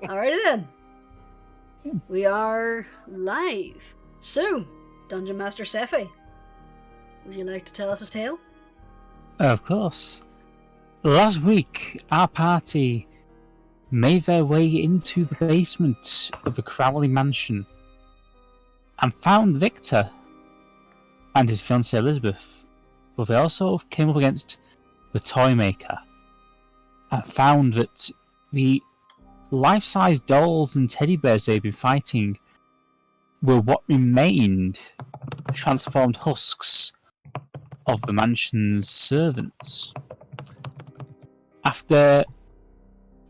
Alrighty then. We are live. So, Dungeon Master Seph, would you like to tell us a tale? Of course. Last week, our party made their way into the basement of the Crowley mansion and found Victor and his fiancée Elizabeth, but they also came up against the toy maker and found that the life-size dolls and teddy bears they'd been fighting were what remained transformed husks of the mansion's servants. After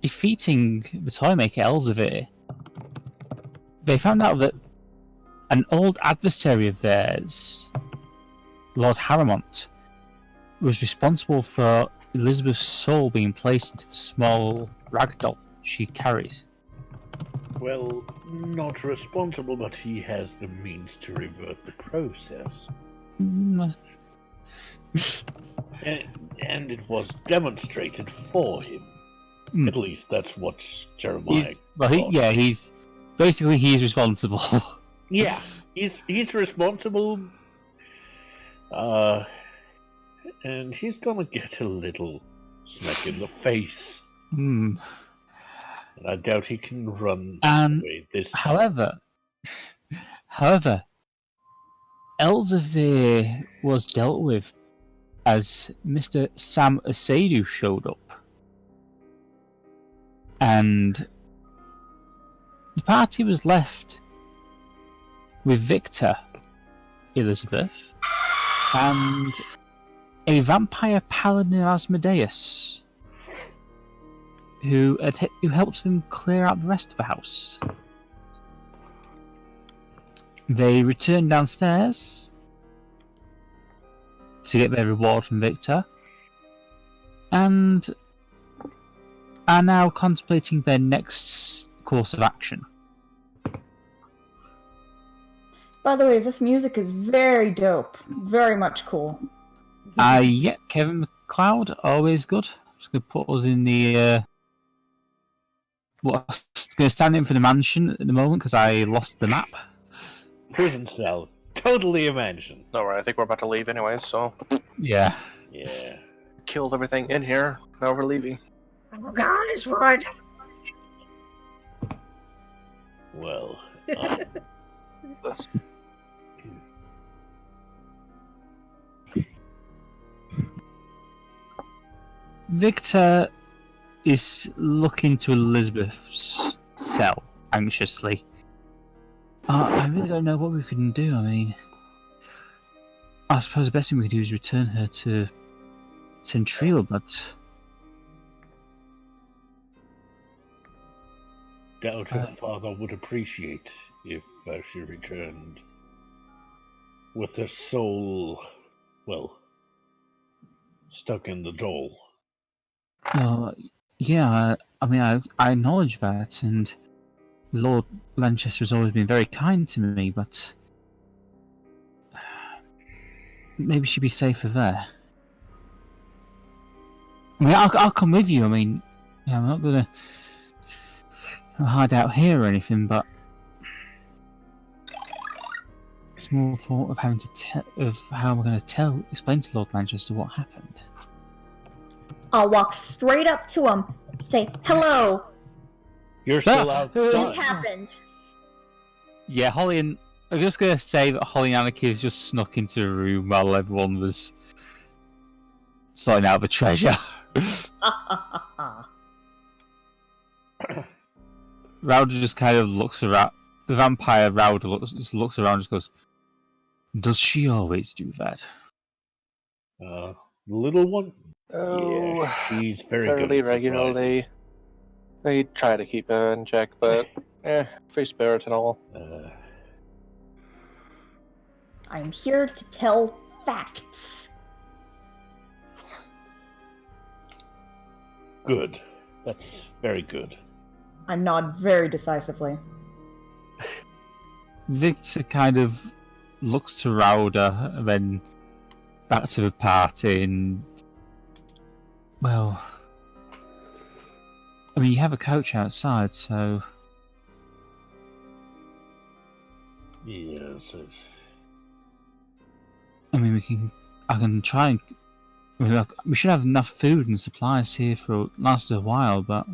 defeating the toymaker Elzevir, they found out that an old adversary of theirs, Lord Harrimont, was responsible for Elizabeth's soul being placed into the small ragdoll she carries. Well, not responsible, but he has the means to revert the process. And it was demonstrated for him. At least that's what Jeremiah. He's responsible. Yeah, he's responsible. And he's gonna get a little smack in the face. And I doubt he can run away this time. However, Elzevir was dealt with as Mr. Sam Asadu showed up. And the party was left with Victor, Elizabeth, and a vampire paladin Asmodeus, who helped them clear out the rest of the house. They returned downstairs to get their reward from Victor, and are now contemplating their next course of action. By the way, this music is very dope. Very much cool. Yeah, Kevin MacLeod, always good. I'm just going to put us in the... going to stand in for the mansion at the moment because I lost the map. Prison cell. Totally a mansion. Alright, I think we're about to leave anyway, so... Yeah. Yeah. Killed everything in here. Now we're leaving. Oh God, it's right. Well, Victor is looking to Elizabeth's cell anxiously. I really don't know what we can do. I mean, I suppose the best thing we could do is return her to Centreel, but... doubt her father would appreciate if she returned with her soul, well, stuck in the doll. Yeah, I mean, I acknowledge that, and Lord Lanchester has always been very kind to me, but maybe she'd be safer there. I mean, I'll come with you. I mean, yeah, I'm not gonna hide out here or anything, but it's more thought of having to of how we're going to explain to Lord Lanchester what happened. I'll walk straight up to him, say, "Hello, You're still this outside. happened." Yeah, Holly and... I'm just going to say that Holly and Anarchy has just snuck into the room while everyone was sorting out the treasure. Rowder just kind of looks around. The vampire Rowder looks around and just goes, "Does she always do that?" The little one? Oh, yeah, she's very fairly good. regularly. They try to keep her in check, but free spirit and all. I'm here to tell facts. Good. That's very good. I nod very decisively. Victor kind of looks to Rowder and then back to the party and... well... I mean, you have a coach outside, so... Yes. I mean, I can try and... I mean, look, we should have enough food and supplies here for last a while, but...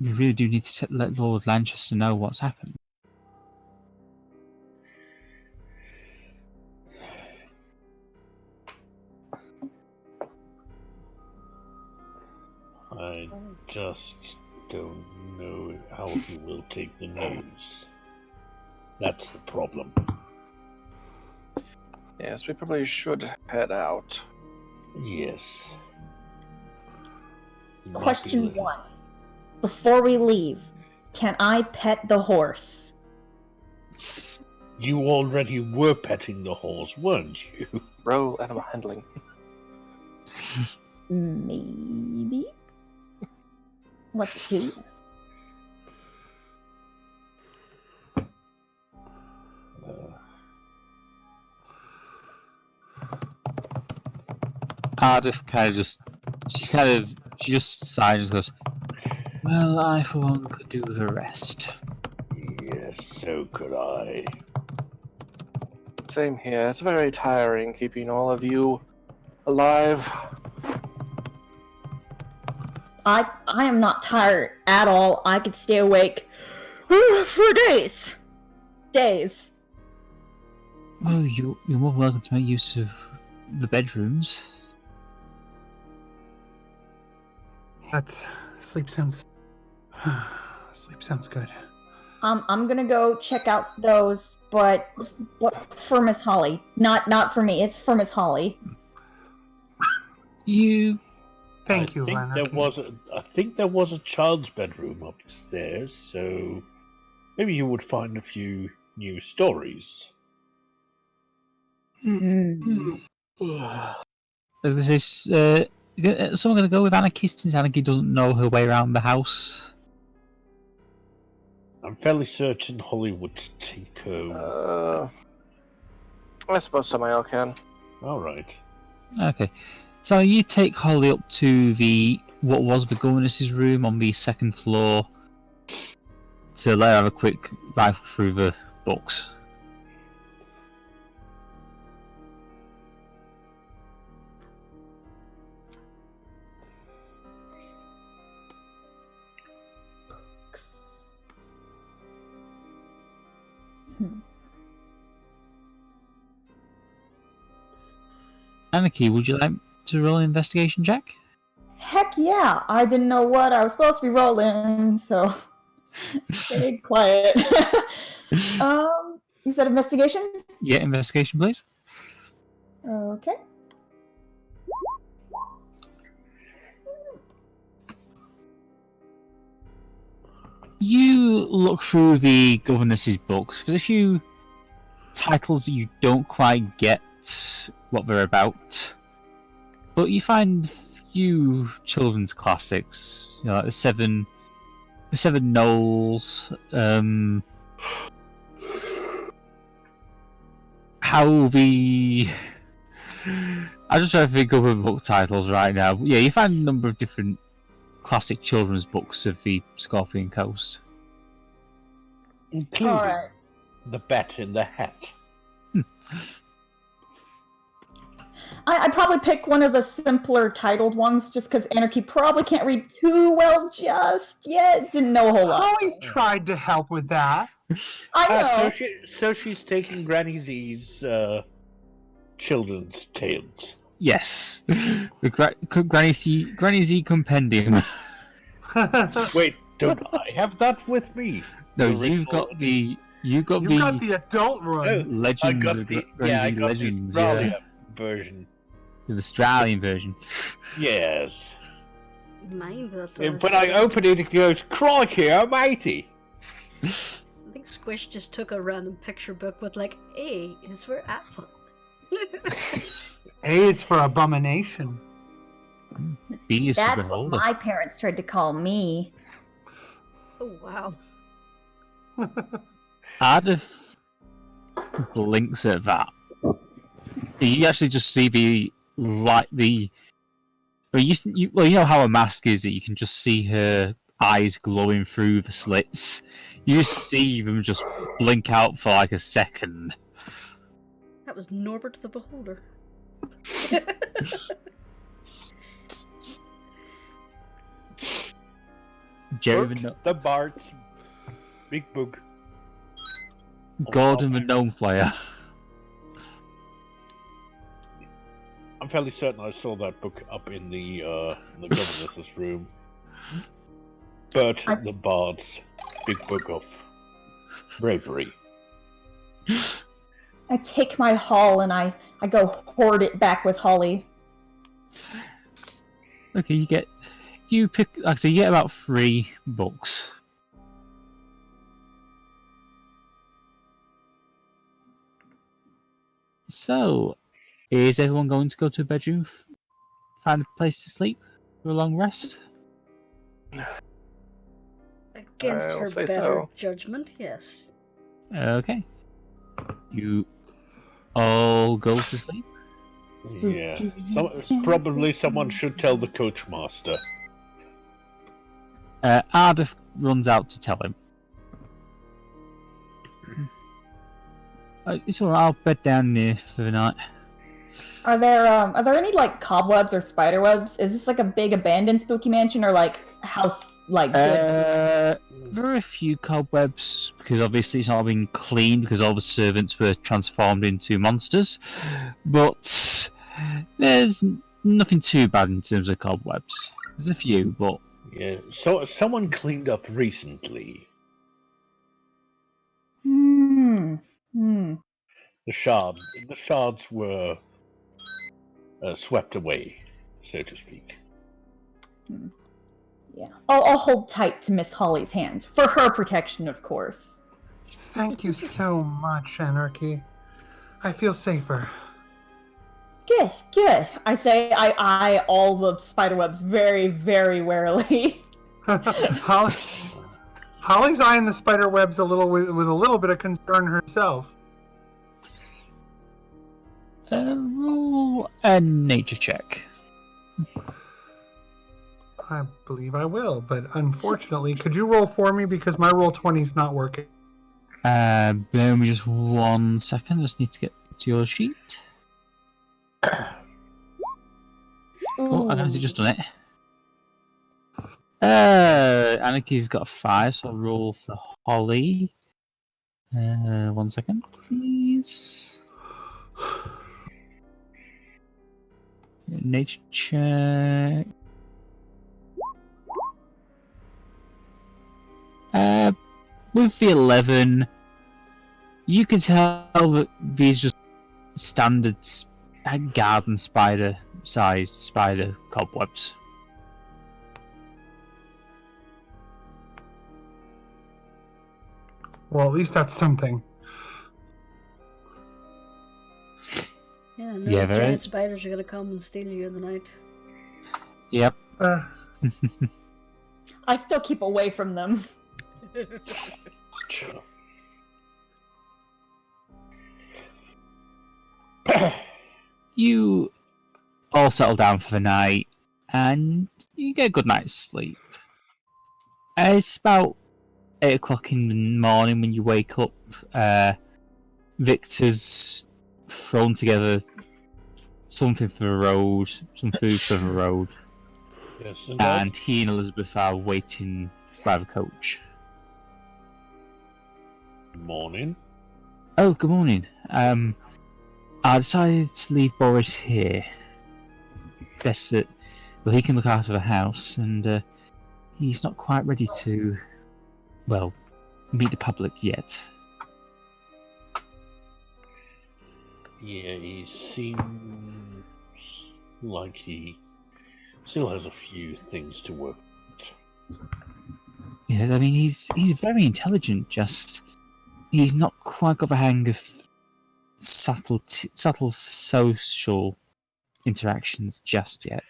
We really do need to let Lord Lanchester know what's happened. I just don't know how he will take the news. That's the problem. Yes, we probably should head out. Yes. Question 1. Before we leave, can I pet the horse? You already were petting the horse, weren't you? Roll animal handling. Maybe. What's it do? Ardeth she just sighs and goes, well, I for one could do the rest. Yes, so could I. Same here. It's very tiring keeping all of you alive. I am not tired at all. I could stay awake for days. Days. Well, you're more than welcome to make use of the bedrooms. Sleep sounds good. I'm gonna go check out those, but for Miss Holly, not for me. It's for Miss Holly. Thank you, I think there was a child's bedroom upstairs, so maybe you would find a few new stories. Is this someone going to go with Anarchy since Anarchy doesn't know her way around the house? I'm fairly certain Holly would take her. I suppose Samael can. Alright. Okay. So you take Holly up to what was the governess's room on the second floor to let her have a quick rifle through the books. Anarchy, would you like to roll an investigation check? Heck yeah! I didn't know what I was supposed to be rolling, so stay quiet. You said investigation? Yeah, investigation, please. Okay. You look through the governess's books. There's a few titles that you don't quite get what they're about, but you find a few children's classics, you know, like the Seven Knolls, I'm just trying to think of the book titles right now. Yeah, you find a number of different classic children's books of the Scorpion Coast, including The Bat in the Hat. I'd probably pick one of the simpler titled ones, just because Anarchy probably can't read too well just yet. Didn't know a whole lot. I always tried to help with that. I know. So she's taking Granny Z's children's tales. Yes, the Granny Z Compendium. Wait, don't I have that with me? No, you've got the adult run. Legends I got of the Granny Z Legends, the Australian version. The Australian version. Yes. Mine built When I open it, it goes, crikey, I'm 80. I think Squish just took a random picture book with like, A is for apple. A is for abomination. B is That's for what beholder. my parents tried to call me. Oh wow. Ardeth blinks at that. You actually just see the like the. Well, you know how a mask is that you can just see her eyes glowing through the slits. You just see them just blink out for like a second. That was Norbert the Beholder. Jerry the Bart's big book. Gordon the Gnome Flyer. I'm fairly certain I saw that book up in the governess's room. Bert the Bard's big book of bravery. I take my haul and I go hoard it back with Holly. Okay, you pick. Actually, you get about 3 books. So, is everyone going to go to a bedroom, find a place to sleep for a long rest? Against her better judgment, yes. Okay. You all go to sleep? Yeah. Probably someone should tell the coachmaster. Ardeth runs out to tell him. It's alright, I'll bed down here for the night. Are there any like cobwebs or spider webs? Is this like a big abandoned spooky mansion or like house like there are a few cobwebs because obviously it's not been cleaned because all the servants were transformed into monsters. But there's nothing too bad in terms of cobwebs. There's a few, but yeah. So someone cleaned up recently. The shards were swept away, so to speak. Yeah, I'll hold tight to Miss Holly's hand for her protection, of course. Thank you so much, Anarchy. I feel safer. Good. I say I eye all the spiderwebs very, very warily. Holly's eyeing the spiderwebs a little with a little bit of concern herself. Roll a nature check. I believe I will, but unfortunately, could you roll for me because my roll 20 is not working? Bear with me just 1 second. I just need to get to your sheet. Oh, I have just done it. Anarchy's got a 5, so I'll roll for Holly. 1 second, please. Nature check. With the 11, you can tell that these just standard garden spider-sized spider cobwebs. Well, at least that's something. Yeah, no giant spiders are gonna come and steal you in the night. Yep. I still keep away from them. You all settle down for the night, and you get a good night's sleep. It's about 8 o'clock in the morning when you wake up. Victor's thrown together something for the road, some food for the road, yes, and he and Elizabeth are waiting by the coach. Good morning. Oh, good morning. I decided to leave Boris here. Best that, well, he can look after the house, and he's not quite ready to, well, meet the public yet. Yeah, he seems like he still has a few things to work out. Yes, I mean, he's very intelligent, just he's not quite got the hang of subtle social interactions just yet.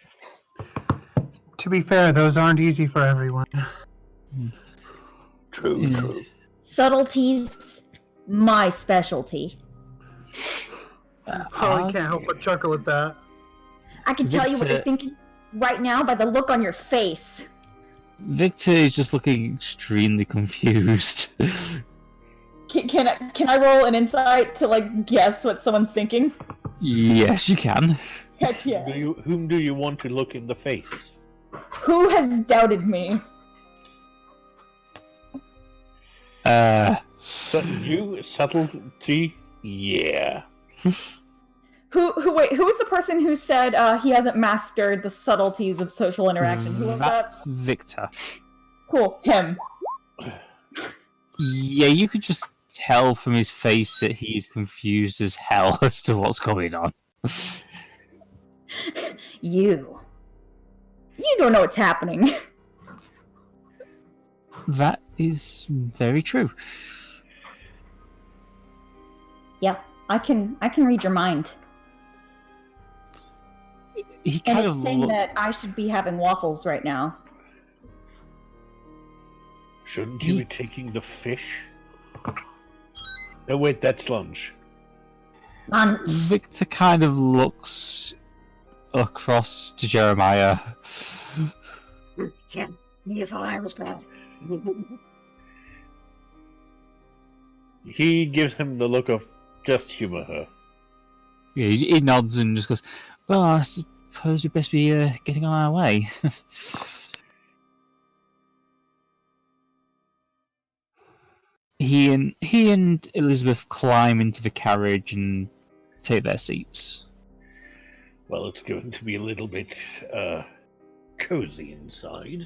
To be fair, those aren't easy for everyone. True. Subtleties, my specialty. Holly can't help but chuckle at that. I can tell you what you're thinking right now by the look on your face. Victor is just looking extremely confused. Can I roll an insight to like guess what someone's thinking? Yes, you can. Heck yeah. Whom do you want to look in the face? Who has doubted me? Subtlety? Yeah. Who was the person who said he hasn't mastered the subtleties of social interaction? Who was that? That's Victor. Cool, him. Yeah, you could just tell from his face that he's confused as hell as to what's going on. You don't know what's happening. That is very true. Yeah, I can read your mind. He kind and of it's saying that I should be having waffles right now. Shouldn't you be taking the fish? No, wait, that's lunch. Lunch. Victor kind of looks across to Jeremiah. Yeah, he's Irish bad. He gives him the look of just humor her. Yeah, he nods and just goes, "Well, I suppose we'd best be getting on our way." He and Elizabeth climb into the carriage and take their seats. Well, it's going to be a little bit cozy inside.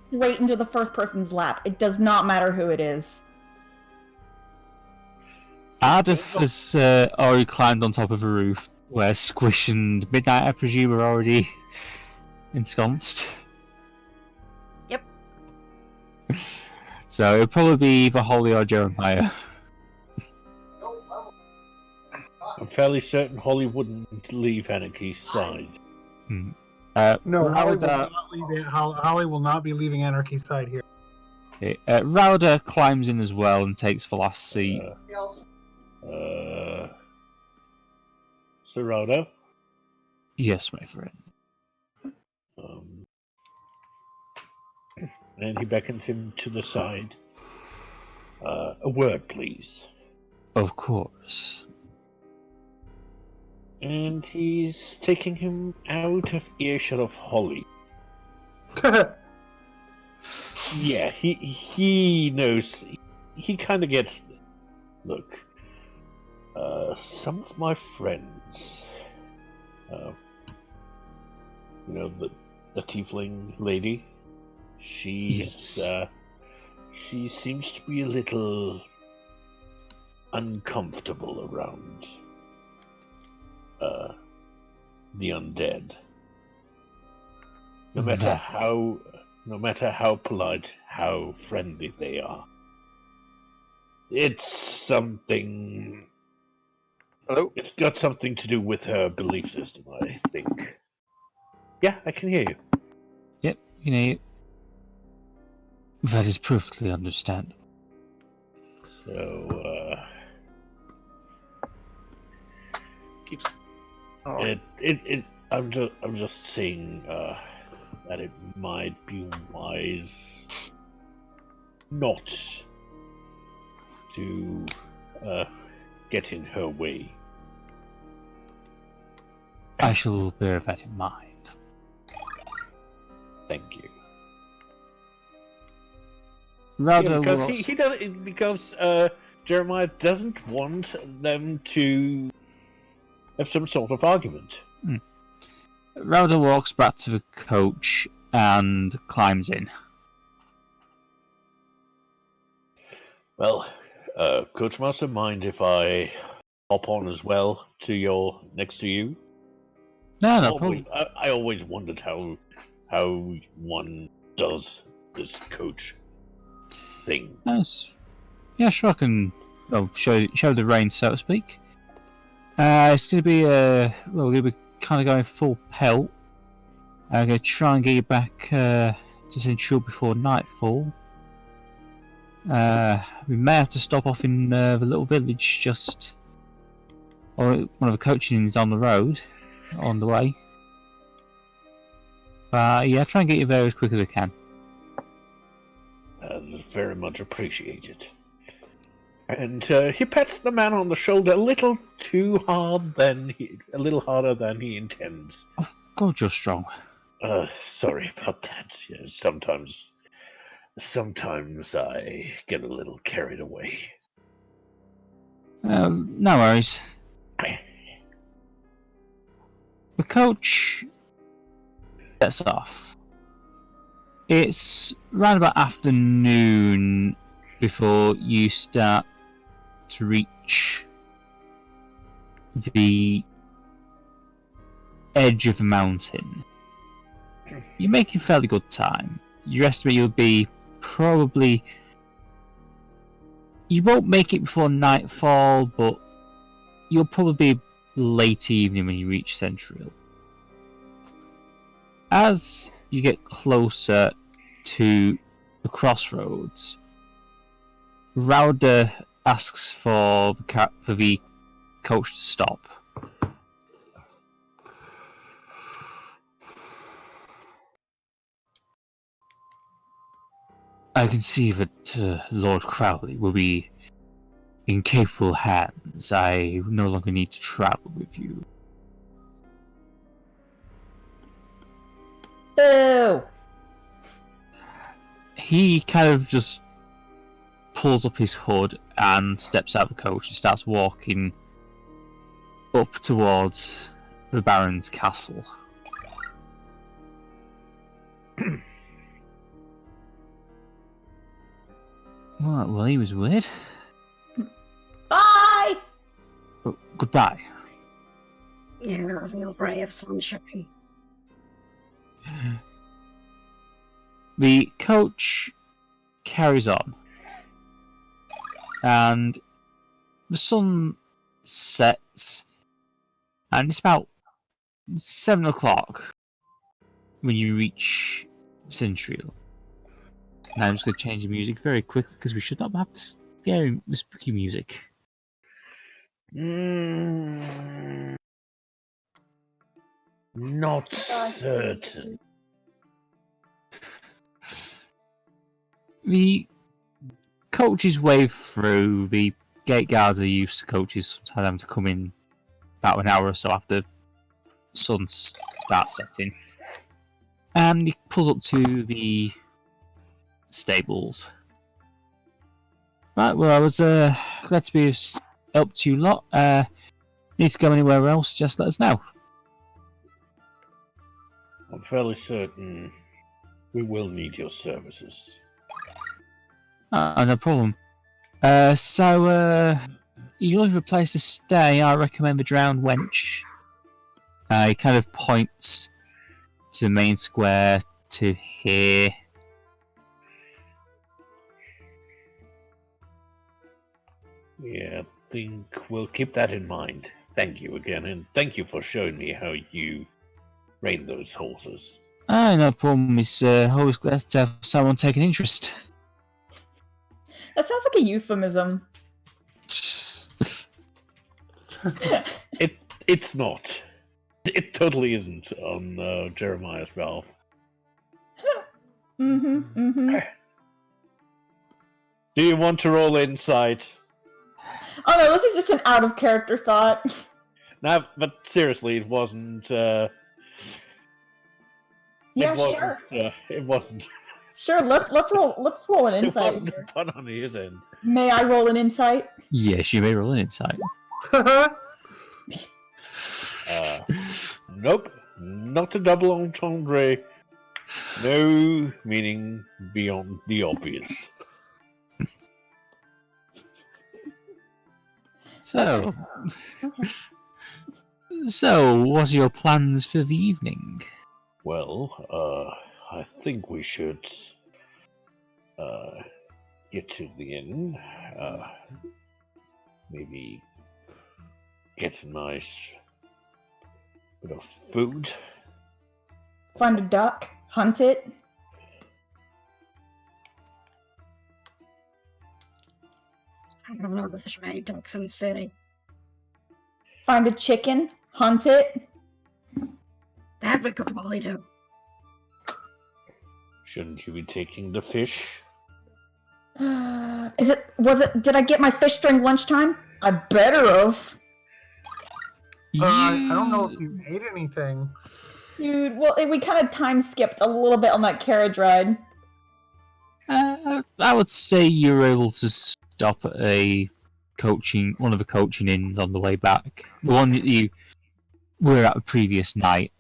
Straight into the first person's lap. It does not matter who it is. Ardeth has already climbed on top of a roof where Squish and Midnight, I presume, are already ensconced. Yep. So it'll probably be either Holly or Jeremiah. I'm fairly certain Holly wouldn't leave Anarchy's side. No, Holly will not be leaving Anarchy's side here. Okay, Rauda climbs in as well and takes the last seat. Sir Rauda? Yes, my friend. And he beckons him to the side. A word, please. Of course. And he's taking him out of earshot of Holly. Yeah, he knows. He kind of gets. Look, some of my friends, the tiefling lady, she seems to be a little uncomfortable around the undead. No matter how polite, how friendly they are. It's something. Hello? It's got something to do with her belief system, I think. Yeah, I can hear you. Yep, that is perfectly understandable. So, Keeps. Oh. I'm just saying that it might be wise not to get in her way. I shall bear that in mind. Thank you. Rather, because Jeremiah doesn't want them to have some sort of argument. Rauda walks back to the coach and climbs in. Well, Coachmaster, mind if I hop on as well next to you? No problem. I always wondered how one does this coach thing. Nice. Yeah, sure. I can show the reins, so to speak. It's going to be we're going to be kind of going full pelt. I'm going to try and get you back to Central before nightfall. We may have to stop off in the little village just or one of the coaching is on the road, on the way. Yeah, try and get you there as quick as I can. Very much appreciated. And he pats the man on the shoulder a little harder than he intends. Oh, God, you're strong. Sorry about that. Yeah, sometimes I get a little carried away. No worries. The coach gets off. It's round about afternoon before you start to reach the edge of the mountain. You're making fairly good time. You estimate you'll be probably... You won't make it before nightfall, but you'll probably be late evening when you reach Central. As you get closer to the crossroads, Rauda asks for the coach to stop. I can see that Lord Crowley will be in capable hands. I no longer need to travel with you. Boo! He kind of just pulls up his hood and steps out of the coach and starts walking up towards the Baron's castle. Well, he was weird. Bye! Oh, goodbye. You're a real brave, sunshine. The coach carries on, and the sun sets, and it's about 7 o'clock when you reach Central. Now I'm just going to change the music very quickly because we should not have the spooky music. Not certain. The coaches wave through. The gate guards are used to coaches sometimes having to come in about an hour or so after the sun starts setting. And he pulls up to the stables. Right, well, I was glad to be help to you lot. Need to go anywhere else, just let us know. I'm fairly certain we will need your services. No problem. You're looking for a place to stay. I recommend the Drowned Wench. He kind of points to the main square to here. Yeah, I think we'll keep that in mind. Thank you again, and thank you for showing me how you train those horses. No problem. It's always glad to have someone take an interest. That sounds like a euphemism. It's not. It totally isn't on Jeremiah's valve. Mm-hmm. Do you want to roll insight? Oh no, this is just an out of character thought. No, but seriously, it wasn't. Yeah, sure. It wasn't. Sure, let's roll an insight. It wasn't fun on his end. May I roll an insight? Yes, you may roll an insight. Nope, not a double entendre. No meaning beyond the obvious. So, what are your plans for the evening? Well, I think we should get to the inn. Maybe get a nice bit of food. Find a duck, hunt it. I don't know if there's many ducks in the city. Find a chicken, hunt it. That we could probably do. Shouldn't you be taking the fish? Did I get my fish during lunchtime? I better have. I don't know if you ate anything. Dude, well, we kind of time skipped a little bit on that carriage ride. I would say you were able to stop at one of the coaching inns on the way back. The one that you were at the previous night.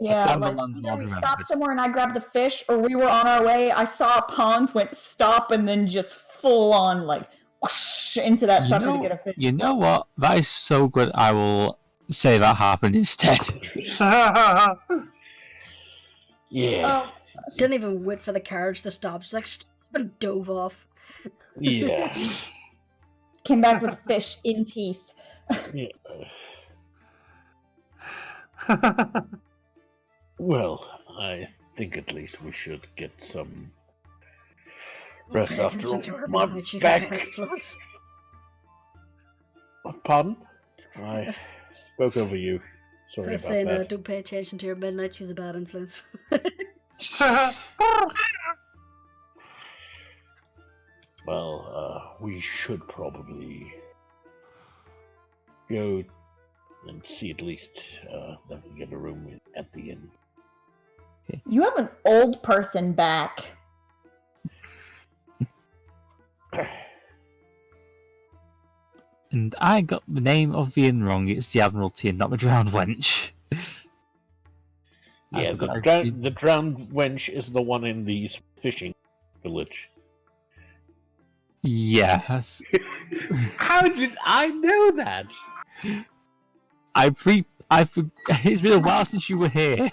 Yeah, like either we stopped somewhere and I grabbed a fish, or we were on our way, I saw a pond, went stop, and then just full on, like, whoosh, into that sucker to get a fish. You know what? That is so good, I will say that happened instead. Yeah. Didn't even wait for the carriage to stop, just like and dove off. Yeah. Came back with fish in teeth. Yeah. Well, I think at least we should get some rest after all. My back. Pardon? I spoke over you. Sorry about saying, that. Don't pay attention to your midnight. She's a bad influence. Well, we should probably go and see at least that we get a room at the inn. You have an old person back. And I got the name of the inn wrong. It's the Admiralty and not the Drowned Wench. Yeah, the Drowned Wench is the one in the fishing village. Yes. How did I know that? It's been a while since you were here.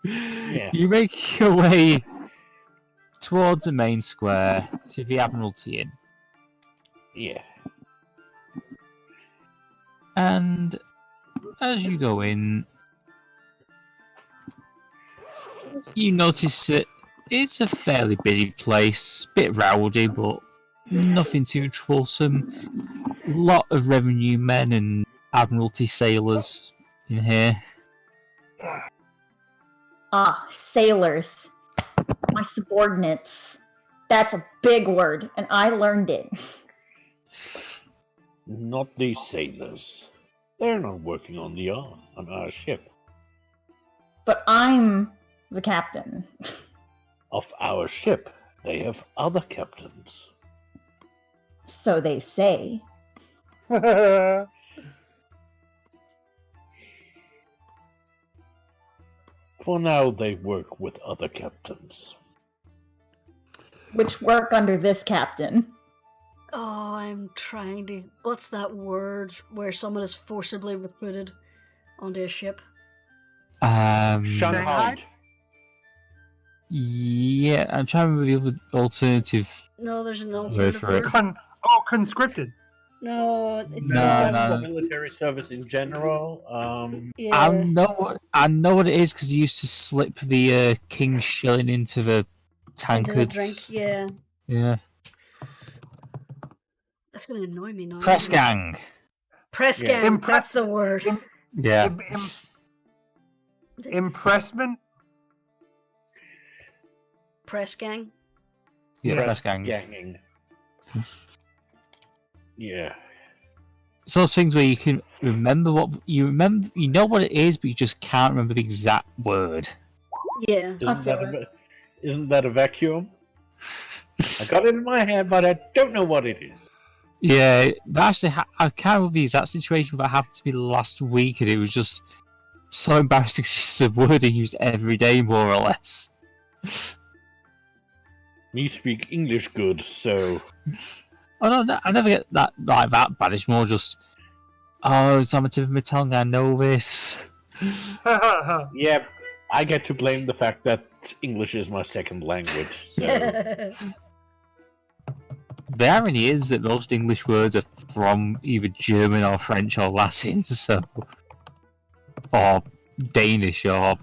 Yeah. You make your way towards the main square to the Admiralty Inn. Yeah. And as you go in, you notice that it's a fairly busy place, bit rowdy, but nothing too troublesome. Lot of revenue men and Admiralty sailors in here. Ah, sailors. My subordinates. That's a big word, and I learned it. Not these sailors. They're not working on our ship. But I'm the captain. Of our ship. They have other captains. So they say. For now, they work with other captains. Which work under this captain. Oh, I'm trying to... What's that word where someone is forcibly recruited onto a ship? Shanghai? Yeah, I'm trying to remember the alternative. No, there's an alternative word. Conscripted. No, it's... No. Military service in general. Yeah. I know what it is because you used to slip the king's shilling into the tankards. Into the drink, yeah. Yeah. That's going to annoy me now. Press gang. Press gang, that's the word. Yeah. Impressment? Press gang? Yeah, press gang. Ganging. Yeah. It's those things where you can remember you know what it is, but you just can't remember the exact word. Yeah. Isn't that a vacuum? I got it in my head, but I don't know what it is. Yeah, but actually, I can't remember the exact situation, but it happened to me last week, and it was just so embarrassing. It's just a word I use every day, more or less. Me speak English good, so... Oh no, I never get that like that bad. It's more just, it's on the tip of my tongue. I know this. Yeah, I get to blame the fact that English is my second language. So. The irony is that most English words are from either German or French or Latin, or Danish, or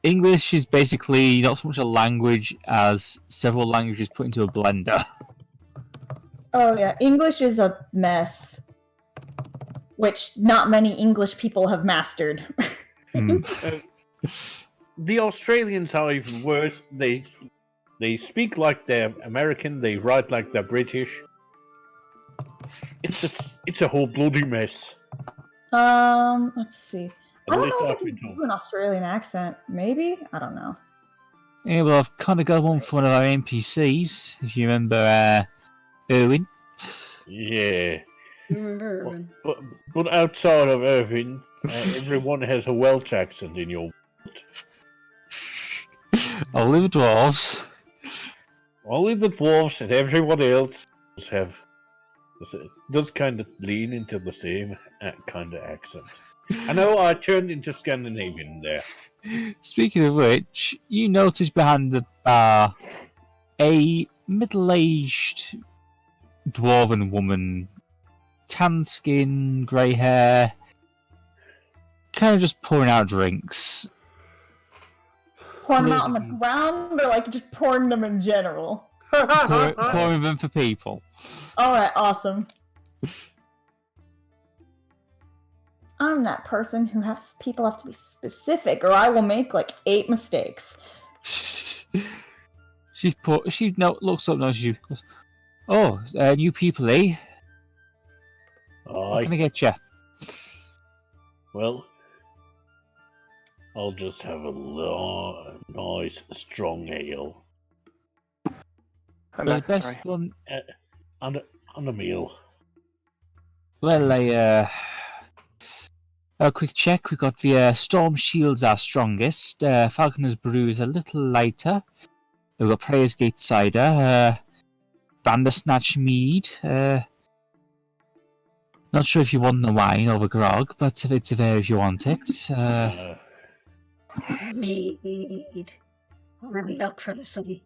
English is basically not so much a language as several languages put into a blender. Oh yeah, English is a mess. which not many English people have mastered. The Australians are even worse. They speak like they're American. They write like they're British. It's a whole bloody mess. Let's see. At I don't least know if I I've can been told. do an Australian accent. Maybe? I don't know. Yeah, well, I've kind of got one for one of our NPCs. If you remember, Erwin. Yeah. You remember Irwin? But outside of Irving, everyone has a Welsh accent in your world. Only the dwarves. Only the dwarves and everyone else does kind of lean into the same kind of accent. I know I turned into Scandinavian there. Speaking of which, you notice behind the bar a middle-aged dwarven woman, tan skin, grey hair, kind of just pouring out drinks. Pouring them out on the ground, or like just pouring them in general? pouring them for people. Alright, awesome. I'm that person who has people have to be specific, or I will make like 8 mistakes. She looks up, knows you. Goes, "Oh, new people, eh? What can I get you?" Well, I'll just have a nice, strong ale. The best one On a meal. Well, a quick check. We got the Storm Shield's our strongest. Falconer's Brew is a little lighter. We've got Prayer's Gate Cider. Bandersnatch Mead. Not sure if you want the wine or the grog, but it's there if you want it. Mead. I'll have milk for the son.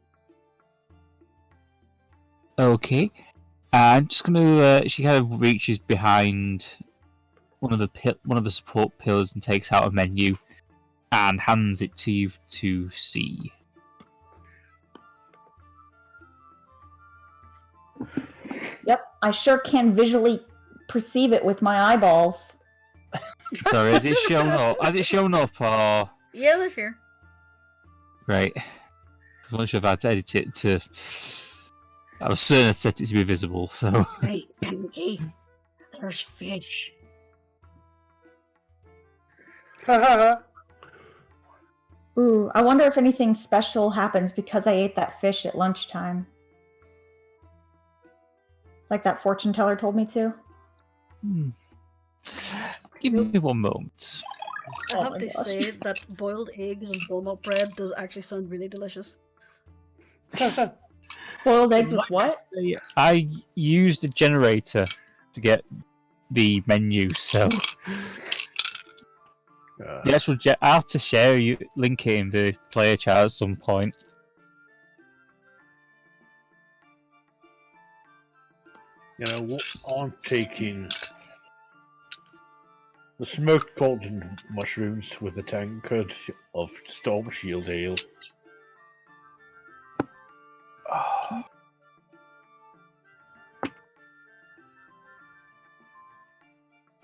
Okay. I'm just gonna. She kind of reaches behind one of the support pillars and takes out a menu and hands it to you to see. Yep, I sure can visually perceive it with my eyeballs. Sorry, has it shown up? Or Yeah, they're here. right? I'm not sure if I had to edit it to. I was certain I set it to be visible, so. Hey, Anarchy. There's fish. Ooh, I wonder if anything special happens because I ate that fish at lunchtime. Like that fortune teller told me to. Give me one moment. I have to say that boiled eggs and walnut bread does actually sound really delicious. Boiled eggs with what? I used a generator to get the menu, so the actual I'll have to share you link it in the player chat at some point. You know what? I'm taking the smoked golden mushrooms with a tankard of Storm Shield ale.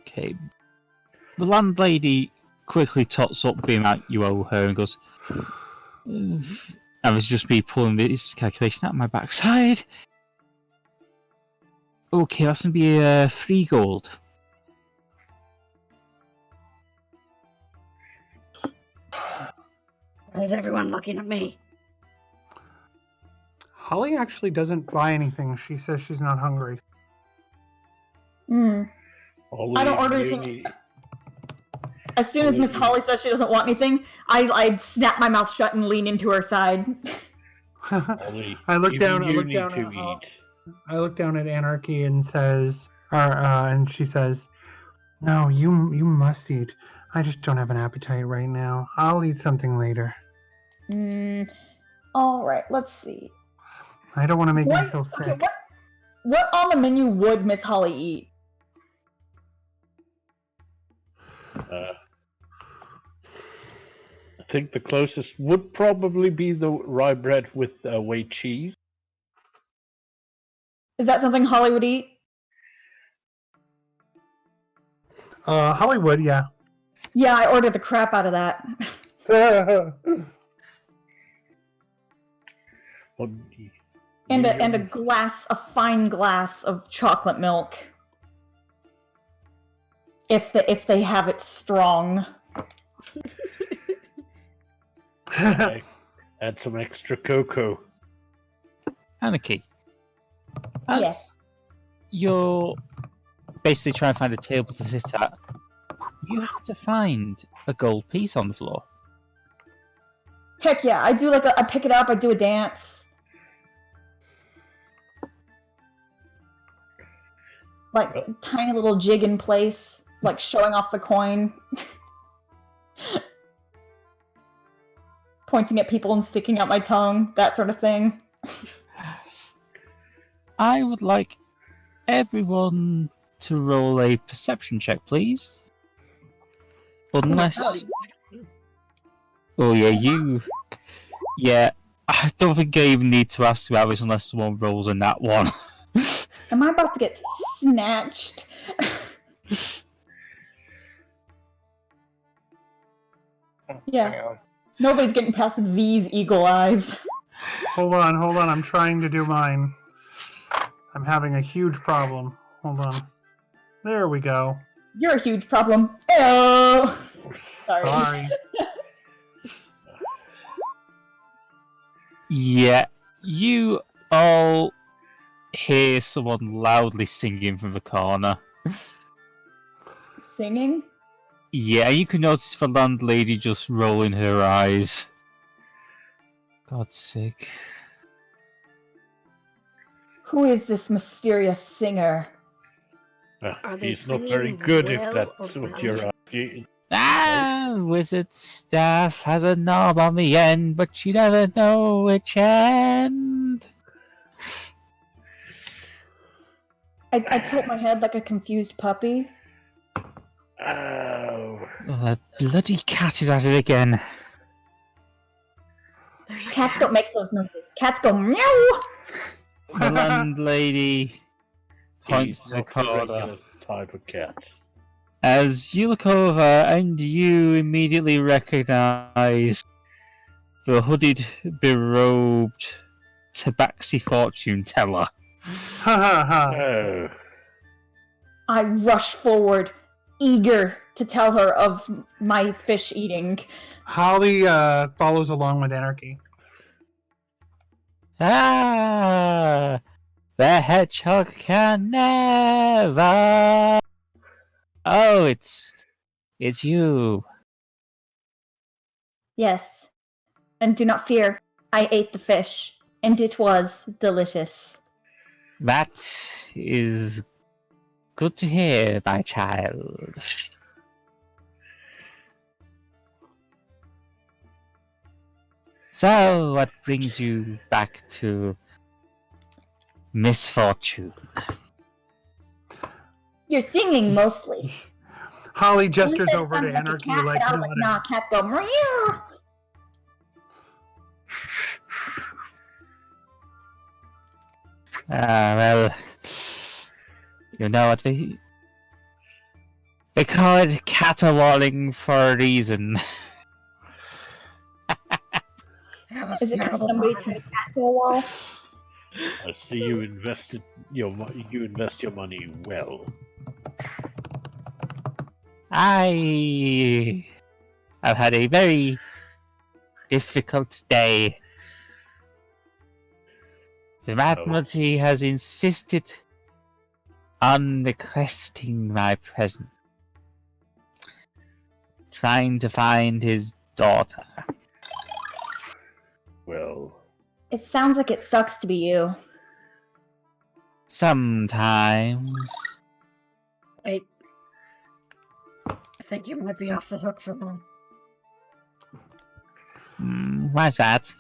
Okay. The landlady quickly tots up the amount you owe her and goes, and it's just me pulling this calculation out of my backside. Okay, that's going to be 3 gold. Why is everyone looking at me? Holly actually doesn't buy anything. She says she's not hungry. I don't order anything. As soon as Miss Holly says she doesn't want anything, I snap my mouth shut and lean into her side. Holly, I look down. eat. I look down at Anarchy and and she says, "No, you must eat. I just don't have an appetite right now. I'll eat something later." All right, let's see. I don't want to make myself sick. Okay, what on the menu would Miss Holly eat? I think the closest would probably be the rye bread with whey cheese. Is that something Holly would eat? Hollywood, yeah. Yeah, I ordered the crap out of that. Well, And a fine glass of chocolate milk. If they have it strong. Add some extra cocoa. Anarchy. As you're basically trying to find a table to sit at, you have to find a gold piece on the floor. Heck yeah, I do I pick it up, I do a dance. Like, tiny little jig in place, like showing off the coin. Pointing at people and sticking out my tongue, that sort of thing. I would like everyone to roll a perception check, please. Unless... Oh yeah, you... Yeah, I don't think I even need to ask about this unless someone rolls in that one. Am I about to get snatched? Yeah. Nobody's getting past these eagle eyes. Hold on, I'm trying to do mine. I'm having a huge problem. Hold on. There we go. You're a huge problem. Ew. Sorry. Yeah, you all hear someone loudly singing from the corner. Singing? Yeah, you can notice the landlady just rolling her eyes. God's sake. Who is this mysterious singer? He's not very good if that's what you're asking. Wizard staff has a knob on the end, but you never know which end. I tilt my head like a confused puppy. Oh. That bloody cat is at it again. Cats don't make those noises. Cats go meow! The landlady points to the corner. Type of cat. As you look over and you immediately recognize the hooded, berobed tabaxi fortune teller. Ha ha ha. Oh. I rush forward, eager to tell her of my fish eating. Holly follows along with Anarchy. The hedgehog can never. Oh, it's you. Yes, and do not fear, I ate the fish, and it was delicious. That is good to hear, my child. So, what brings you back to misfortune? You're singing mostly. Holly gestures over to Anarchy like, I was like, nah, cats go meow. Well, you know what they call it caterwauling for a reason. Is it because somebody tied a cat to a wall? I see you invest your money well. I've had a very difficult day. The Admiralty has insisted on requesting my presence, trying to find his daughter. Well, it sounds like it sucks to be you. Sometimes. Wait. I think you might be off the hook for one. Why's that?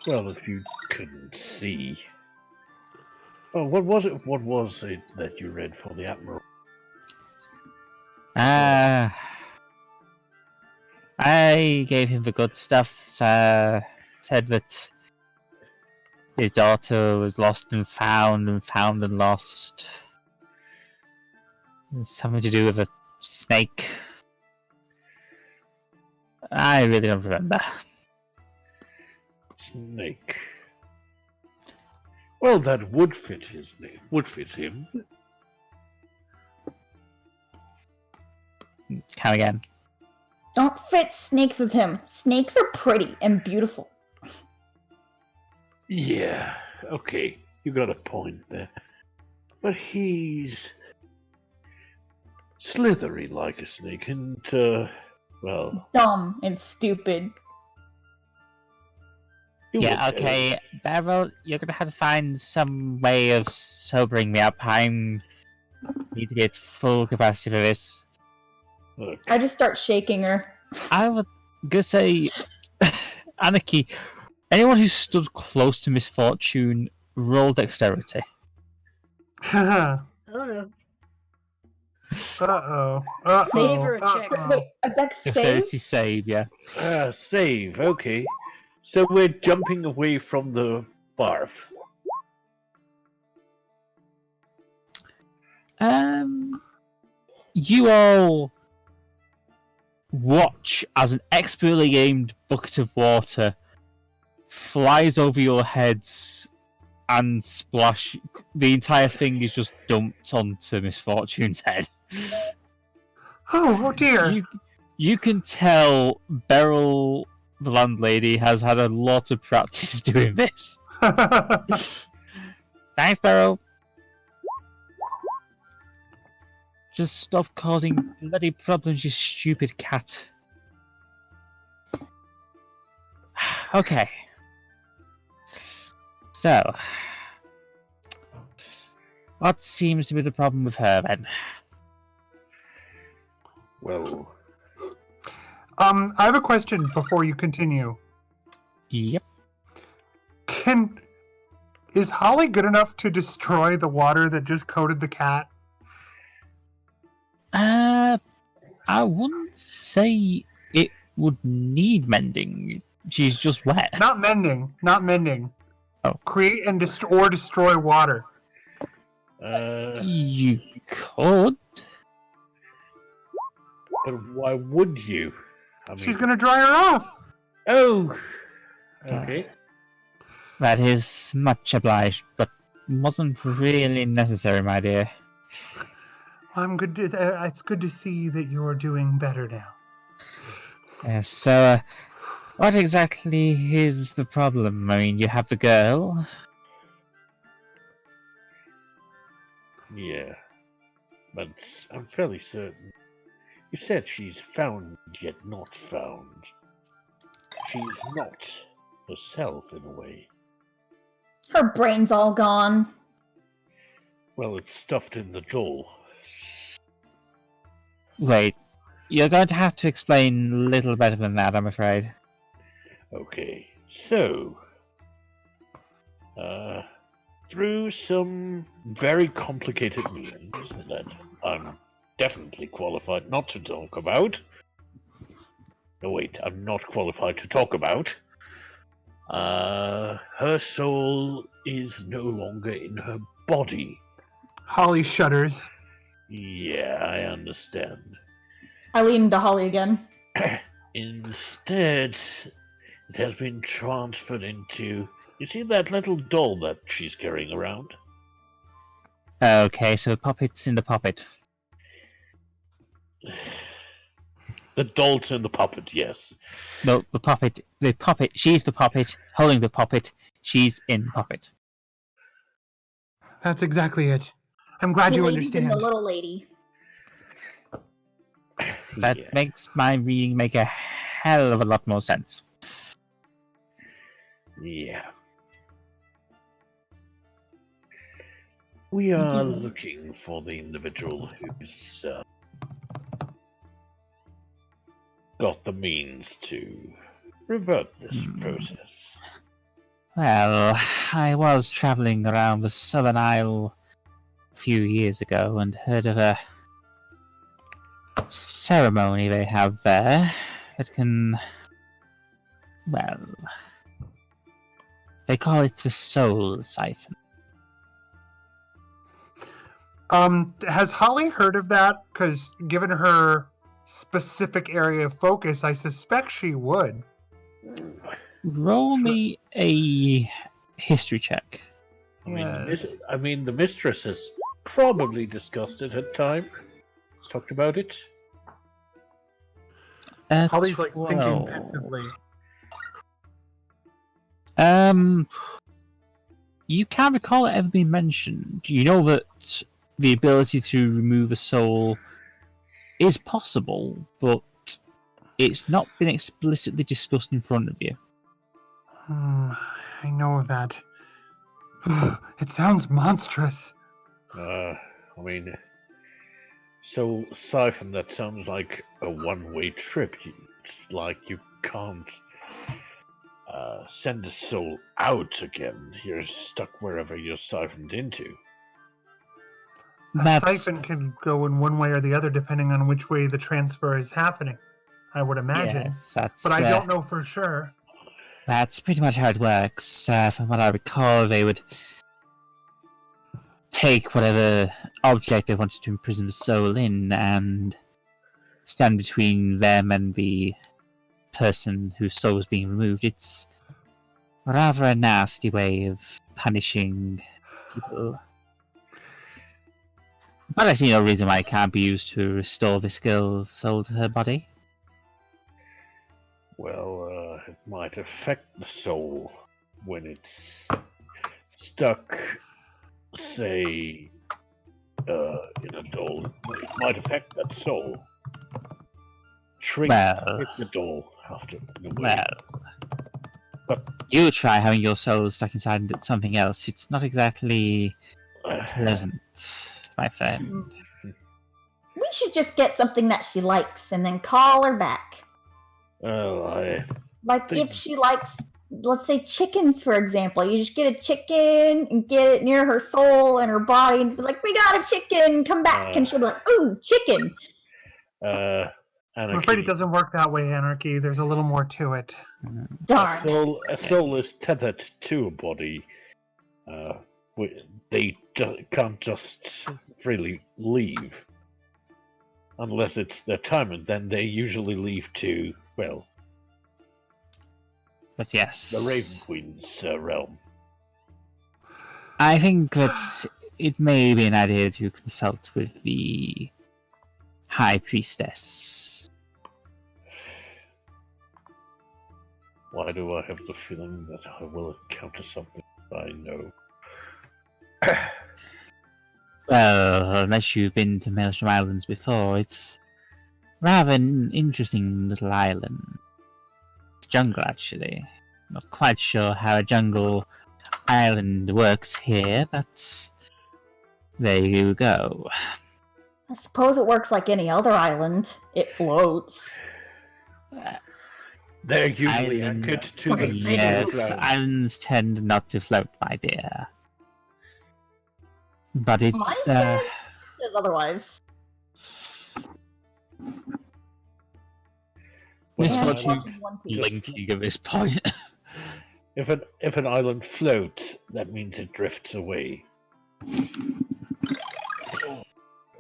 well, if you couldn't see. Oh, what was it? What was it that you read for the Admiral? I gave him the good stuff. Said that his daughter was lost and found and lost. It's something to do with a snake. I really don't remember. Snake. Well, that would fit his name. Would fit him. Come again. Don't fit snakes with him. Snakes are pretty and beautiful. Yeah, okay. You got a point there. But he's slithery like a snake and, well... Dumb and stupid. Yeah, okay. Beryl, you're gonna have to find some way of sobering me up. I need to be at full capacity for this. Look. I just start shaking her. I would go say, Anarchy, anyone who stood close to misfortune, roll dexterity. Haha. I don't know. Uh-oh. Uh-oh. Save or a check? Uh-oh. Wait, a dex save? Dexterity save, yeah. Save, okay. So we're jumping away from the barf. You all watch as an expertly aimed bucket of water flies over your heads and splash. The entire thing is just dumped onto Misfortune's head. Oh dear. You can tell Beryl, the landlady, has had a lot of practice doing this. Thanks, Beryl. Just stop causing bloody problems, you stupid cat. Okay. So, what seems to be the problem with her then? Well... I have a question before you continue. Yep. Is Holly good enough to destroy the water that just coated the cat? I wouldn't say it would need mending. She's just wet. Not mending. Oh. Create and destroy water. You could. But why would you? I mean... She's gonna dry her off. Oh! Okay. That is much obliged, but wasn't really necessary, my dear. I'm good. It's good to see that you're doing better now. So, what exactly is the problem? I mean, you have the girl. Yeah. But I'm fairly certain. You said she's found yet not found. She's not herself in a way. Her brain's all gone. Well, it's stuffed in the jaw. Wait, you're going to have to explain a little better than that, I'm afraid. Okay, so... through some very complicated means that I'm definitely qualified not to talk about. No, wait, I'm not qualified to talk about. Her soul is no longer in her body. Holly shudders. Yeah, I understand. I lean into Holly again. Instead, it has been transferred into... You see that little doll that she's carrying around? Okay, so the puppet's in the puppet. The doll's in the puppet, yes. No, the puppet, she's the puppet, holding the puppet, she's in the puppet. That's exactly it. I'm glad you lady's understand. in the little lady. That Yeah. makes my reading make a hell of a lot more sense. Yeah. We are looking for the individual who's got the means to revert this process. Well, I was travelling around the Southern Isle a few years ago and heard of a ceremony they have there that can, well, They call it the Soul Siphon. Has Holly heard of that? Because given her specific area of focus, I suspect she would. Roll me a history check. I mean, the mistress has probably discussed it at times. Talked about it. Holly's like 12. thinking pensively. You can't recall it ever being mentioned. You know that the ability to remove a soul is possible, but it's not been explicitly discussed in front of you. I know of that. It sounds monstrous. So Siphon, that sounds like a one-way trip. It's like you can't send a soul out again. You're stuck wherever you're siphoned into. A siphon can go in one way or the other depending on which way the transfer is happening, I would imagine. Yes, but I don't know for sure. That's pretty much how it works. From what I recall, they would take whatever object they wanted to imprison the soul in and stand between them and the person whose soul was being removed. It's rather a nasty way of punishing people. But I see no reason why it can't be used to restore this girl's soul to her body. Well, it might affect the soul when it's stuck, say, in a doll. It might affect that soul. Hit the doll after the way. But you try having your soul stuck inside something else. It's not exactly pleasant, my friend. We should just get something that she likes and then call her back. If she likes, let's say, chickens, for example. You just get a chicken and get it near her soul and her body and be like, we got a chicken, come back. And she'll be like, ooh, chicken. Anarchy. I'm afraid it doesn't work that way, Anarchy. There's a little more to it. Darn. A soul is tethered to a body. They can't just freely leave. Unless it's their time, and then they usually leave to, well... But yes... the Raven Queen's realm. I think that it may be an idea to consult with the High Priestess. Why do I have the feeling that I will encounter something I know? Well, unless you've been to Maelstrom Islands before, it's rather an interesting little island. It's jungle, actually. Not quite sure how a jungle island works here, but there you go. I suppose it works like any other island. It floats. They're usually anchored to the Yes, islands tend not to float, my dear. But it's is otherwise. Misfortune blinking at this point. If an island floats, that means it drifts away.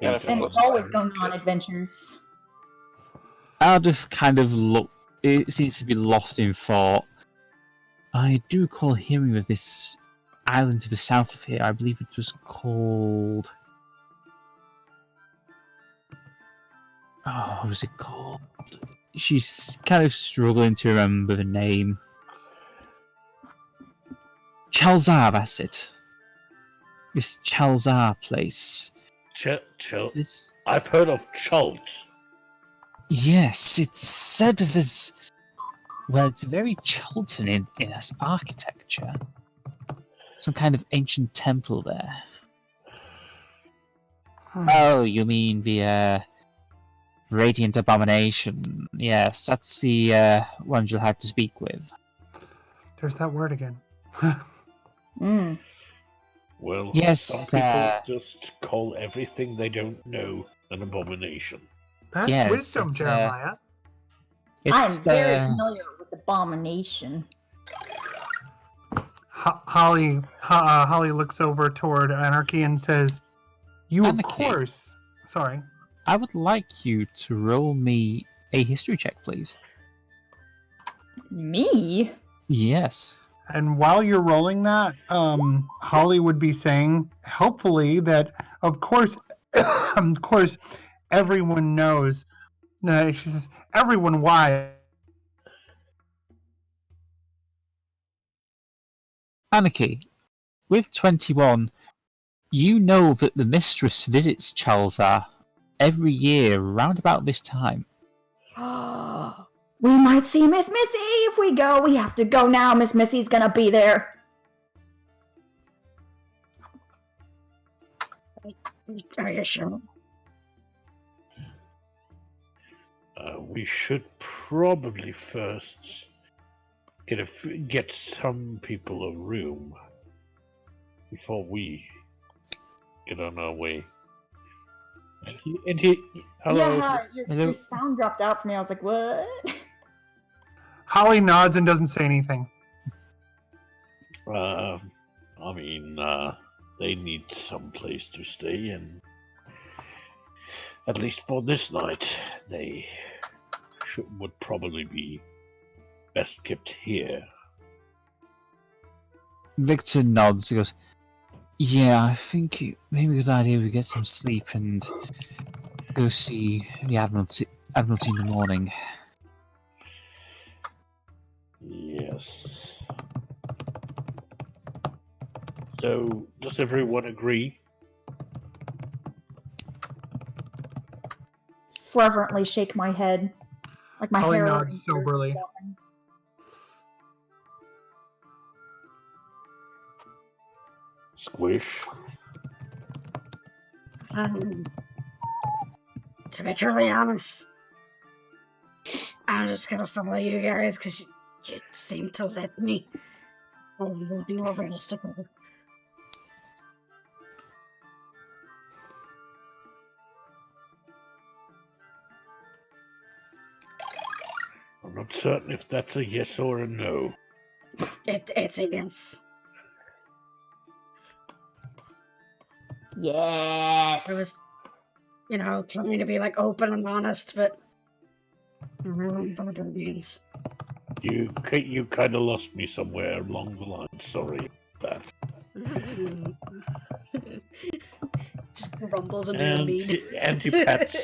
And we're always going on adventures. Ardeth kind of it seems to be lost in thought. I do recall hearing of this island to the south of here. I believe it was called... Oh, what was it called? She's kind of struggling to remember the name. Chalzar, that's it. This Chalzar place. I've heard of Chult. Yes, it's said of as... Well, it's very Chultan in its architecture. Some kind of ancient temple there. Oh, you mean the Radiant Abomination. Yes, that's the one you'll have to speak with. There's that word again. Well, yes, some people just call everything they don't know an abomination. That's wisdom, Jeremiah. I'm very familiar with abomination. Holly looks over toward Anarchy and says, "You Anarchy, of course." Sorry. I would like you to roll me a history check, please. Me? Yes. And while you're rolling that, Holly would be saying, hopefully, that of course, everyone knows. She says, "Everyone, why?" Anarchy, with 21, you know that the mistress visits Chalzar every year round about this time. We might see Miss Missy if we go. We have to go now. Miss Missy's gonna be there. Are you sure? We should probably first get some people a room before we get on our way. And he hello. Yeah, your sound dropped out for me. I was like, what? Holly nods and doesn't say anything. They need some place to stay, and at least for this night, they would probably be best kept here. Victor nods. He goes, "Yeah, I think it may be a good idea we get some sleep and go see the Admiralty in the morning." Yes. So, does everyone agree? Fervently shake my head. Like my Holly hair. nods soberly. Squish. To be truly honest, I'm just gonna follow you guys because you seem to let me. I'm looking over to stick with it. I'm not certain if that's a yes or a no. It's a yes. Yes. I was, trying to be like open and honest, but beans. You kind of lost me somewhere along the line. Sorry about that. Just grumbles into your mead. And he pats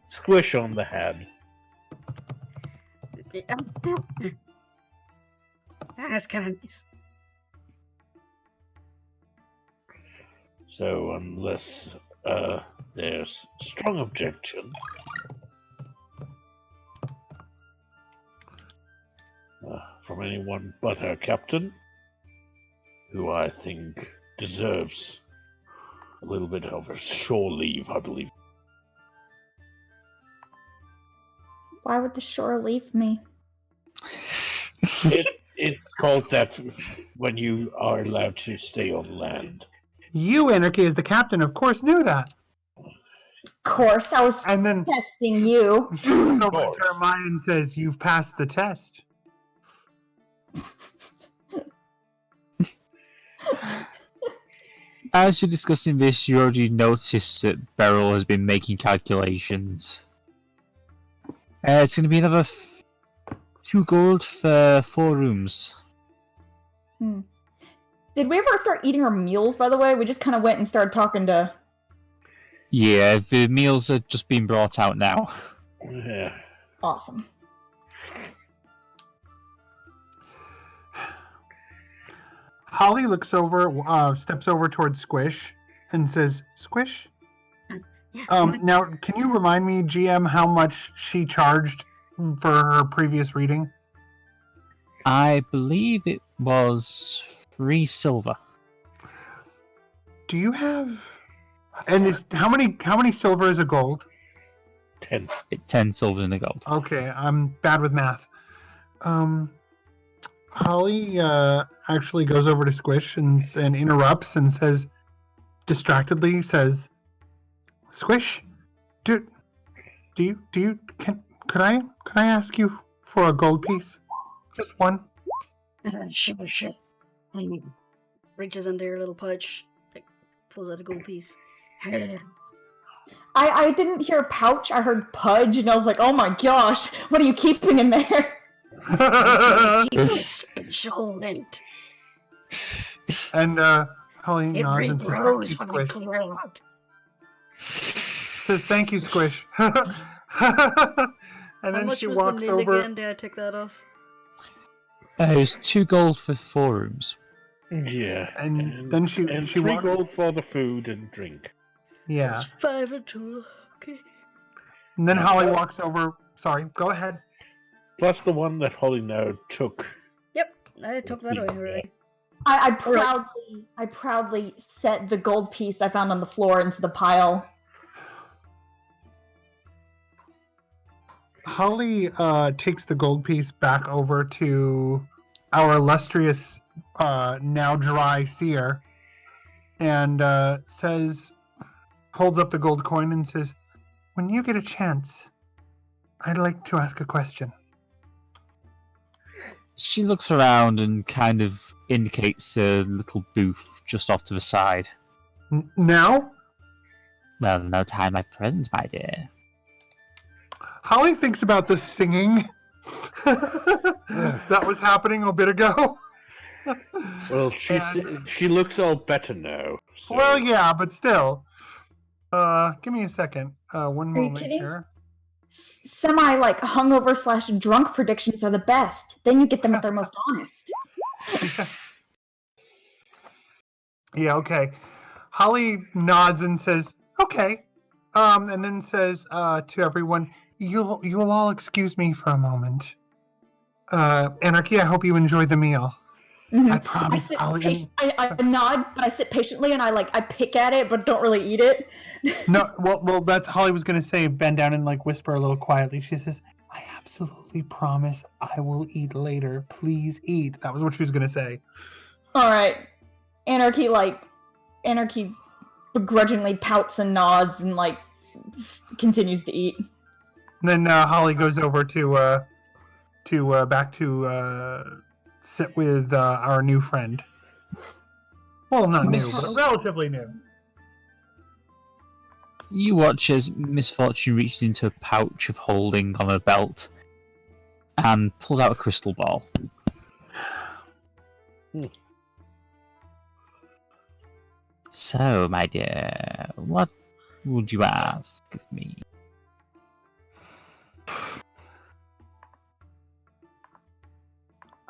Squish on the head. That's kind of nice. So unless there's strong objection, from anyone but our captain, who I think deserves a little bit of a shore leave, I believe. Why would the shore leave me? It's called that when you are allowed to stay on land. You, Anarchy, as the captain, of course, knew that. Of course, I was testing you. She looks over to Jeremiah and says, "You've passed the test." As you're discussing this, you already noticed that Beryl has been making calculations. It's going to be another 2 gold for 4 rooms. Did we ever start eating our meals, by the way? We just kind of went and started talking to... Yeah, the meals are just being brought out now. Yeah. Awesome. Holly looks over, steps over towards Squish, and says, "Squish? Now, can you remind me, GM, how much she charged for her previous reading?" I believe it was 3 silver. Do you have... And how many silver is a gold? 10. 10 silver and a gold. Okay, I'm bad with math. Holly actually goes over to Squish and interrupts and says, distractedly, "Squish, could I ask you for a gold piece? Just one?" Sure. Reaches into your little pouch, like pulls out a gold piece. I didn't hear pouch, I heard pudge, and I was like, oh my gosh, what are you keeping in there? Keep a special mint. And Holly nods and says, "Thank you, Squish." Says, "Thank you, Squish." And How then much she was walks the mint over. again? Did I take that off? It was 2 gold for 4 rooms. Yeah. And then she 3 walks. gold for the food and drink. Yeah. It's 5 and 2. Okay. And then Holly walks over. Sorry, go ahead. Plus the one that Holly now took. Yep, I took that away already. I proudly set the gold piece I found on the floor into the pile. Holly takes the gold piece back over to our illustrious, now dry seer, and holds up the gold coin and says, "When you get a chance, I'd like to ask a question." She looks around and kind of indicates a little booth just off to the side. Now? Well, no time like present, my dear. Holly thinks about the singing that was happening a bit ago. Well, she looks all better now. So. Well, yeah, but still. Give me a second. One moment here. Semi hungover / drunk predictions are the best. Then you get them at their most honest. Yeah, okay. Holly nods and says, "Okay," and then says to everyone, "You'll all excuse me for a moment. Anarchy, I hope you enjoyed the meal." Mm-hmm. I promise. I nod, but I sit patiently and I pick at it, but don't really eat it. No, well, that's Holly was gonna say. Bend down and whisper a little quietly. She says, "I absolutely promise I will eat later. Please eat." That was what she was gonna say. All right, Anarchy begrudgingly pouts and nods and continues to eat. And then Holly goes over to back to sit with our new friend. Well, not new, but relatively new. You watch as Misfortune reaches into a pouch of holding on her belt and pulls out a crystal ball. So, my dear, what would you ask of me?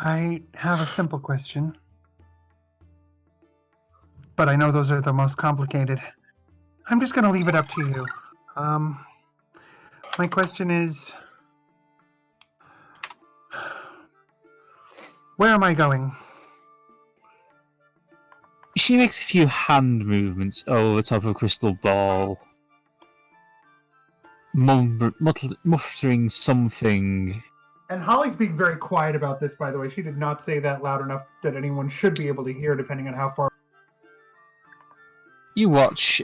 I have a simple question, but I know those are the most complicated. I'm just going to leave it up to you. My question is, where am I going? She makes a few hand movements over the top of a crystal ball, muttering something. And Holly's being very quiet about this, by the way. She did not say that loud enough that anyone should be able to hear, depending on how far. You watch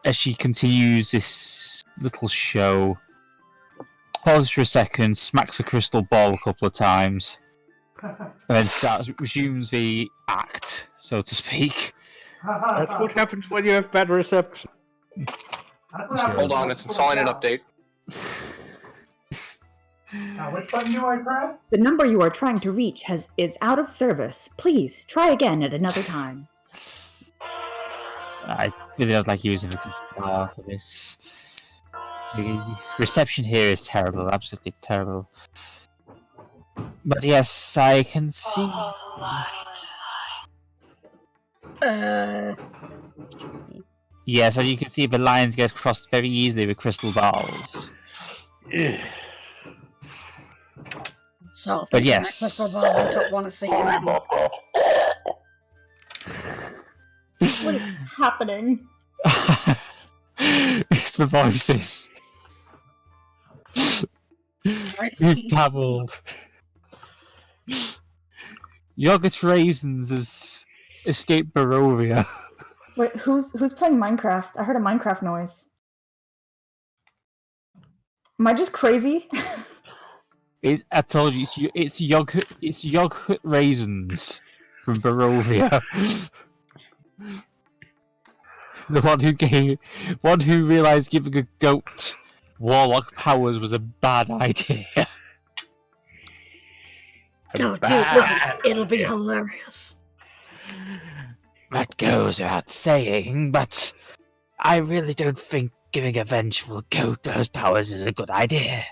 as she continues this little show, pauses for a second, smacks a crystal ball a couple of times, and then resumes the act, so to speak. That's what happens when you have bad reception. Hold on, it's installing an update. Now, which button do I press? The number you are trying to reach is out of service. Please try again at another time. I really don't like using the crystal ball for this. The reception here is terrible, absolutely terrible. But yes, I can see. Yes, as you can see, the lines get crossed very easily with crystal balls. So, but yes. I don't want to see you. What is happening? It's the voices. We've dabbled. Yogurt Raisins has escaped Barovia. Wait, who's playing Minecraft? I heard a Minecraft noise. Am I just crazy? I told you, it's yogurt raisins. from Barovia. The one who realised giving a goat warlock powers was a bad idea. No, dude, listen, it'll be hilarious. That goes without saying, but I really don't think giving a vengeful goat those powers is a good idea.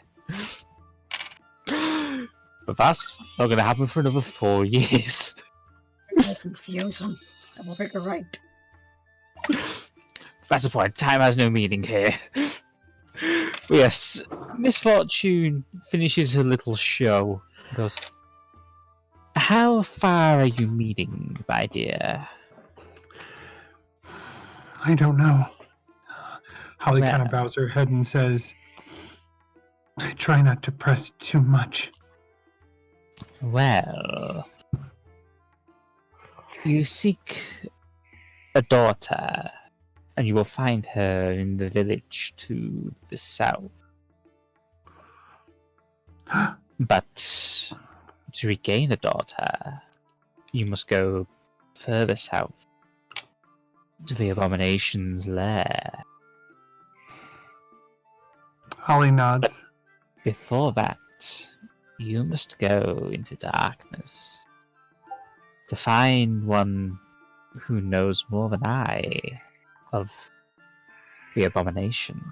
But that's not going to happen for another 4 years. I'll confuse him. I will pick a right. That's the point. Time has no meaning here. Yes, Miss Fortune finishes her little show. Goes, how far are you meeting, my dear? I don't know. Holly kind of bows her head and says, I try not to press too much. Well, you seek a daughter, and you will find her in the village to the south. But to regain a daughter, you must go further south to the Abomination's lair. Holly nods. But before that, you must go into darkness to find one who knows more than I of the Abomination.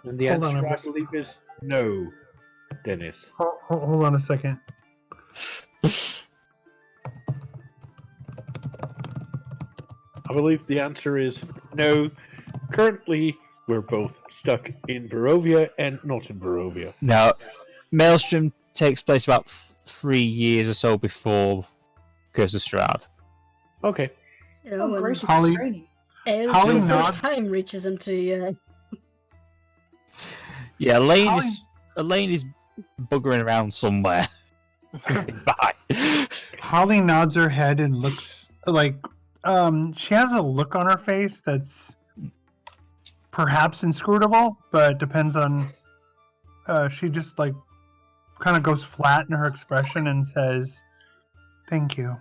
And the answer, I believe, is no, Dennis. Hold on a second. I believe the answer is no. Currently, we're both stuck in Barovia and not in Barovia. Now, Maelstrom takes place about 3 years or so before Curse of Strahd. Okay. You know, when Holly for the nods. first time reaches into Yeah, Elaine is buggering around somewhere. Bye. Holly nods her head and looks like she has a look on her face that's perhaps inscrutable, but depends on she just like kind of goes flat in her expression and says, "Thank you."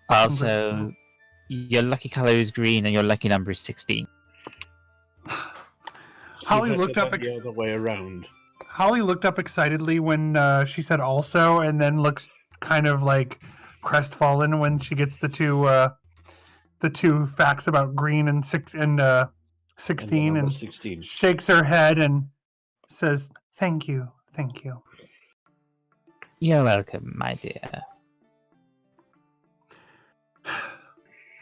Also, your lucky color is green and your lucky number is 16. Holly looked up the other way around. Holly looked up excitedly when she said "also," and then looks kind of like crestfallen when she gets the two facts about green and 16, and 16. Shakes her head and says, "Thank you, thank you." You're welcome, my dear.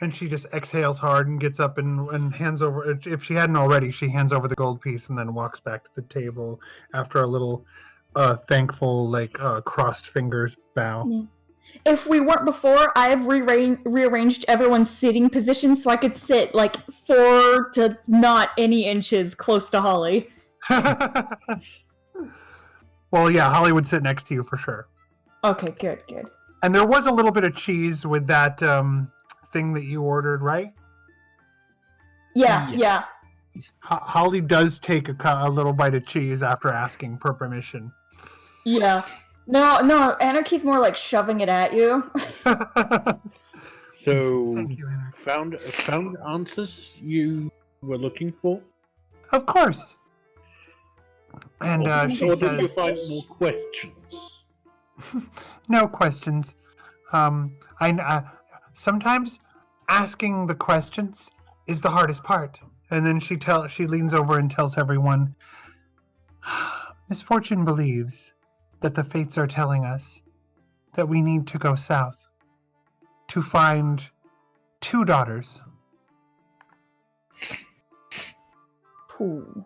And she just exhales hard and gets up and hands over, if she hadn't already, she hands over the gold piece and then walks back to the table after a little thankful, crossed fingers bow. Yeah. If we weren't before, I have rearranged everyone's sitting position so I could sit 4 to not any inches close to Holly. Well, yeah, Holly would sit next to you for sure. Okay, good. And there was a little bit of cheese with that thing that you ordered, right? Yeah. Holly does take a little bite of cheese after asking for permission. Yeah. No, Anarchy's more like shoving it at you. So, Thank you, Anarchy. found answers you were looking for? Of course. And she or says, did you find more questions? "No questions. I sometimes asking the questions is the hardest part." And then she leans over and tells everyone, "Miss Fortune believes that the fates are telling us that we need to go south to find 2 daughters." Ooh.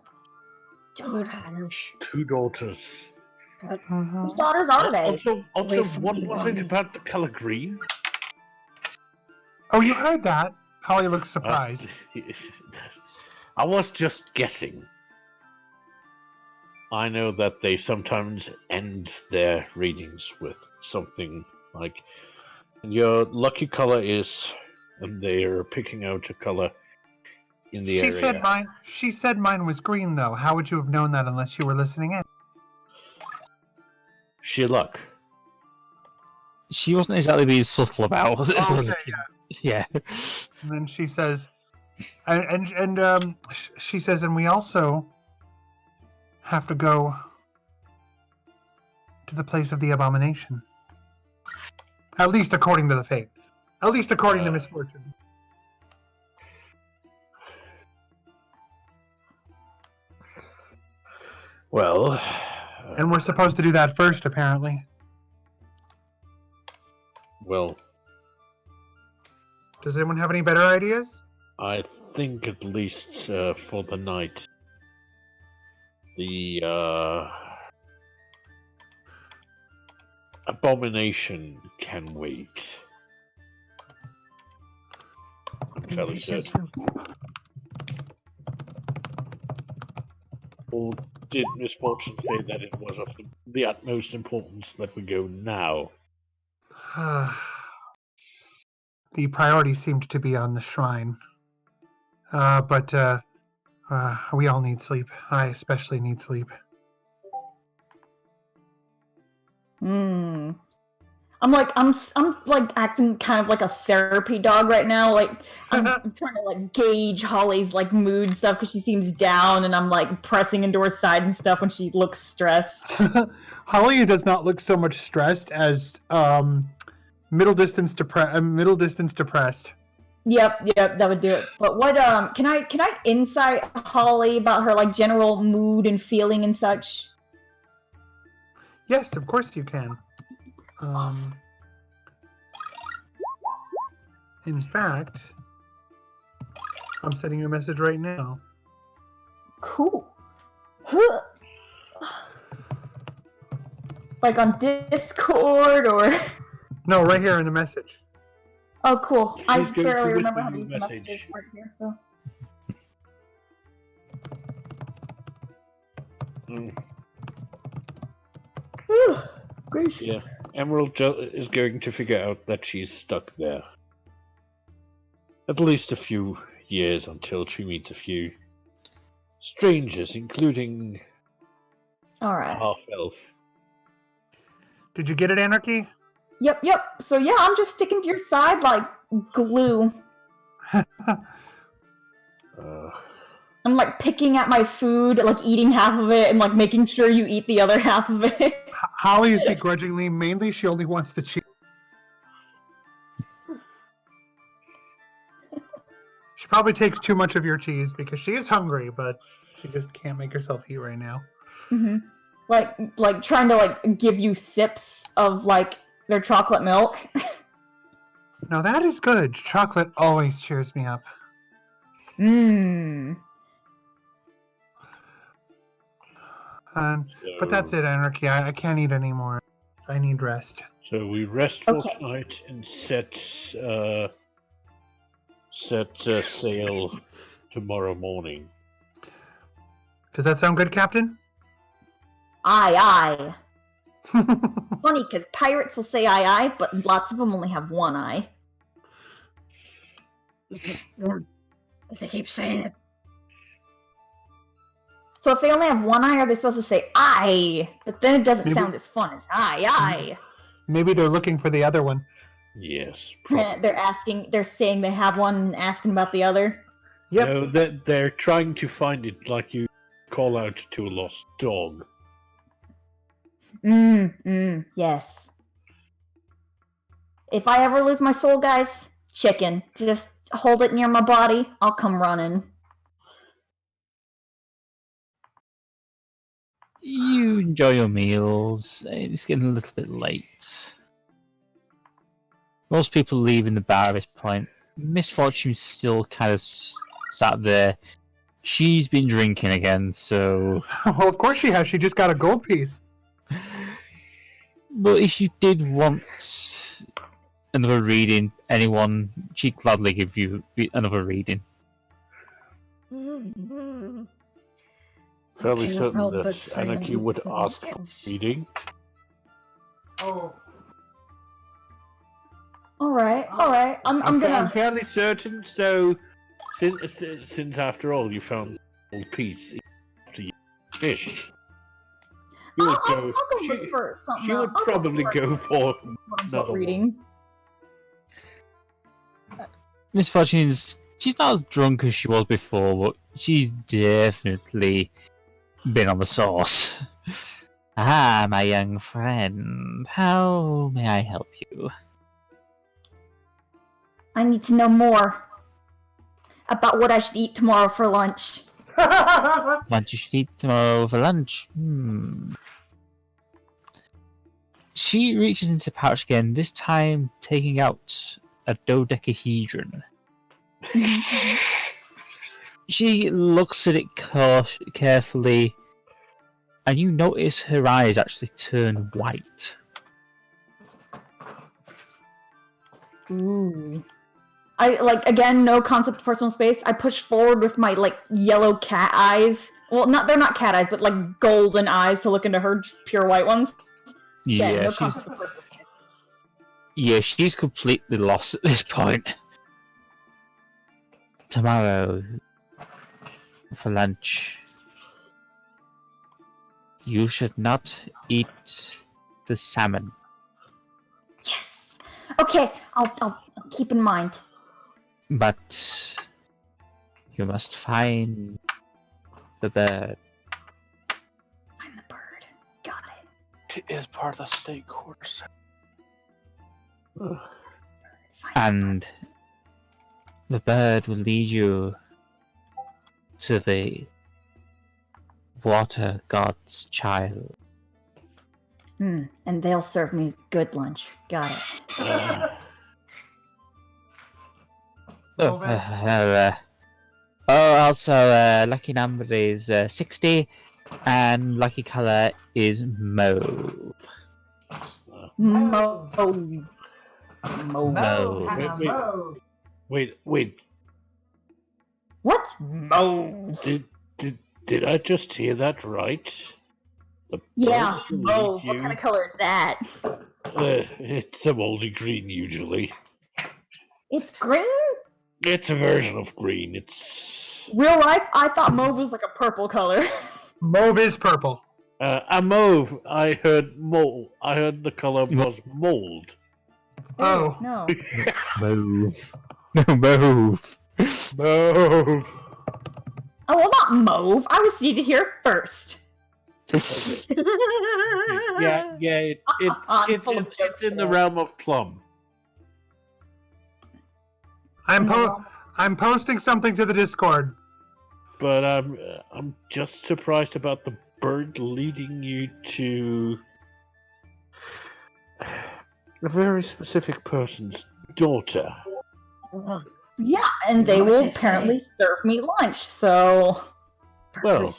2 daughters. 2 daughters. Whose daughters are they? Also, what was it about the color green? Oh, you heard that? Holly looks surprised. I was just guessing. I know that they sometimes end their readings with something like, your lucky color is, and they are picking out a color in the area. She said mine was green, though. How would you have known that unless you were listening in? Sheer luck. She wasn't exactly being subtle about it. Okay, Yeah. And then she says, she says, and we also have to go to the place of the abomination. At least according to the fates. At least according to misfortune. Well... and we're supposed to do that first, apparently. Well... Does anyone have any better ideas? I think at least for the night, the abomination can wait. Charlie said. Or did misfortune say that it was of the utmost importance that we go now? The priority seemed to be on the shrine. But we all need sleep. I especially need sleep. I'm like acting kind of like a therapy dog right now. Like I'm trying to like gauge Holly's like mood stuff because she seems down, and I'm like pressing into her side and stuff when she looks stressed. Holly does not look so much stressed as middle distance depressed. Yep, that would do it. But what can I insight Holly about her like general mood and feeling and such? Yes, of course you can. Awesome. In fact, I'm sending you a message right now. Cool. Like on Discord or? No, right here in the message. Oh, cool. I She's going barely to remember whisper how to you use a messages message. right here, so. Gracious. Yeah, Emerald is going to figure out that she's stuck there. At least a few years until she meets a few strangers, including Alright. a half-elf. Did you get it, Anarchy? Yep. So yeah, I'm just sticking to your side like glue. I'm like picking at my food, like eating half of it, and like making sure you eat the other half of it. Holly is begrudgingly, mainly she only wants the cheese. She probably takes too much of your cheese because she is hungry, but she just can't make herself eat right now. Mm-hmm. Like trying to like give you sips of like their chocolate milk. Now that is good. Chocolate always cheers me up. But that's it, Anarchy. I can't eat anymore. I need rest. So we rest for tonight and set sail tomorrow morning. Does that sound good, Captain? Aye. Funny, because pirates will say aye, but lots of them only have one eye. They keep saying it. So if they only have one eye, are they supposed to say aye? But then it doesn't sound as fun as aye. Maybe they're looking for the other one. Yes. They're saying they have one and asking about the other. Yep. No, they're trying to find it like you call out to a lost dog. Yes. If I ever lose my soul, guys, chicken. Just hold it near my body. I'll come running. You enjoy your meals. It's getting a little bit late. Most people leaving the bar at this point. Misfortune's still kind of sat there. She's been drinking again, so... Well, of course she has. She just got a gold piece. But if you did want another reading, anyone, she'd gladly give you another reading. Fairly certain that Anarchy would ask for reading. Oh. Alright. I'm gonna... I'm fairly certain, so... Since after all you found a gold piece after you fish. I'll go look for something. She would probably go for another reading. Miss Fortune's, she's not as drunk as she was before, but she's definitely been on the sauce. Ah, my young friend, how may I help you? I need to know more about what I should eat tomorrow for lunch. What you should eat tomorrow for lunch? She reaches into the pouch again, this time taking out a dodecahedron. She looks at it carefully, and you notice her eyes actually turn white. Ooh. I again, no concept of personal space. I push forward with my yellow cat eyes. Well, they're not cat eyes, but golden eyes to look into her pure white ones. Yeah, she's completely lost at this point. Tomorrow, for lunch, you should not eat the salmon. Yes. Okay, I'll keep in mind. But you must find the bird. Find the bird. Got it. It is part of the state course. And the bird will lead you to the water god's child. And they'll serve me good lunch. Got it. Also, lucky number is 60, and lucky color is mauve. Mauve. Wait. What? Mauve. Did I just hear that right? Yeah, mauve. What kind of color is that? It's a moldy green usually. It's green? It's a version of green. It's real life. I thought mauve was like a purple color. Mauve is purple. A mauve. I heard mold. I heard the color was mold. Oh no. Mauve. No, mauve. Mauve. Oh well, not mauve. I was seated here first. Yeah. It's in the realm of plum. I'm posting something to the Discord. But I'm just surprised about the bird leading you to a very specific person's daughter. Yeah, and they will apparently serve me lunch, so... Well...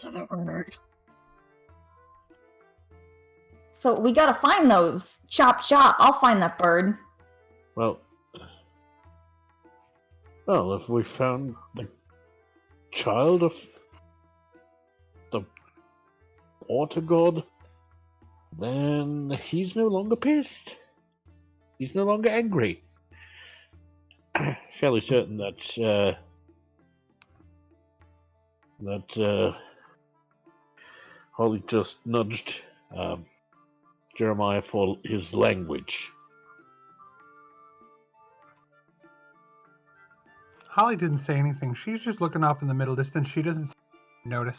So we gotta find those. Chop, chop. I'll find that bird. Well, if we found the child of the water god, then he's no longer pissed. He's no longer angry. Fairly certain that Holly just nudged Jeremiah for his language. Holly didn't say anything. She's just looking off in the middle distance. She doesn't notice.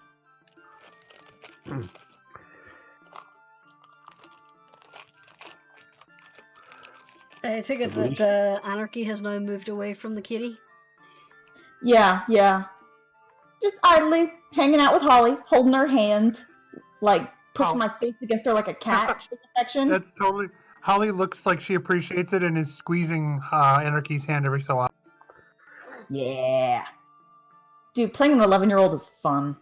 I take it that Anarchy has now moved away from the kitty? Yeah. Just idly hanging out with Holly, holding her hand, pushing my face against her like a cat. Affection. That's totally... Holly looks like she appreciates it and is squeezing Anarchy's hand every so often. Yeah. Dude, playing an 11-year-old is fun.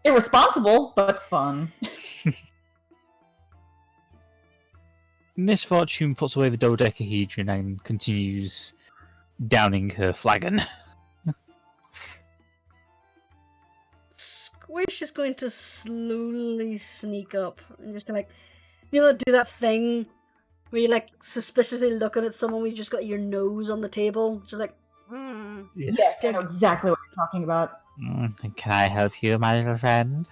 Irresponsible, but fun. Miss Fortune puts away the dodecahedron and continues downing her flagon. Squish is going to slowly sneak up and just do that thing where you suspiciously looking at someone when you just got your nose on the table. Just Yes, I know exactly what you're talking about. Can I help you, my little friend?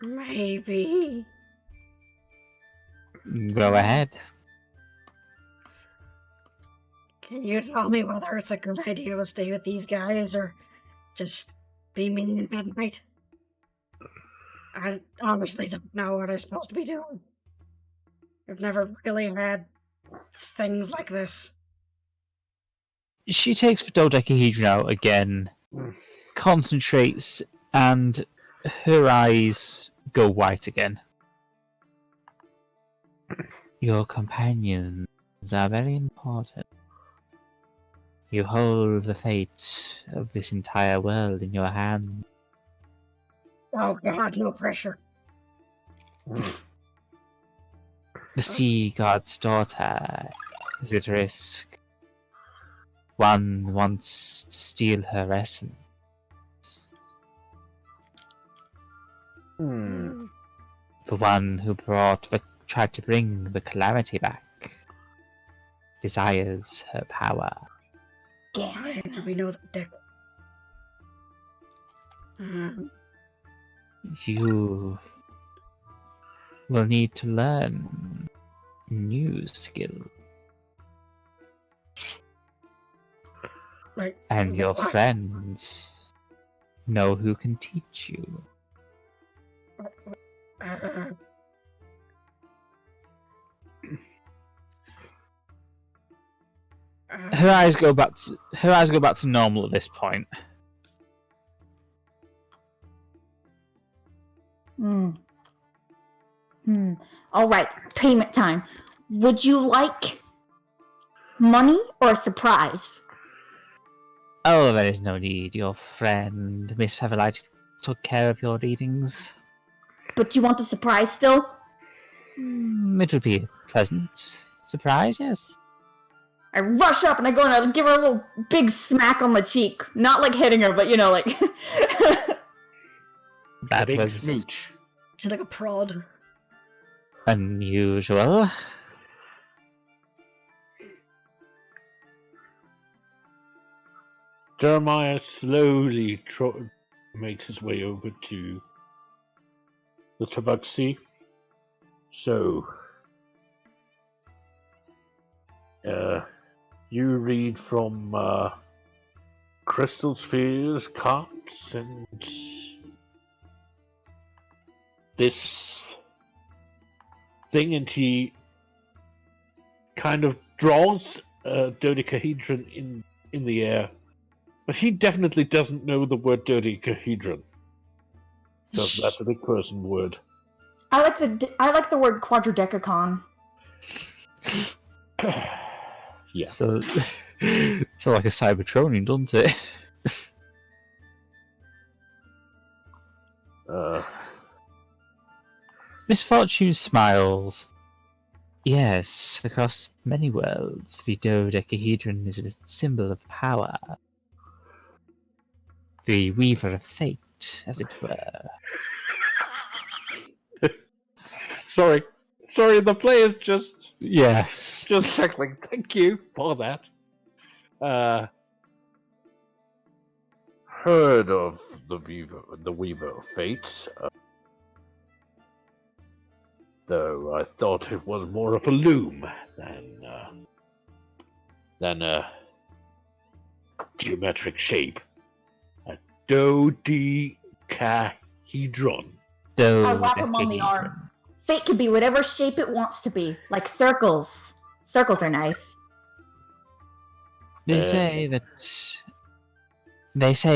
Maybe. Go ahead. Can you tell me whether it's a good idea to stay with these guys or just be mean at night? I honestly don't know what I'm supposed to be doing. I've never really had things like this. She takes the dodecahedron out again, concentrates, and her eyes go white again. Your companions are very important. You hold the fate of this entire world in your hand. Oh God, no pressure. The sea god's daughter is at risk. One wants to steal her essence. The one who tried to bring the calamity back desires her power. Yeah, we know that. You will need to learn new skills. Like, and your friends know who can teach you. Her eyes go back to normal at this point. All right, payment time. Would you like money or a surprise? Oh, there is no need. Your friend, Miss Featherlight, took care of your readings. But you want the surprise still? It would be a pleasant surprise, yes. I rush up and I go and I give her a little big smack on the cheek. Not like hitting her, but you know, like... That big was smooch. Just like a prod. Unusual. Jeremiah slowly makes his way over to the Tabaxi. So, you read from Crystal Spheres cards and this thing, and he kind of draws a dodecahedron in the air. But he definitely doesn't know the word dodecahedron. Because that's a big person word. I like the word quadrodecacon. Yeah. So like a Cybertronian, doesn't it? Misfortune smiles. Yes, across many worlds, the dodecahedron is a symbol of power. The weaver of fate, as it were. Sorry, the player's just chuckling. Thank you for that. Heard of the weaver of fate, though I thought it was more of a loom than a geometric shape. A dodecahedron. I whap him on the arm. Fate can be whatever shape it wants to be, like circles. Circles are nice. They say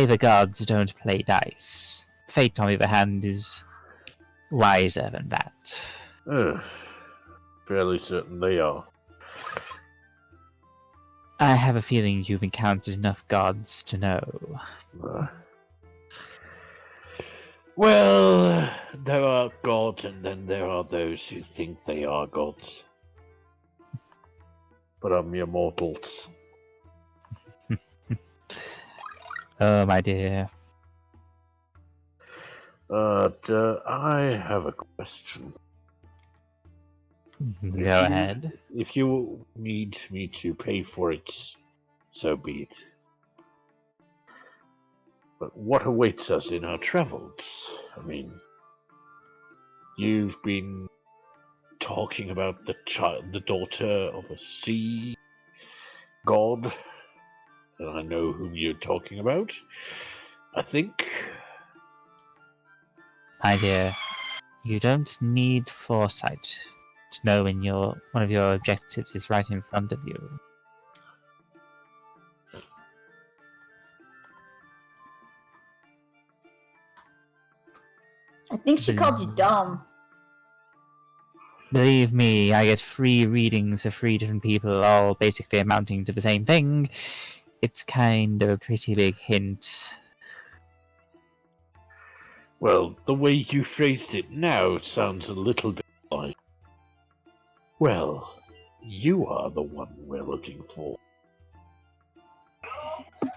the gods don't play dice. Fate, on the other hand, is wiser than that. Fairly certain they are. I have a feeling you've encountered enough gods to know. Well, there are gods, and then there are those who think they are gods. But are mere mortals. Oh, my dear. I have a question. Go ahead. If you need me to pay for it, so be it. But what awaits us in our travels? I mean, you've been talking about the daughter of a sea god, and I know whom you're talking about, I think. My dear, you don't need foresight to know when one of your objectives is right in front of you. I think she called you dumb. Believe me, I get 3 readings of 3 different people, all basically amounting to the same thing. It's kind of a pretty big hint. Well, the way you phrased it now sounds a little bit like, well, you are the one we're looking for.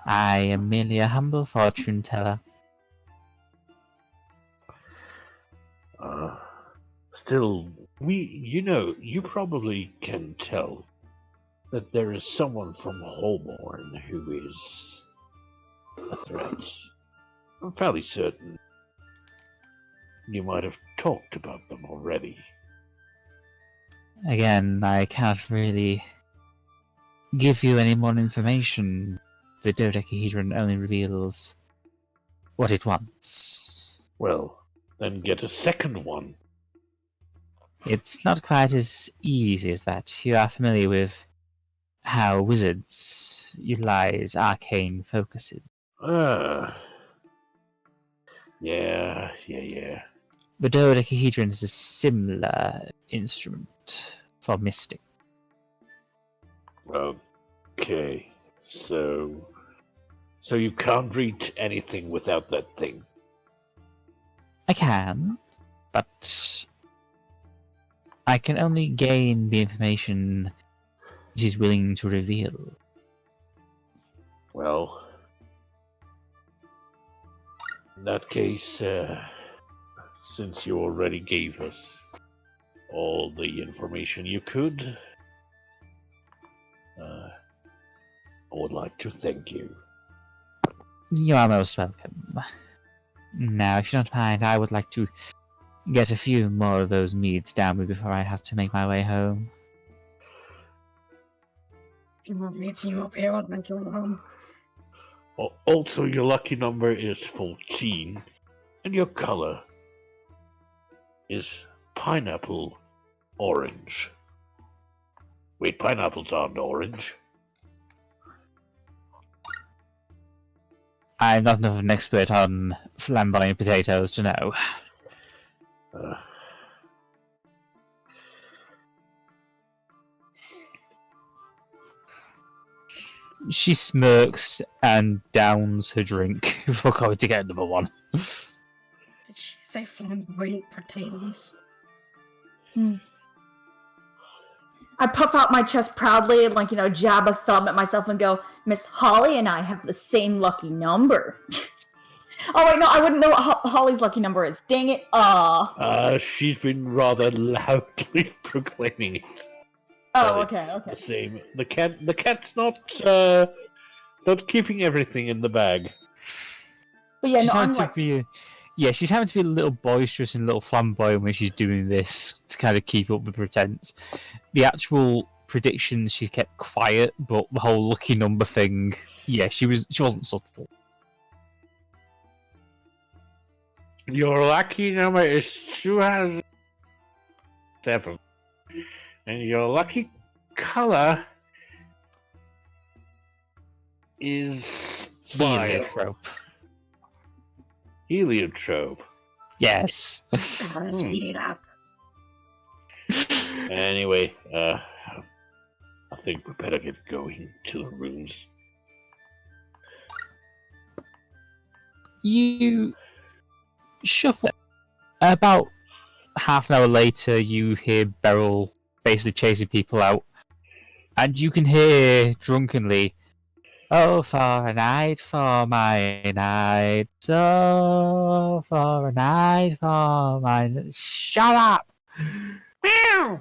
I am merely a humble fortune teller. Still, you probably can tell that there is someone from Holborn who is a threat. I'm fairly certain you might have talked about them already. Again, I can't really give you any more information. The dodecahedron only reveals what it wants. Well, then get a second one. It's not quite as easy as that. You are familiar with how wizards utilize arcane focuses. Yeah. The dodecahedron is a similar instrument for mystic. Okay, so you can't read anything without that thing? I can, but I can only gain the information it is willing to reveal. Well, in that case, since you already gave us all the information you could, I would like to thank you. You are most welcome. Now, if you don't mind, I would like to get a few more of those meads down me before I have to make my way home. If you want me to up here, I'll make you home. Also, your lucky number is 14, and your color is pineapple orange. Wait, pineapples aren't orange. I'm not enough of an expert on flamboyant potatoes to know. She smirks and downs her drink before going to get another one. Did she say flamboyant potatoes? I puff out my chest proudly and, jab a thumb at myself and go, Miss Holly and I have the same lucky number. Oh, wait, no, I wouldn't know what Holly's lucky number is. Dang it. She's been rather loudly proclaiming it. Oh, okay. The same. The cat's not keeping everything in the bag. But yeah, she's no, she's having to be a little boisterous and a little flamboyant when she's doing this to kind of keep up the pretense. The actual predictions, she kept quiet, but the whole lucky number thing, yeah, she wasn't subtle. Your lucky number is 207. And your lucky color is Heliotrope. Heliotrope. Yes. Let's speed it up. Anyway, I think we better get going to the rooms. You shuffle. About half an hour later, you hear Beryl basically chasing people out, and you can hear drunkenly, "Oh, for a night, for my night, oh, for a night, for my..." Shut up! Meow!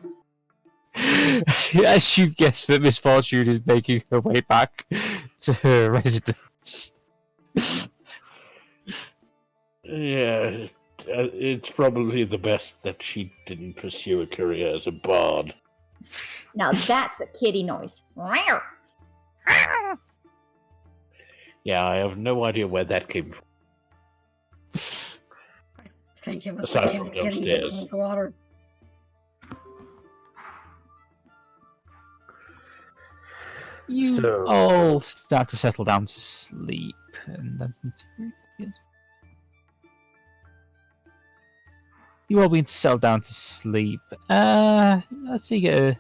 As you guess that Miss Fortune is making her way back to her residence. Yeah, it's probably the best that she didn't pursue a career as a bard. Now that's a kitty noise. Yeah, I have no idea where that came from. I think it was Aside the from kid getting downstairs. in the water. You all start to settle down to sleep, and then you all begin to settle down to sleep. Let's say you get a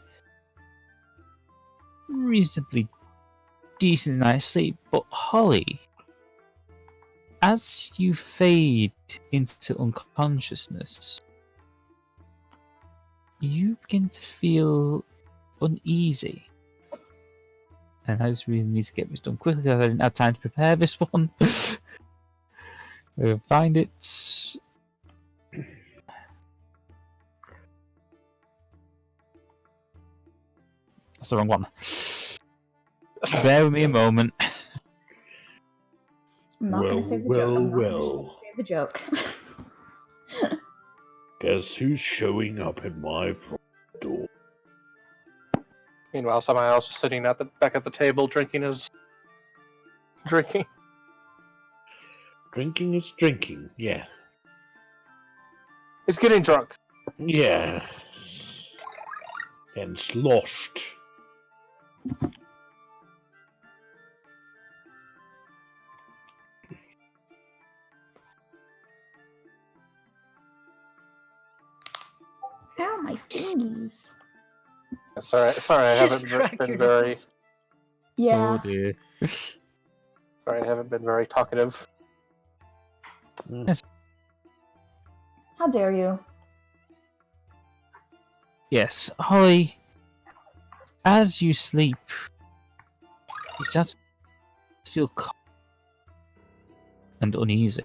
reasonably decent night's sleep. But Holly, as you fade into unconsciousness, you begin to feel uneasy. And I just really need to get this done quickly because I didn't have time to prepare this one. We'll find it. That's the wrong one. Bear with me a moment. I'm not going to say the joke. I'm not going to say the joke. Guess who's showing up in my front door? Meanwhile, Samael is sitting back at the table drinking. Drinking is drinking, yeah. He's getting drunk. Yeah. And sloshed. Ow, my fingies. Sorry, I haven't been very. Yeah. Oh dear. Sorry, I haven't been very talkative. How dare you? Yes, Holly, as you sleep, you start to feel cold and uneasy.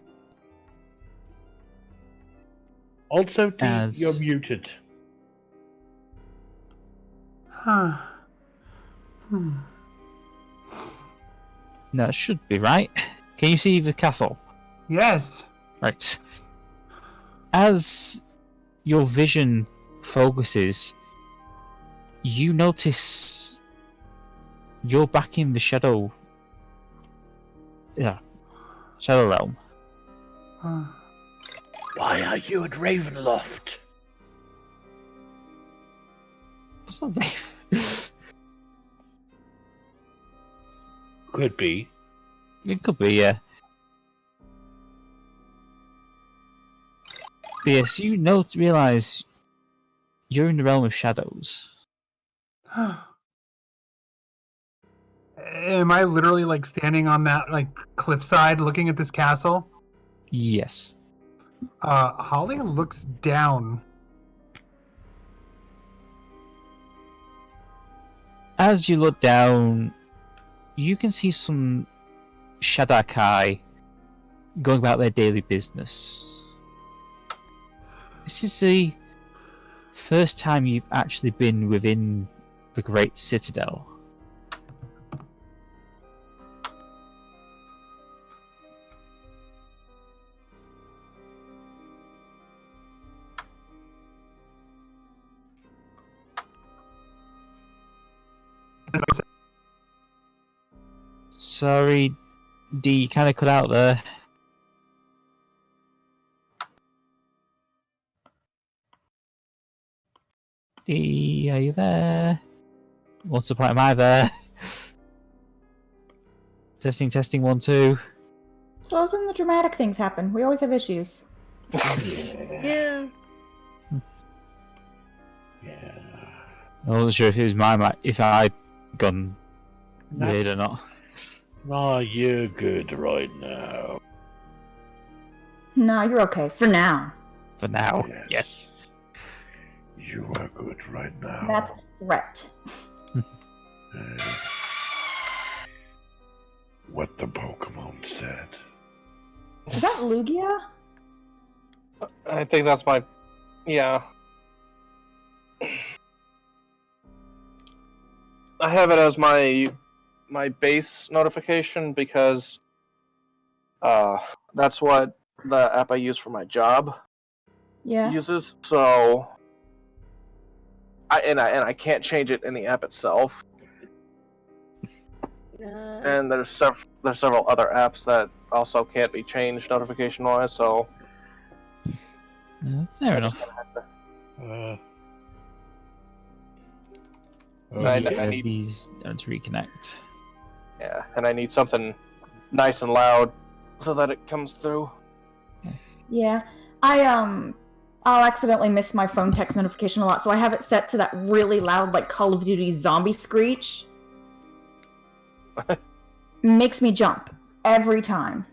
Also, you're muted. Huh. That should be right. Can you see the castle? Yes. Right. As your vision focuses, you notice you're back in the shadow. Yeah. Shadow realm. Why are you at Ravenloft? It's not Raven. Could be. It could be, yeah. But yes, you realise you're in the realm of shadows. Am I literally like standing on that like cliffside looking at this castle? Yes. Holly looks down. As you look down, you can see some Shadakai going about their daily business. This is the first time you've actually been within the Great Citadel. Sorry, D, you kind of cut out there. D, are you there? What's the point? Am I there? Testing, 1, 2. So that's when the dramatic things happen. We always have issues. Yeah. Yeah. I wasn't sure if it was my mic, if I'd gone weird or not. Oh, you're good right now. No, you're okay. For now. For now, yes. You are good right now. That's a threat. What the Pokemon said. Is that Lugia? I think that's my... Yeah. I have it as my base notification because that's what the app I use for my job uses. So, I can't change it in the app itself. And there's several other apps that also can't be changed notification wise. So, fair enough. I need these to reconnect. Yeah, and I need something nice and loud so that it comes through. Yeah, I'll accidentally miss my phone text notification a lot, so I have it set to that really loud, like Call of Duty zombie screech. Makes me jump every time.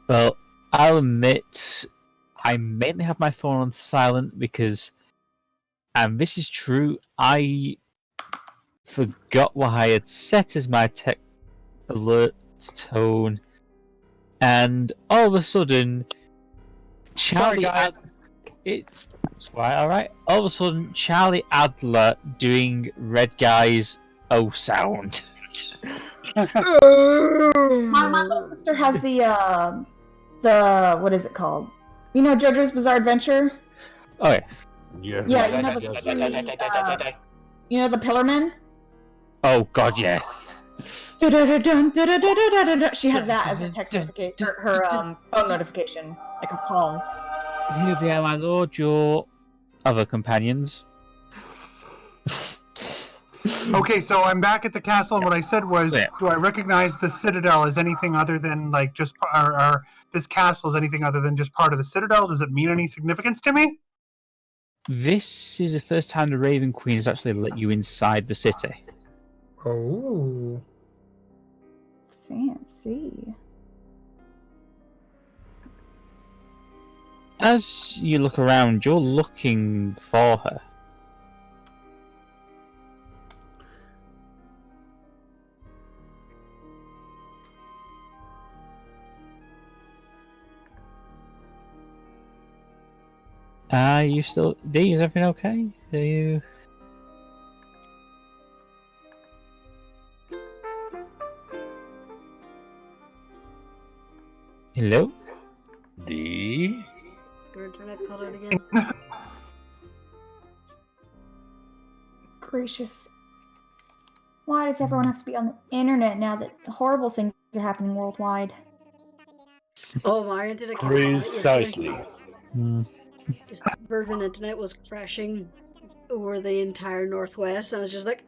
Well, I'll admit, I mainly have my phone on silent because, and this is true, I forgot what I had set as my tech alert tone, and all of a sudden, Charlie it's quite alright. All of a sudden, Charlie Adler doing Red Guy's O sound. My little sister has the what is it called? You know JoJo's Bizarre Adventure? Oh yeah. Yeah, you know the Pillarman? Oh god, yes. She has that as her text notification, her phone notification, like a call. Here we are, my lord, your other companions. Okay, so I'm back at the castle, and what I said was, do I recognize the Citadel as anything other than, like, just, or this castle is anything other than just part of the Citadel? Does it mean any significance to me? This is the first time the Raven Queen has actually let you inside the city. Oh. Fancy. As you look around, you're looking for her. Are you still... D, is everything okay? Are you... Hello? D? Your internet cut out again. Gracious. Why does everyone have to be on the internet now that horrible things are happening worldwide? Oh, my internet cut out Precisely. yesterday. Just virgin internet was crashing over the entire northwest. I was just like,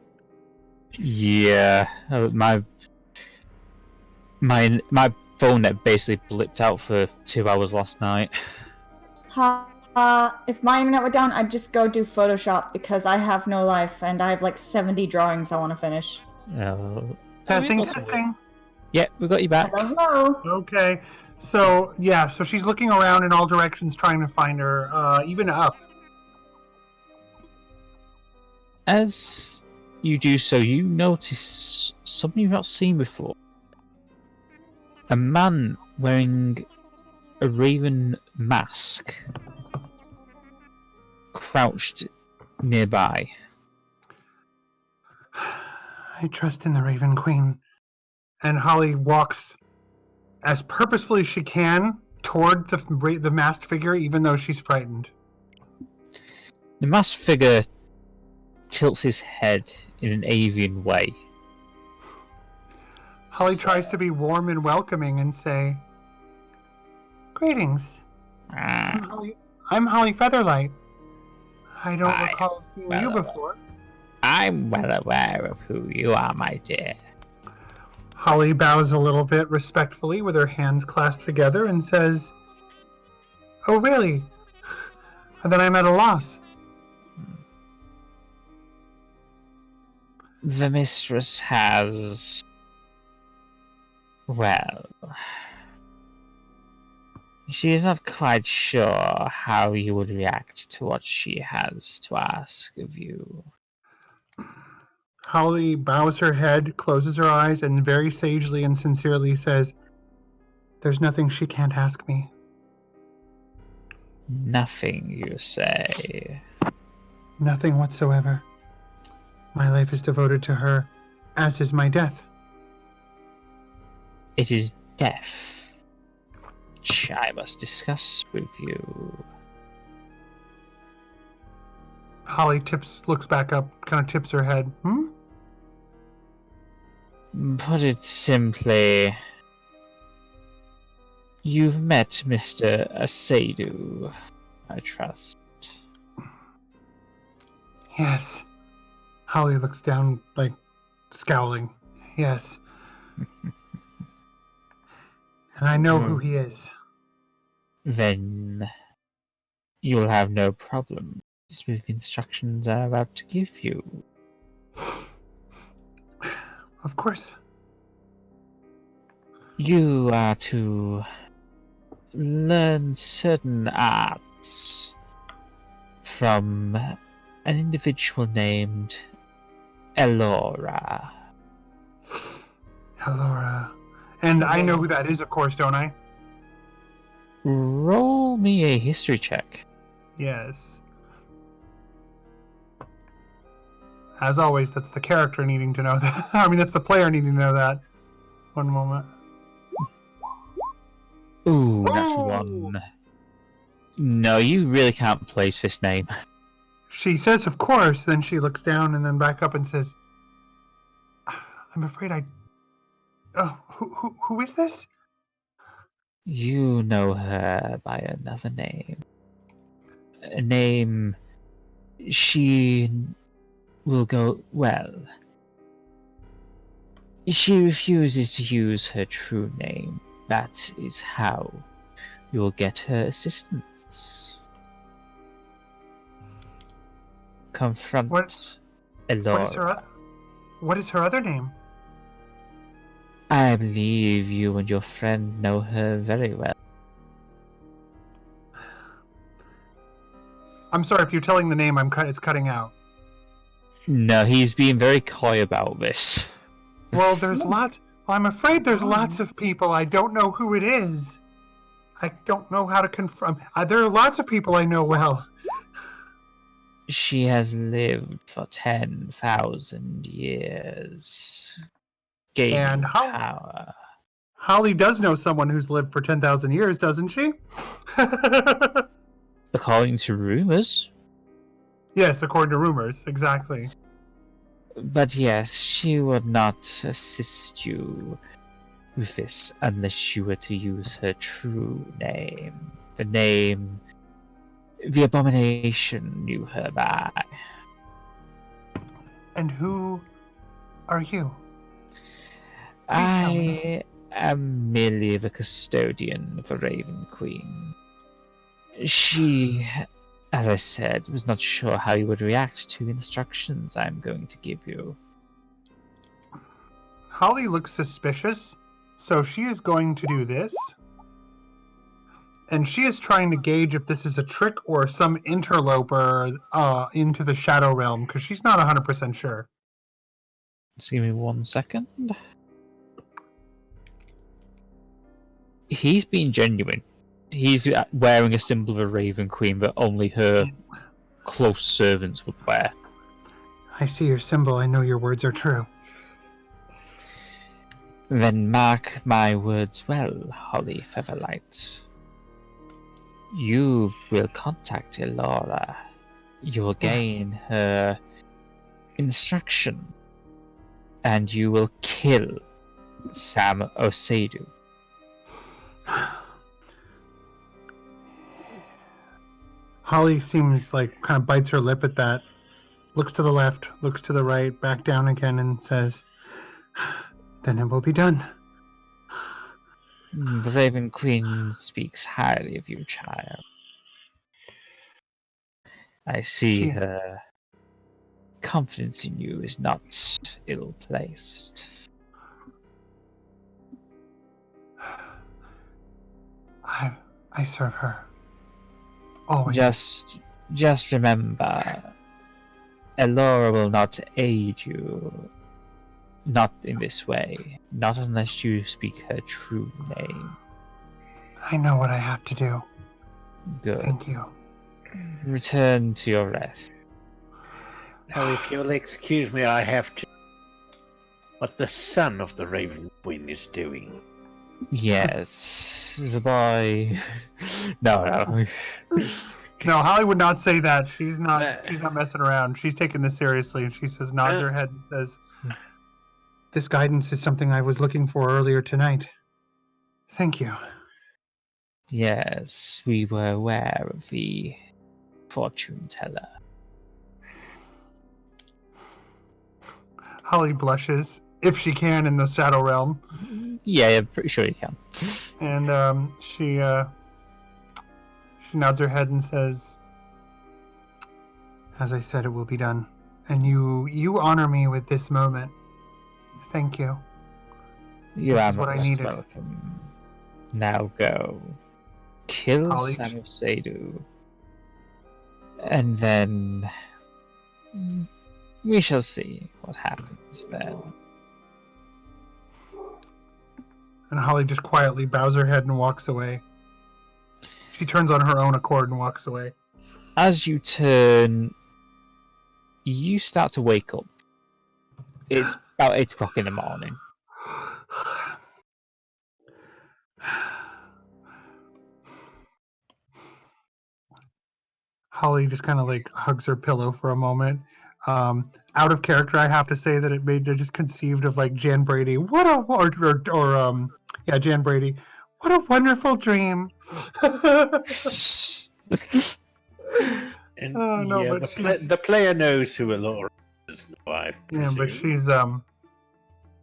Yeah, my phone net basically blipped out for 2 hours last night. If my internet went down, I'd just go do Photoshop because I have no life and I have like 70 drawings I want to finish. Testing? Yeah, we got you back. Hello. Okay. So, yeah, so she's looking around in all directions trying to find her, even up. As you do so, you notice something you've not seen before. A man wearing a raven mask crouched nearby. I trust in the Raven Queen. And Holly walks as purposefully as she can toward the masked figure, even though she's frightened. The masked figure tilts his head in an avian way. Holly tries to be warm and welcoming and say, "Greetings. I'm Holly Featherlight. I don't recall seeing you before." I'm well aware of who you are, my dear. Holly bows a little bit respectfully with her hands clasped together and says, "Oh, really? Then I'm at a loss." The mistress has... well... she is not quite sure how you would react to what she has to ask of you. Holly bows her head, closes her eyes, and very sagely and sincerely says, "There's nothing she can't ask me." Nothing, you say? Nothing whatsoever. My life is devoted to her, as is my death. It is death which I must discuss with you. Holly looks back up, kind of tips her head. Put it simply, you've met Mr. Asadu, I trust. Yes. Holly looks down, like, scowling. Yes. And I know who he is. Then you'll have no problems with the instructions I'm about to give you. Of course. You are to learn certain arts from an individual named Elora. Elora. And I know who that is, of course, don't I? Roll me a history check. Yes. As always, that's the character needing to know that. I mean, that's the player needing to know that. One moment. Ooh, that's one. No, you really can't place this name. She says, of course, then she looks down and then back up and says, I'm afraid I... Oh, who is this? You know her by another name. A name she will go well. She refuses to use her true name. That is how you will get her assistance. Confront Elora. What is her other name? I believe you and your friend know her very well. I'm sorry, if you're telling the name, it's cutting out. No, he's being very coy about this. Well, there's lots... I'm afraid there's lots of people. I don't know who it is. I don't know how to confront... there are lots of people I know well. She has lived for 10,000 years. Gaining power. Holly does know someone who's lived for 10,000 years, doesn't she? According to rumors. Yes, according to rumors, exactly. But yes, she would not assist you with this unless you were to use her true name. The name the Abomination knew her by. And who are you? I am merely the custodian of the Raven Queen. She, as I said, was not sure how you would react to the instructions I'm going to give you. Holly looks suspicious, so she is going to do this. And she is trying to gauge if this is a trick or some interloper into the Shadow Realm, because she's not 100% sure. Just give me 1 second. He's being genuine. He's wearing a symbol of a Raven Queen that only her close servants would wear. I see your symbol. I know your words are true. Then mark my words well, Holly Featherlight. You will contact Elora. You will gain her instruction. And you will kill Sam Oseidu. Holly seems like kind of bites her lip at that, looks to the left, looks to the right, back down again, and says, then it will be done. The Raven Queen speaks highly of you, child. I see her confidence in you is not ill-placed. I serve her. Always. Just remember, Elora will not aid you. Not in this way. Not unless you speak her true name. I know what I have to do. Good. Thank you. Return to your rest. Now, if you'll excuse me, I have to... what the son of the Raven Queen is doing. Yes, the boy. No. No, Holly would not say that. She's not messing around. She's taking this seriously, and she says, nods her head and says, "This guidance is something I was looking for earlier tonight. Thank you." Yes, we were aware of the fortune teller. Holly blushes, if she can, in the Shadow Realm. Yeah, I'm pretty sure you can. And she nods her head and says, "As I said, it will be done. And you honor me with this moment. Thank you. You are what I most needed." welcome. Now go. Kill Holly. Samusedu. And then we shall see what happens then. And Holly just quietly bows her head and walks away. She turns on her own accord and walks away. As you turn, you start to wake up. It's about 8 o'clock in the morning. Holly just kind of like hugs her pillow for a moment. Out of character, I have to say that I just conceived of like Jan Brady. Jan Brady. What a wonderful dream. And no, but the player knows who Alora is. Yeah, but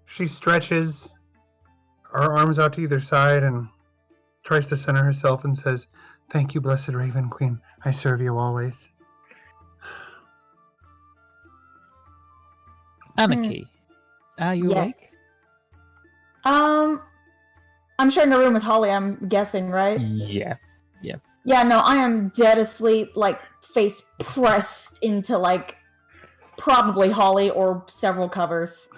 she stretches her arms out to either side and tries to center herself and says, "Thank you, blessed Raven Queen. I serve you always." Anarchy, are you awake? I'm sharing a room with Holly, I'm guessing, right? Yeah. Yeah, no, I am dead asleep, like, face pressed into, like, probably Holly or several covers.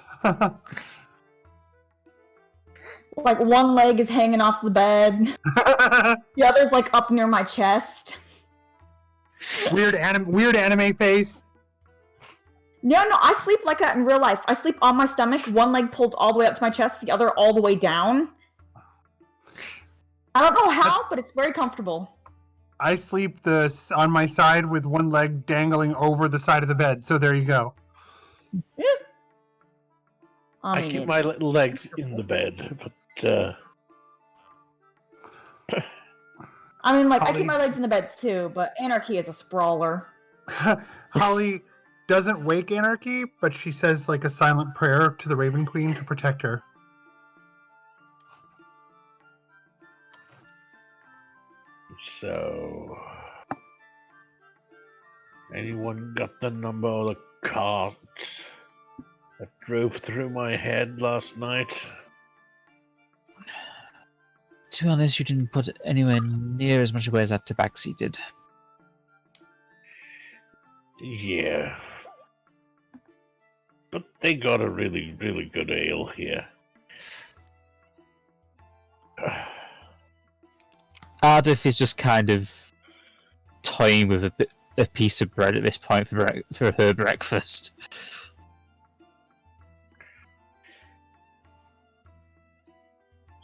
Like, one leg is hanging off the bed. The other's, like, up near my chest. Weird anime face. No, I sleep like that in real life. I sleep on my stomach, one leg pulled all the way up to my chest, the other all the way down. I don't know how, but it's very comfortable. I sleep on my side with one leg dangling over the side of the bed, so there you go. I keep my little legs in the bed, but... I mean, like, Holly... I keep my legs in the bed too, but Anarchy is a sprawler. Holly doesn't wake Anarchy, but she says, like, a silent prayer to the Raven Queen to protect her. So... anyone got the number of the cart that drove through my head last night? To be honest, you didn't put anywhere near as much away as that Tabaxi did. Yeah. But they got a really, really good ale here. Ardeth is just kind of toying with a piece of bread at this point for her breakfast.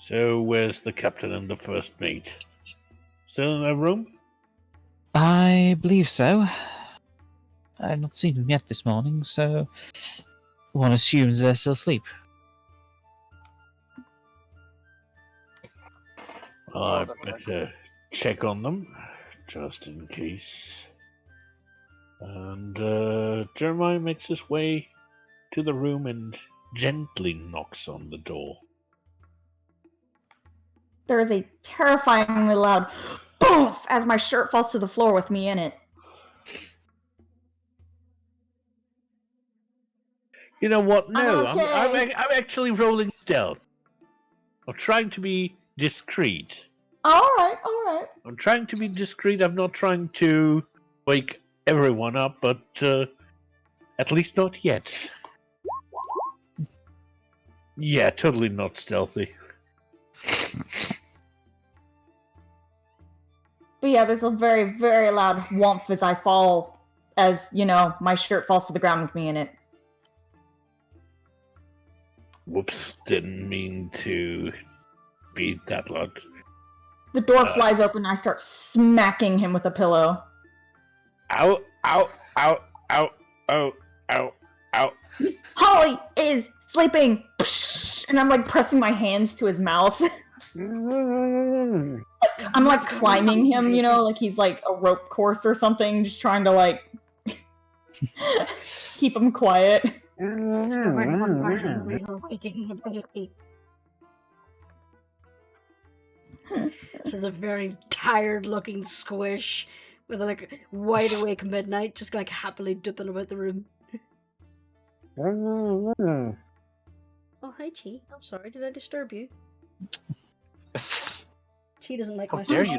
So, where's the captain and the first mate? Still in their room? I believe so. I've not seen them yet this morning, so one assumes they're still asleep. I better check on them, just in case. And Jeremiah makes his way to the room and gently knocks on the door. There is a terrifyingly loud boom as my shirt falls to the floor with me in it. You know what? No, okay. I'm actually rolling stealth. I'm trying to be discreet. Alright. I'm trying to be discreet. I'm not trying to wake everyone up, but at least not yet. Yeah, totally not stealthy. But yeah, there's a very, very loud whomp as I fall, as, you know, my shirt falls to the ground with me in it. Whoops, didn't mean to be that loud. The door flies open and I start smacking him with a pillow. Ow, ow, ow, ow, ow, ow, ow. Holly is sleeping! And I'm like pressing my hands to his mouth. I'm like climbing him, you know, like he's like a rope course or something, just trying to like keep him quiet. So the very tired-looking Squish with like wide awake midnight, just like happily dipping about the room. Oh, hi, Chi. I'm sorry, did I disturb you? Chi doesn't like my dare you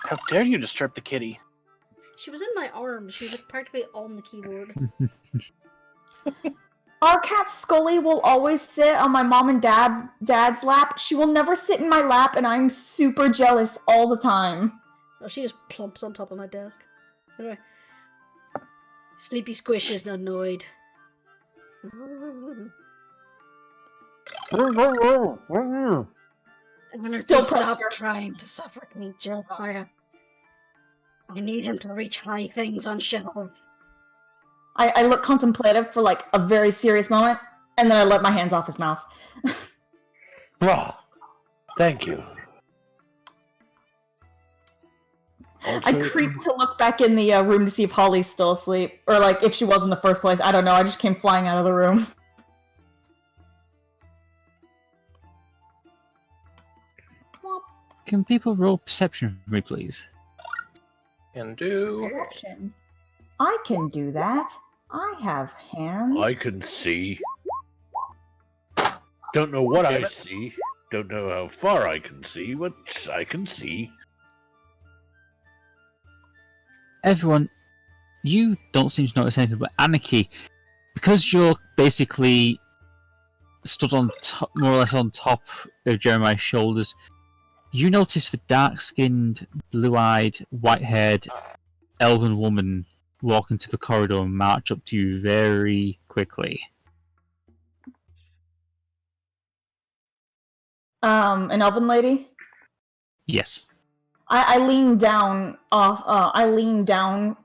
How dare you disturb the kitty? She was in my arms. She was like practically on the keyboard. Our cat Scully will always sit on my mom and dad's lap. She will never sit in my lap, and I'm super jealous all the time. Oh, she just plumps on top of my desk. Anyway, Sleepy Squish isn't annoyed. Still stop trying to suffocate me, Jeremiah. I need him to reach high things on shelf. I look contemplative for like a very serious moment, and then I let my hands off his mouth. Thank you. I creep to look back in the room to see if Holly's still asleep, or like if she was in the first place. I don't know. I just came flying out of the room. Can people roll perception for me, please? Can do. Perception. I can do that. I have hands. I can see. Don't know what I see. Don't know how far I can see, but I can see. Everyone, you don't seem to notice anything, but Anarchy, because you're basically stood on top, more or less on top of Jeremiah's shoulders, you notice the dark-skinned, blue-eyed, white-haired elven woman walk into the corridor and march up to you very quickly. An elven lady? Yes. I lean down off,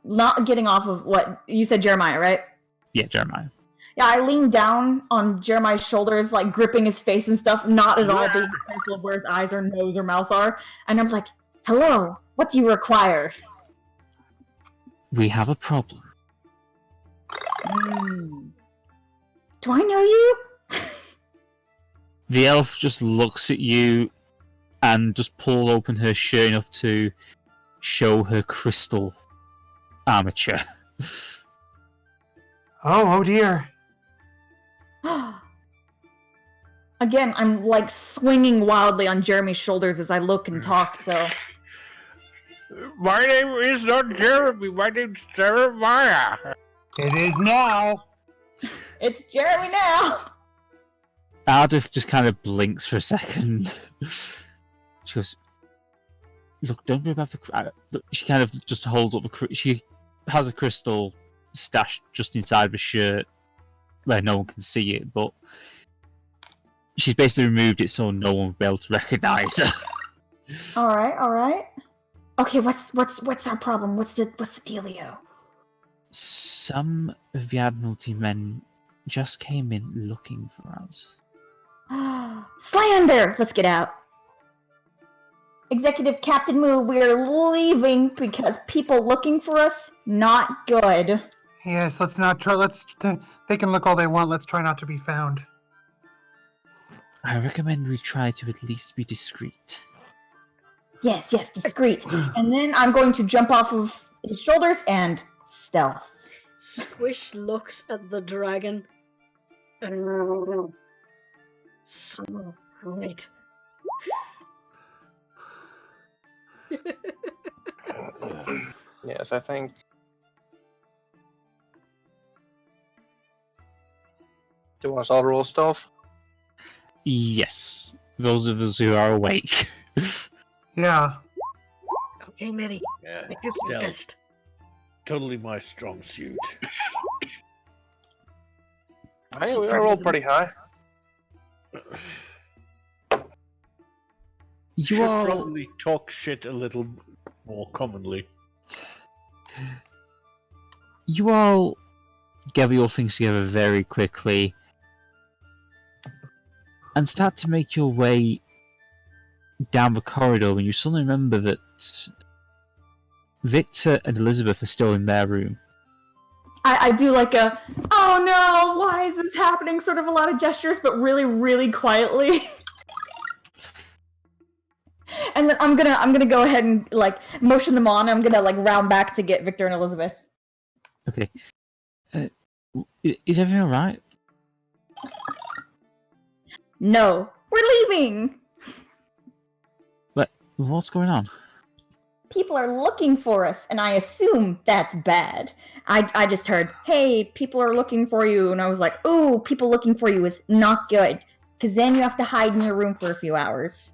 not getting off of what, you said Jeremiah, right? Yeah, Jeremiah. Yeah, I lean down on Jeremiah's shoulders, like gripping his face and stuff, not at all being careful of where his eyes or nose or mouth are. And I'm like, hello, what do you require? We have a problem. Do I know you? The elf just looks at you and just pulled open her shirt enough to show her crystal armature. Oh dear. Again, I'm like swinging wildly on Jeremy's shoulders as I look and talk, so... My name is not Jeremy, my name's Jeremiah. It is now. It's Jeremy now! Ardeth just kind of blinks for a second. She goes, look, don't worry about the... She kind of just holds up she has a crystal stashed just inside the shirt where no one can see it, but she's basically removed it so no one will be able to recognize her. Alright. Okay, what's our problem? What's the dealio? Some of the Admiralty men just came in looking for us. Slander! Let's get out. Executive Captain Move, we are leaving because people looking for us, not good. Yes, let's not try. They can look all they want. Let's try not to be found. I recommend we try to at least be discreet. Yes, discreet. And then I'm going to jump off of his shoulders and stealth. Squish looks at the dragon. So right. Yes, I think. Do you want us all to roll stealth? Yes, those of us who are awake. Yeah. Okay, Mitty. Make your focused. Totally my strong suit. Hey, we are all pretty high. You should probably talk shit a little more commonly. You all gather your things together very quickly and start to make your way down the corridor when you suddenly remember that Victor and Elizabeth are still in their room. I do like a, oh no, why is this happening? Sort of a lot of gestures, but really, really quietly. And then I'm gonna go ahead and like motion them on. I'm gonna like round back to get Victor and Elizabeth. Okay. Is everything alright? No, we're leaving. But what's going on? People are looking for us, and I assume that's bad. I just heard, hey, people are looking for you, and I was like, ooh, people looking for you is not good, because then you have to hide in your room for a few hours.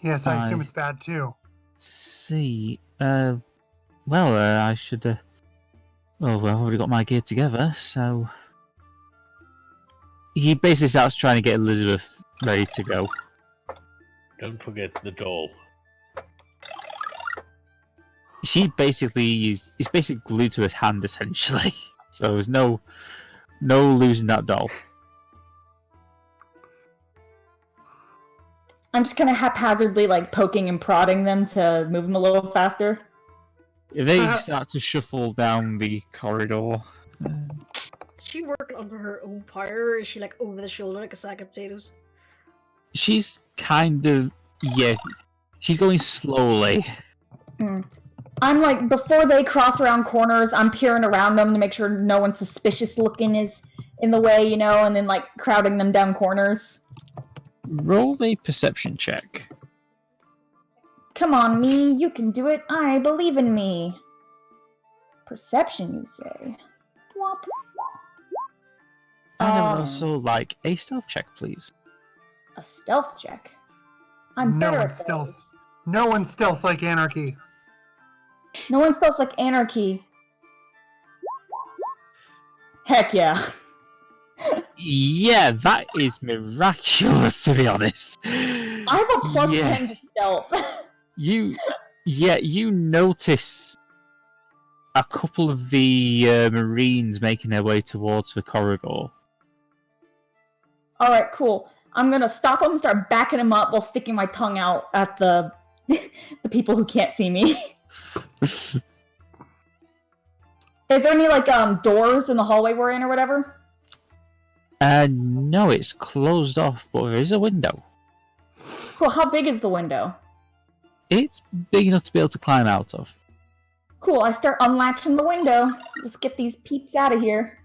Yes, I assume it's bad too. See, I should, I've already got my gear together, so... He basically starts trying to get Elizabeth ready to go. Don't forget the doll. She basically is basically glued to his hand, essentially. So there's no losing that doll. I'm just kind of haphazardly like poking and prodding them to move them a little faster. They start to shuffle down the corridor. Is she working under her own power, or is she like over the shoulder like a sack of potatoes? She's kind of, she's going slowly. I'm like, before they cross around corners, I'm peering around them to make sure no one suspicious looking is in the way, you know, and then like crowding them down corners. Roll a perception check. Come on, me, you can do it. I believe in me. Perception, you say? Whop. And I would also like a stealth check, please. A stealth check? I'm better at stealth. No one stealths like Anarchy. No one stealths like Anarchy. Heck yeah. Yeah, that is miraculous, to be honest. I have a plus 10 to stealth. You notice a couple of the Marines making their way towards the corridor. Alright, cool. I'm gonna stop them, start backing them up while sticking my tongue out at the people who can't see me. Is there any, like, doors in the hallway we're in or whatever? No, it's closed off, but there is a window. Cool, how big is the window? It's big enough to be able to climb out of. Cool, I start unlatching the window. Let's get these peeps out of here.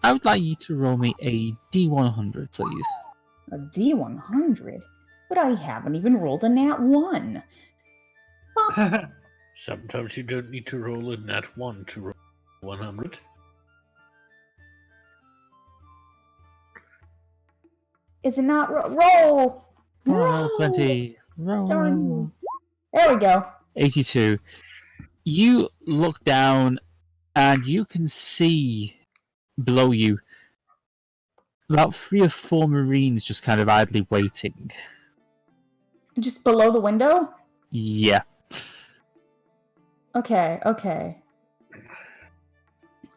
I would like you to roll me a D100, please. A D100? But I haven't even rolled a nat 1. Sometimes you don't need to roll a nat 1 to roll 100. Is it not roll? Roll 20. Roll. Darn. There we go. 82. You look down and you can see below you about 3 or 4 Marines just kind of idly waiting. Just below the window? Yeah. Okay.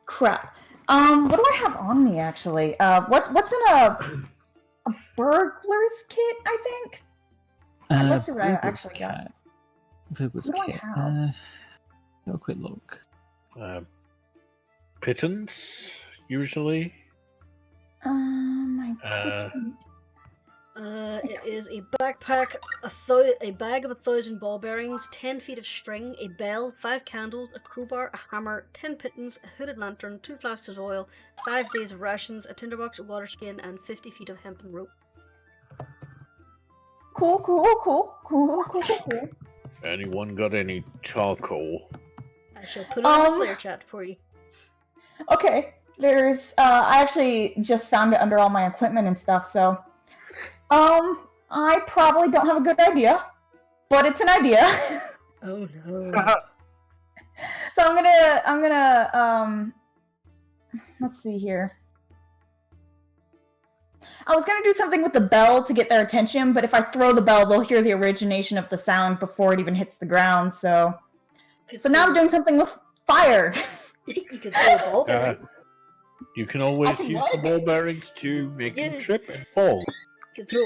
Crap. What do I have on me actually? What's in a burglar's kit, I think? Let's see what I actually got. Burglar's what do kit. I have? Have a quick look. Pittance, usually. My pittance. It is a backpack, a bag of 1,000 ball bearings, 10 feet of string, a bell, 5 candles, a crowbar, a hammer, 10 pittance, a hooded lantern, 2 flasks of oil, 5 days of rations, a tinderbox, a water skin, and 50 feet of hempen rope. Cool. Anyone got any charcoal? I shall put it in the player chat for you. Okay, there's, I actually just found it under all my equipment and stuff, so, I probably don't have a good idea, but it's an idea. Oh no. So I'm gonna let's see here. I was gonna do something with the bell to get their attention, but if I throw the bell, they'll hear the origination of the sound before it even hits the ground. So now I'm doing something with fire. You could throw a ball bearing. You can always use the ball bearings to make them trip and fall.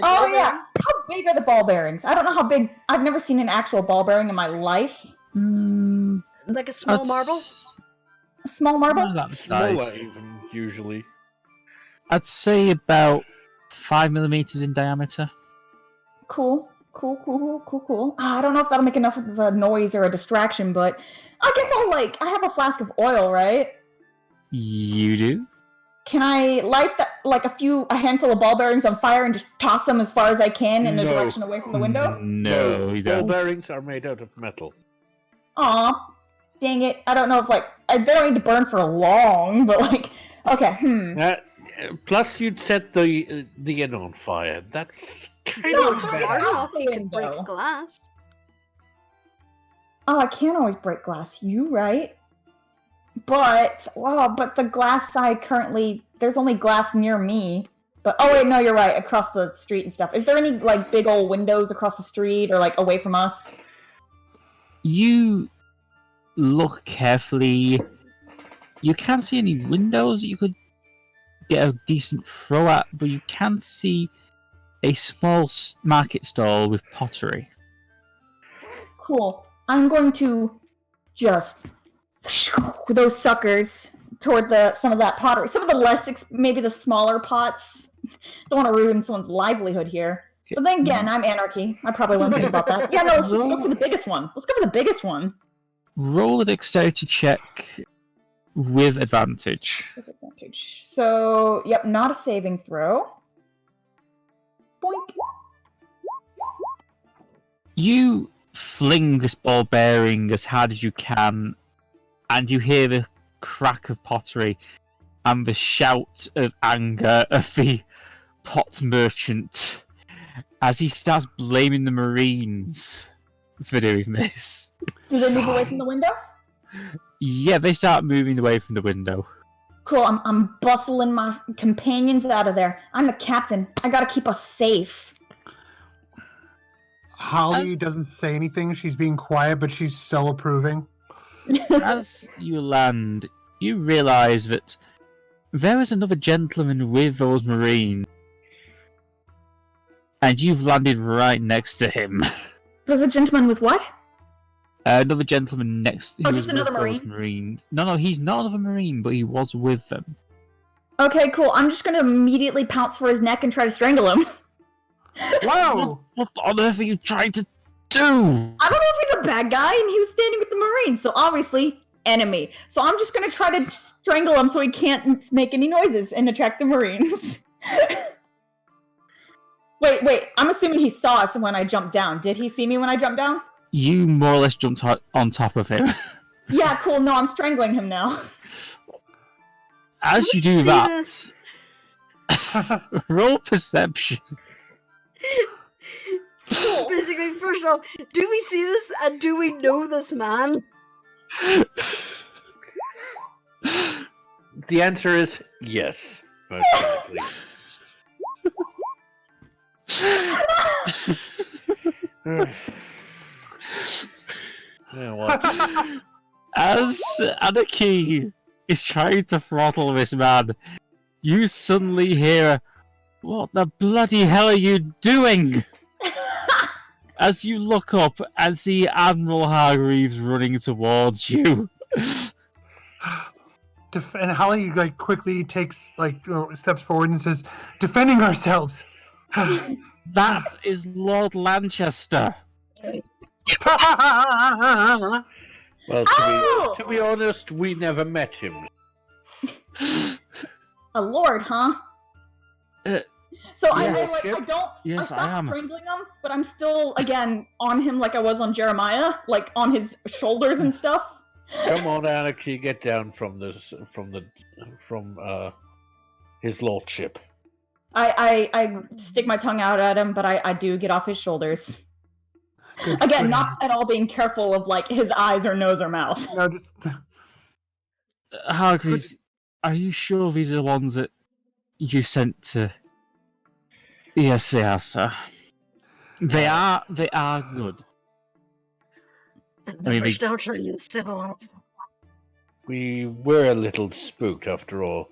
Oh yeah, how big are the ball bearings? I don't know how big. I've never seen an actual ball bearing in my life. Like a small marble? A small marble? Smaller even, usually. I'd say about 5 millimeters in diameter. Cool. I don't know if that'll make enough of a noise or a distraction, but I guess I have a flask of oil, right? You do? Can I light a handful of ball bearings on fire and just toss them as far as I can in a direction away from the window? No, you don't. Ball bearings are made out of metal. Aw, dang it. I don't know if they don't need to burn for long, but okay, Plus you'd set the inn on fire. That's kind of bad. You can break glass. Oh, I can't always break glass. You right. But the glass side there's only glass near me. But oh wait, no, you're right, across the street and stuff. Is there any big old windows across the street or away from us? You look carefully. You can't see any windows that you could get a decent throw at, but you can see a small market stall with pottery. Cool. I'm going to just those suckers toward some of that pottery. Some of the maybe the smaller pots. Don't want to ruin someone's livelihood here. But then again, I'm Anarchy. I probably won't think about that. Yeah, no, let's just go for the biggest one. Let's go for the biggest one. Roll a dexterity check with advantage. So, yep, not a saving throw. Boink. You fling this ball bearing as hard as you can, and you hear the crack of pottery and the shout of anger of the pot merchant as he starts blaming the Marines for doing this. Do they move away from the window? Yeah, they start moving away from the window. Cool, I'm bustling my companions out of there. I'm the captain. I gotta keep us safe. Holly doesn't say anything. She's being quiet, but she's so approving. As you land, you realise that there is another gentleman with those Marines. And you've landed right next to him. There's a gentleman with what? Another gentleman next. Oh, just another Marine? Marines. No, he's not another Marine, but he was with them. Okay, cool. I'm just gonna immediately pounce for his neck and try to strangle him. Whoa! What on earth are you trying to do? I don't know if he's a bad guy, and he was standing with the Marines, so obviously enemy. So I'm just gonna try to strangle him so he can't make any noises and attract the Marines. Wait, I'm assuming he saw us when I jumped down. Did he see me when I jumped down? You more or less jumped on top of him. Yeah, cool. No, I'm strangling him now. As you do that, roll perception. Cool. Basically, first off, do we see this and do we know this man? The answer is yes, most likely. As Anarchy is trying to throttle this man, you suddenly hear, "What the bloody hell are you doing?" As you look up and see Admiral Hargreaves running towards you. And Holly quickly takes steps forward and says, "Defending ourselves." That is Lord Lanchester. Well, to be honest, we never met him. A lord, huh? So yes. I don't. Yes, I stopped I am. strangling him, but I'm still again on him like I was on Jeremiah, like on his shoulders and stuff. Come on, Anarchy, get down from his lordship. I stick my tongue out at him, but I do get off his shoulders. Again, not at all being careful of like his eyes or nose or mouth. No, just Hargreaves, are you sure these are the ones that you sent to? Yes, they are, sir. They are good. I mean, we don't try to civilize them. We were a little spooked after all.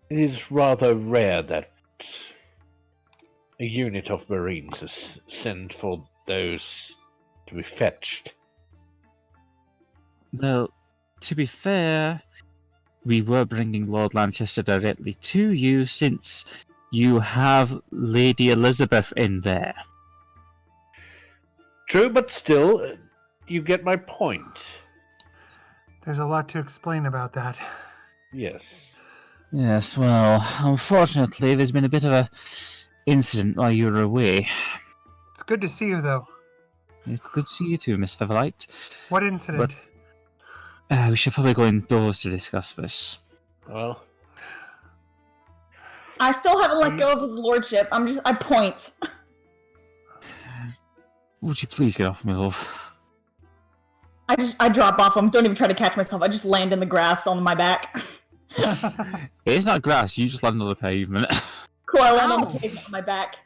It is rather rare that a unit of Marines is sent for those to be fetched. Well, to be fair, we were bringing Lord Lanchester directly to you since you have Lady Elizabeth in there. True, but still, you get my point. there's a lot to explain about that. Yes. Yes, well, unfortunately, there's been a bit of a incident while you were away. It's good to see you, though. It's good to see you too, Miss Featherlight. What incident? We should probably go indoors to discuss this. Well, I still haven't let go of his lordship. I point. Would you please get off me, love? I drop off him. Don't even try to catch myself. I just land in the grass on my back. It's not grass, you just land on the pavement. Cool, I land on the pavement on my back.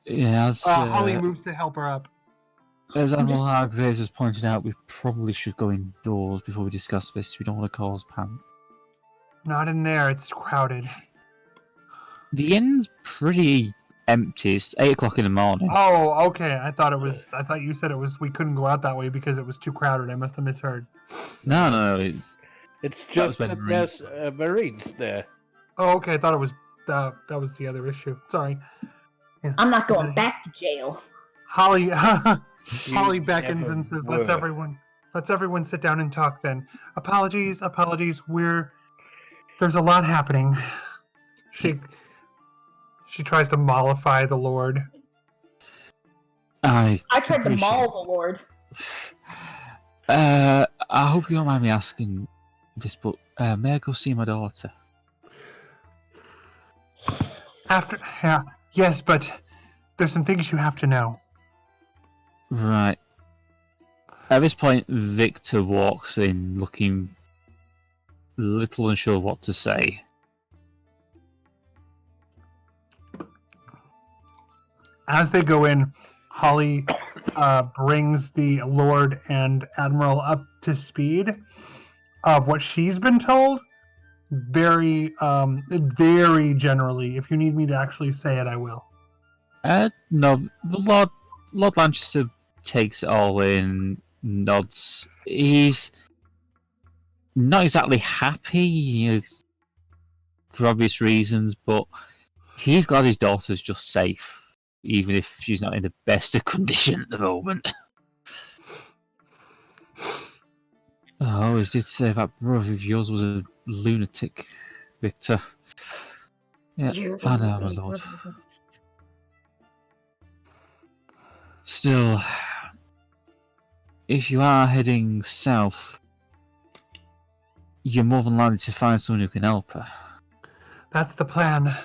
Yeah, Holly moves to help her up. As Admiral Hargraves has pointed out, we probably should go indoors before we discuss this. We don't want to cause panic. Not in there, it's crowded. The inn's pretty empty. It's 8 o'clock in the morning. Oh, okay. I thought you said it was we couldn't go out that way because it was too crowded. I must have misheard. No. it's just when that there's Marines there. Oh, okay. I thought it was that was the other issue. Sorry. Yeah. I'm not going back to jail. Holly You beckons never and says, were. let's everyone sit down and talk then. Apologies. There's a lot happening. She tries to mollify the Lord. I tried to appreciate maul the Lord. I hope you don't mind me asking this, but may I go see my daughter? Yes, but there's some things you have to know. Right. At this point, Victor walks in, looking a little unsure what to say. As they go in, Holly brings the Lord and Admiral up to speed of what she's been told. Very, very generally. If you need me to actually say it, I will. No, the Lord Lanchester takes it all in, nods. He's not exactly happy, for obvious reasons, but he's glad his daughter's just safe, even if she's not in the best of condition at the moment. I always did say that brother of yours was a lunatic, Victor. Yeah, I know, my lord. Still, if you are heading south, you're more than likely to find someone who can help her. That's the plan.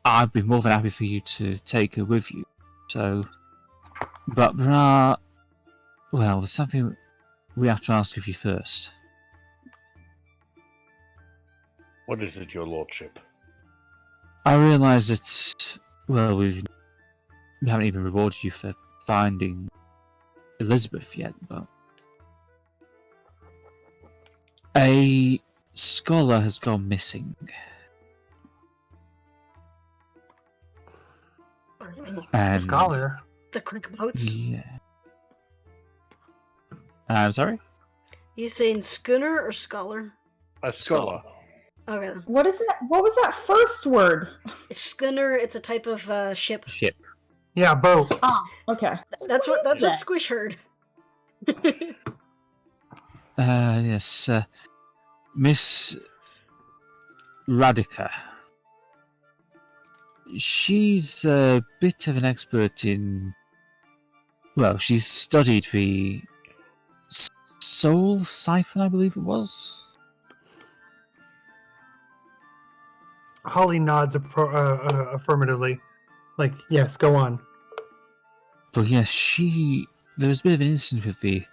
I'd be more than happy for you to take her with you. So, but there's something we have to ask of you first. What is it, your lordship? I realise that, we haven't even rewarded you for finding Elizabeth yet, but a scholar has gone missing. And Scholar? The quick boats? Yeah. I'm sorry? You saying schooner or scholar? A scholar. Okay. What is that? What was that first word? Schooner, it's a type of ship. Ship. Yeah, boat. Ah, okay. That's what Squish heard. Yes. Miss Radica. She's a bit of an expert in... she's studied the Soul Siphon, I believe it was. Holly nods affirmatively. Like, yes, go on. But yes, there was a bit of an incident with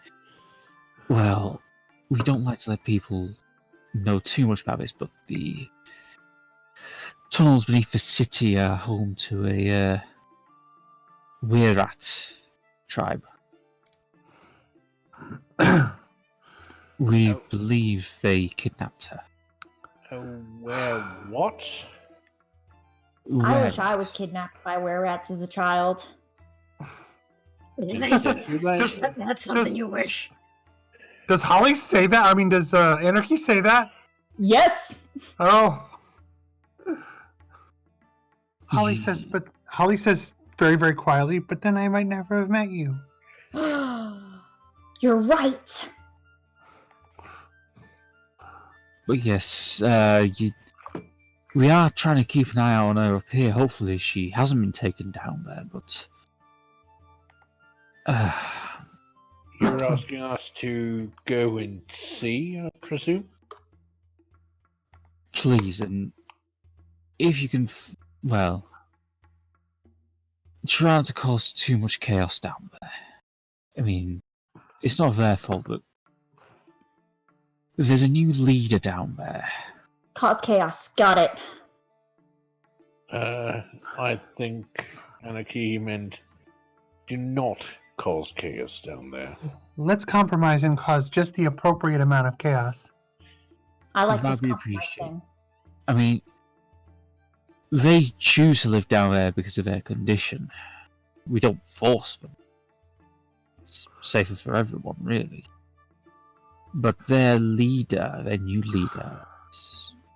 well, we don't like to let people know too much about this, but the tunnels beneath the city are home to a Weirrat tribe. We believe they kidnapped her. Where what? I wish I was kidnapped by wererats as a child. That's something you wish. Does Holly say that? I mean, does Anarchy say that? Yes. Oh. Holly says very, very quietly, but then I might never have met you. You're right. But yes, we are trying to keep an eye on her up here. Hopefully she hasn't been taken down there, but... You're asking us to go and see, I presume? Please, and if you can, try not to cause too much chaos down there. I mean, it's not their fault, but there's a new leader down there. Cause chaos. Got it. I think Anarchy meant do not cause chaos down there. Let's compromise and cause just the appropriate amount of chaos. I like this That'd be compromise appreciated. thing. I mean, they choose to live down there because of their condition. We don't force them. It's safer for everyone, really. But their leader, their new leader,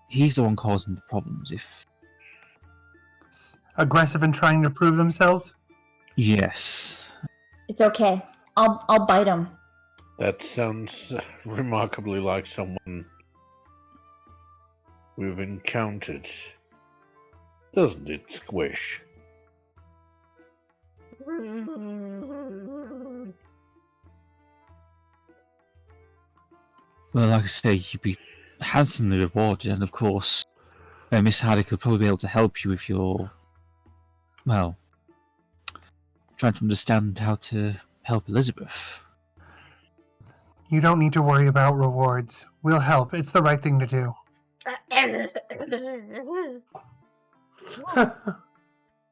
he's the one causing the problems. If aggressive and trying to prove themselves? Yes. It's okay. I'll bite him. That sounds remarkably like someone we've encountered. Doesn't it, Squish? Well, like I say, you'd be handsomely rewarded, and of course, Miss Hardy could probably be able to help you if you're, trying to understand how to help Elizabeth. You don't need to worry about rewards. We'll help. It's the right thing to do.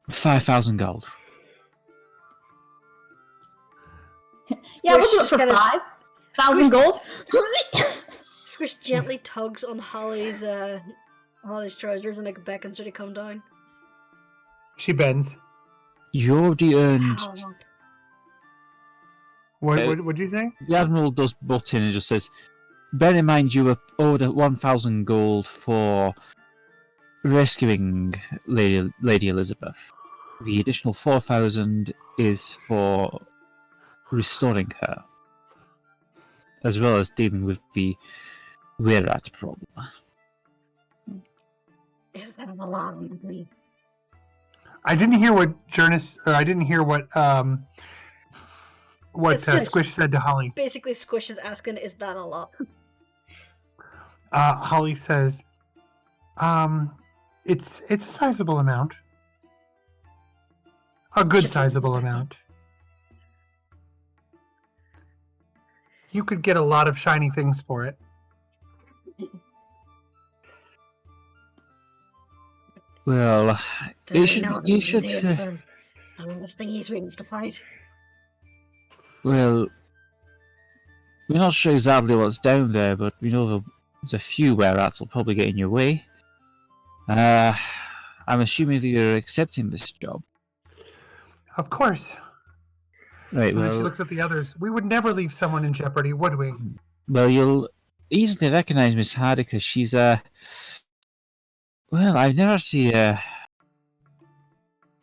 5,000 gold. Yeah, we'll do it for 5,000 gold. Squish gently tugs on Holly's trousers and beckons her to come down. She bends. You already earned... What'd you say? The Admiral does butt in and just says, bear in mind you were owed 1,000 gold for rescuing Lady Elizabeth. The additional 4,000 is for restoring her, as well as dealing with the Weirrat problem. Is that a lot? I didn't hear what Jurnis, or I didn't hear what Squish said to Holly. Basically, Squish is asking, is that a lot? Holly says, it's a sizable amount. A good sizable amount. You could get a lot of shiny things for it. Well, you should. The thingies we have to fight. Well, we're not sure exactly what's down there, but we know there's a few wererats will probably get in your way. I'm assuming that you're accepting this job. Of course. Right, and then she looks at the others. We would never leave someone in jeopardy, would we? Well, you'll easily recognize Miss Hardy because she's well, I've never seen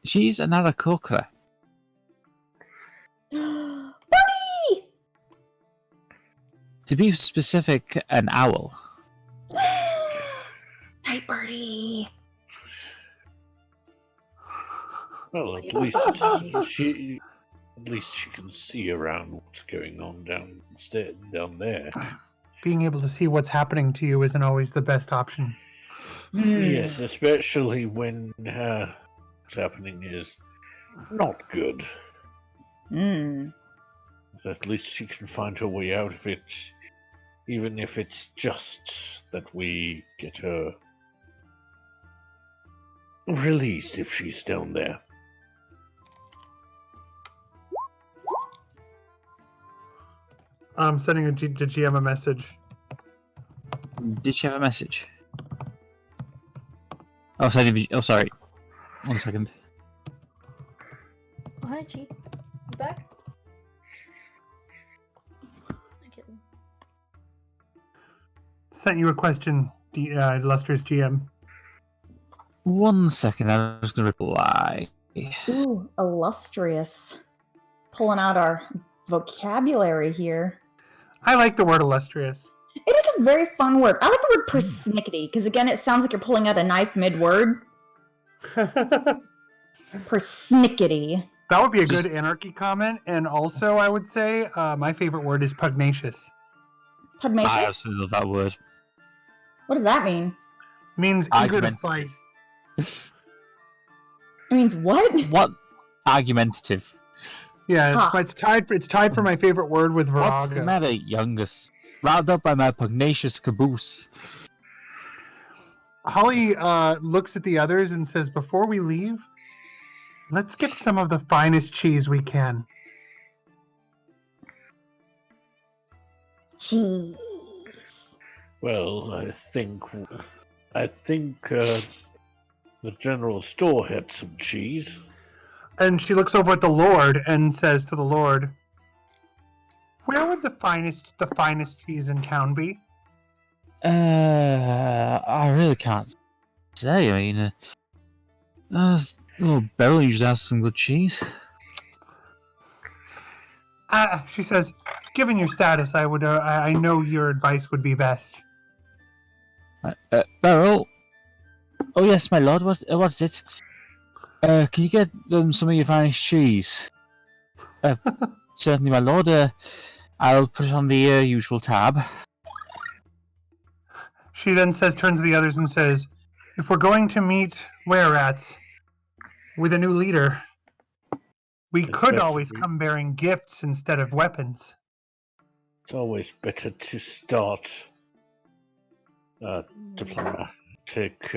she's an Arakokra. Birdie! To be specific, an owl. Hey, Birdie. Well, at least she can see around what's going on down there. Being able to see what's happening to you isn't always the best option. Yes, especially when what's happening is not good. At least she can find her way out of it, even if it's just that we get her released if she's down there. I'm sending the GM a message. Did she have a message? Oh, sorry. 1 second. Oh, hi, G. You back? Sent you a question, illustrious GM. 1 second, I was going to reply. Ooh, illustrious. Pulling out our vocabulary here. I like the word illustrious. It is a very fun word. I like the word persnickety, because again, it sounds like you're pulling out a knife mid-word. Persnickety. That would be a good Anarchy comment, and also I would say my favorite word is pugnacious. Pugnacious? I absolutely love that word. What does that mean? Means eager to fight. It means what? What? Argumentative. Yeah, it's tied for my favorite word with virago. What's the matter, youngest? Riled up by my pugnacious caboose. Holly looks at the others and says, before we leave, let's get some of the finest cheese we can. Cheese. Well, I think the general store had some cheese. And she looks over at the Lord and says to the Lord, where would the finest cheese in town be? I really can't say. I mean, Beryl usually has some good cheese. She says, given your status, I know your advice would be best. Beryl? Oh yes, my lord, what's it? Can you get some of your finest cheese? Certainly, my lord. I'll put it on the usual tab. She then turns to the others and says, if we're going to meet were-rats with a new leader, we could always come bearing gifts instead of weapons. It's always better to start diplomatic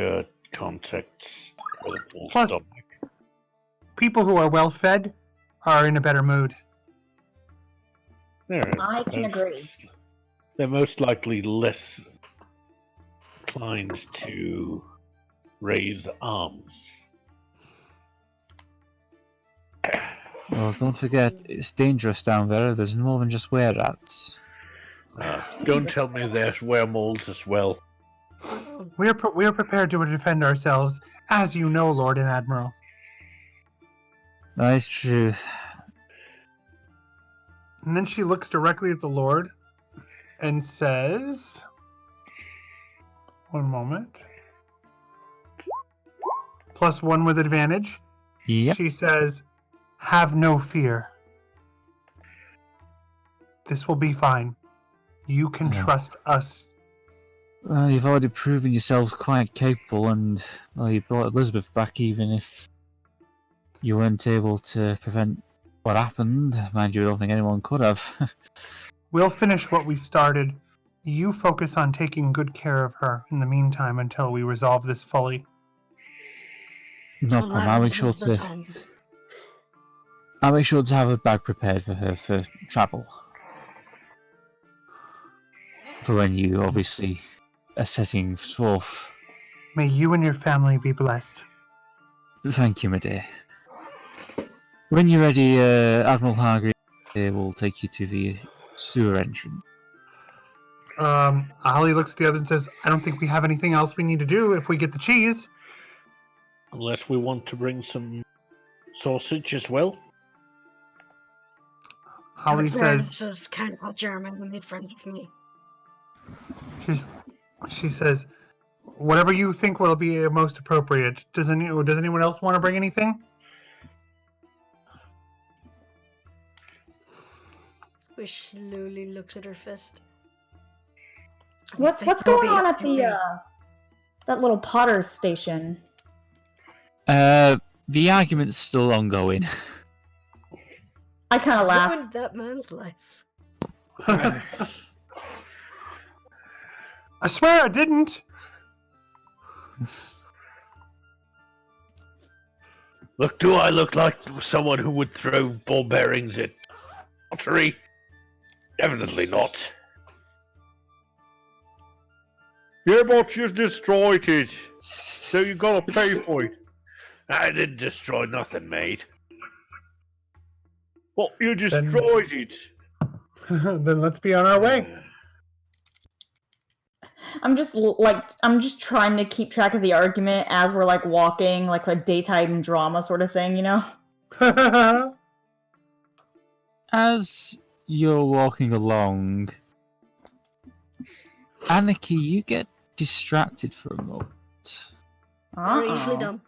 contacts with a full Plus, stomach. People who are well fed are in a better mood. I can agree. They're most likely less inclined to raise arms. Oh, don't forget, it's dangerous down there. There's more than just were-rats. Don't tell me there's werewolves as well. We are prepared to defend ourselves, as you know, Lord and Admiral. That's true. And then she looks directly at the Lord and says, one moment. +1 with advantage. Yep. She says, have no fear. This will be fine. You can trust us. Well, you've already proven yourselves quite capable, and you brought Elizabeth back even if you weren't able to prevent what happened. Mind you, I don't think anyone could have. We'll finish what we've started. You focus on taking good care of her in the meantime until we resolve this fully. No problem. I'll make sure to have a bag prepared for her for travel. For when you obviously are setting forth. May you and your family be blessed. Thank you, my dear. When you're ready, Admiral Hargreaves will take you to the sewer entrance. Holly looks at the others and says, I don't think we have anything else we need to do if we get the cheese. Unless we want to bring some sausage as well. Holly says... This is kind of German and made friends with me. She says, whatever you think will be most appropriate. Does anyone else want to bring anything? Squish slowly looks at her fist. What's going on at the That little Potter station. The argument's still ongoing. I kind of laugh. Ruined that man's life. I swear I didn't. Look, do I look like someone who would throw ball bearings at pottery? Definitely not. Yeah, but you destroyed it, so you gotta pay for it. I didn't destroy nothing, mate. Well, you destroyed it. Then let's be on our way. I'm just trying to keep track of the argument as we're like walking, like a daytime drama sort of thing, you know? As you're walking along, Anarchy, you get distracted for a moment. Very easily done.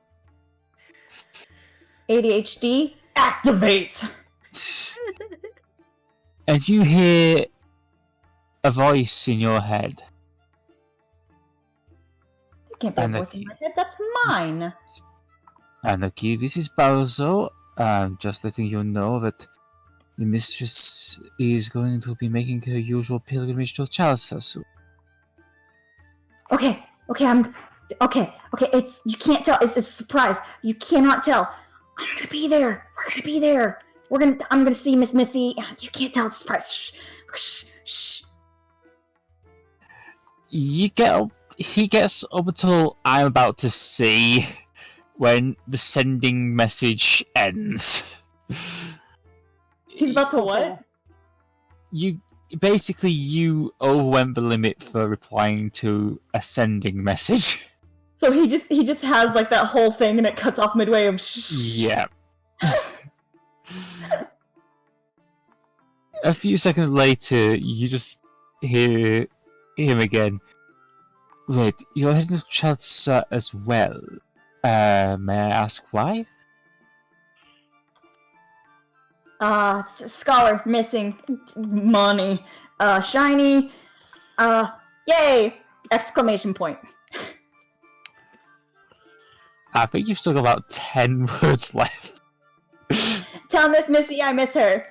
ADHD, activate! And you hear a voice in your head. I can't be a voice in my head, that's mine! Anarchy, this is Balzo. I'm just letting you know that the mistress is going to be making her usual pilgrimage to Chalsa soon. Okay, it's, you can't tell, it's a surprise. You cannot tell. I'm gonna be there. We're gonna be there. I'm gonna see Miss Missy. You can't tell, it's a surprise. Shh, shh, shh. He gets up until I'm about to see when the sending message ends. He's about to what? You overwent the limit for replying to a sending message. So he just has like that whole thing and it cuts off midway of shh. Yeah. A few seconds later, you just hear him again. Wait, you're heading to Chalsa as well. May I ask why? Scholar missing, money, shiny, yay! Exclamation point. I think you've still got about 10 words left. Tell Miss Missy I miss her.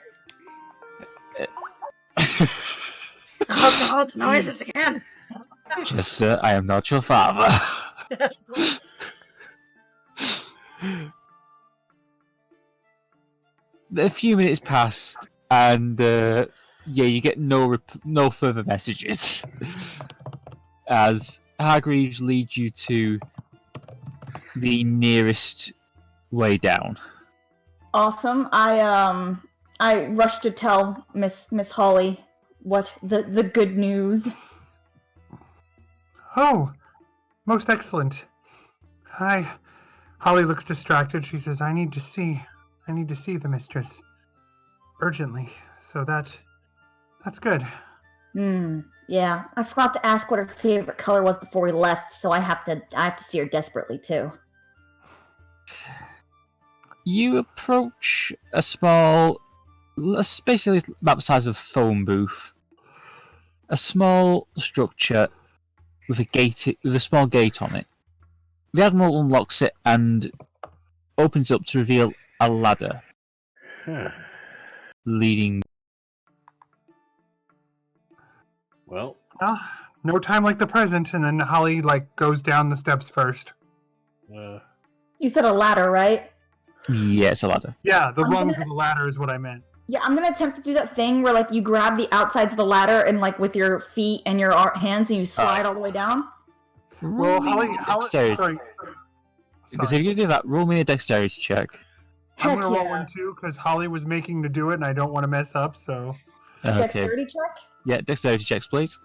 Oh god, the noises again. Chester, I am not your father. A few minutes pass, and you get no further messages. As Hargreaves leads you to the nearest way down. Awesome. I rushed to tell Miss Holly what the good news. Oh, most excellent. Hi. Holly looks distracted. She says, I need to see the mistress urgently. So that's good. Yeah. I forgot to ask what her favorite color was before we left, so I have to see her desperately too. You approach a small, basically about the size of a phone booth. A small structure with a small gate on it. The Admiral unlocks it and opens up to reveal a ladder leading. Well, no time like the present. And then Holly goes down the steps first. You said a ladder, right? Yeah, it's a ladder. Yeah, the rungs of the ladder is what I meant. Yeah, I'm gonna attempt to do that thing where you grab the outsides of the ladder and with your feet and your hands and you slide all the way down. Well, Holly, sorry. Because if you do that, roll me a dexterity check. I'm gonna roll one too because Holly was making to do it and I don't want to mess up. So okay. Dexterity check. Yeah, dexterity checks, please.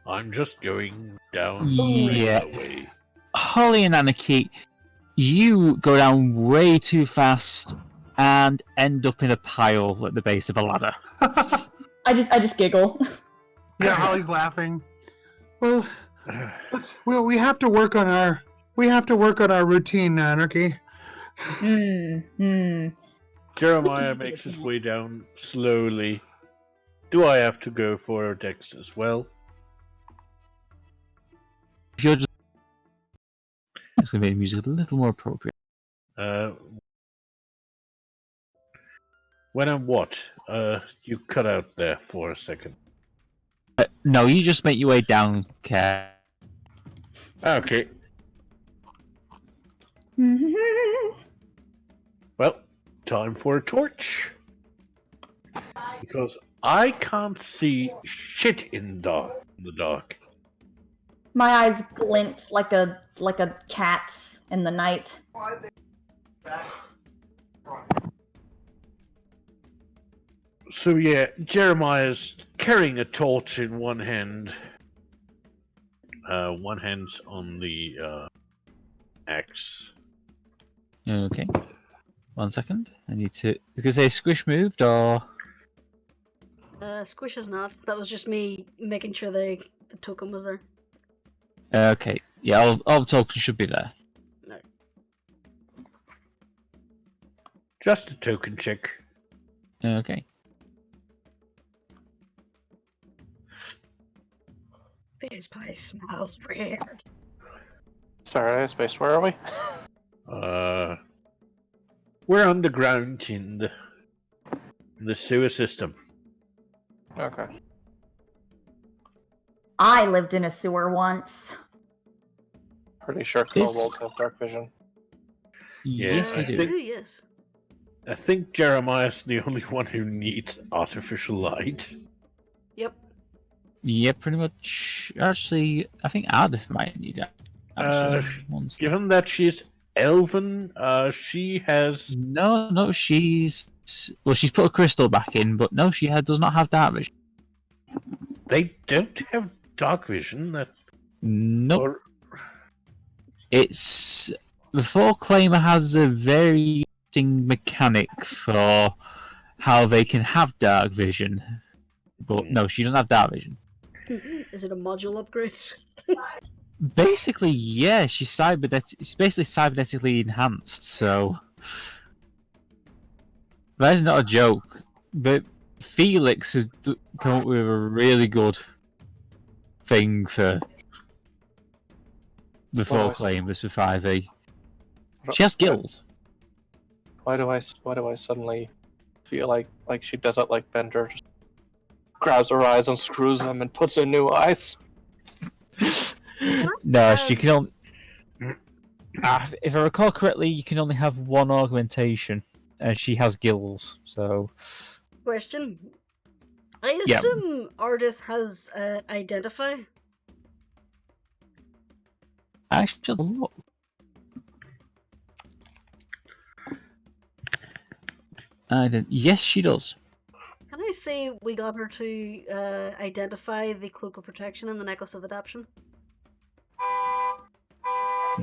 I'm just going down the way. Holly and Anarchy, you go down way too fast and end up in a pile at the base of a ladder. I just giggle. Yeah, Holly's laughing. Well, we have to work on our routine, Anarchy. Jeremiah makes his way down slowly Do I have to go for a dex as well? If you're just... It's going to make the music a little more appropriate. When I'm what? You cut out there for a second. No, you just make your way down, Care. Okay. Well, time for a torch. Because I can't see shit in the dark. My eyes glint like a cat's in the night. So yeah, Jeremiah's carrying a torch in one hand. One hand's on the axe. Okay. 1 second. I need to... Because they Squish moved, or... Squish is not. That was just me making sure the token was there. Okay. Yeah, all the tokens should be there. No. Just a token check. Okay. This place smells weird. Sorry, Space, where are we? We're underground in the sewer system. Okay. I lived in a sewer once. Pretty sure kobolds have dark vision. Yes, we do. Yes. I think Jeremiah's the only one who needs artificial light. Yep. Yeah, pretty much. Actually, I think Ardeth might need that. Given that she's elven, she has... No, she's... Well, she's put a crystal back in, but no, she does not have dark vision. They don't have dark vision? Nope. Or... It's... The Foreclaimer has a very interesting mechanic for how they can have dark vision. But no, she doesn't have dark vision. Is it a module upgrade? Basically, yeah, she's basically cybernetically enhanced, so... That is not a joke. But Felix has come up with a really good thing for the Foreclaimers for 5e. She has gills. Why do I suddenly feel like she does it like Bender? Just grabs her eyes, unscrews them, and puts in new eyes. No, she can only... if I recall correctly, you can only have one augmentation, and she has gills, so... Question. I assume Ardeth has Identify? Actually, look. Yes, she does. Can I say we got her to identify the Cloak of Protection and the Necklace of Adaption?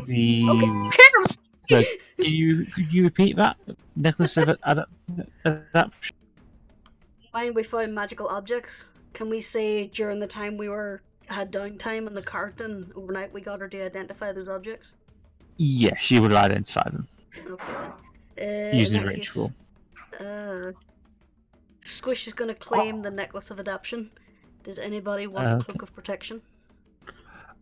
The... Okay, could you repeat that? Necklace of Adaption? When we found magical objects, can we say during the time we had downtime in the cart and overnight we got her to identify those objects? Yeah, she would identify them. Okay. Using ritual. Squish is going to claim the Necklace of Adaption. Does anybody want the Cloak of Protection?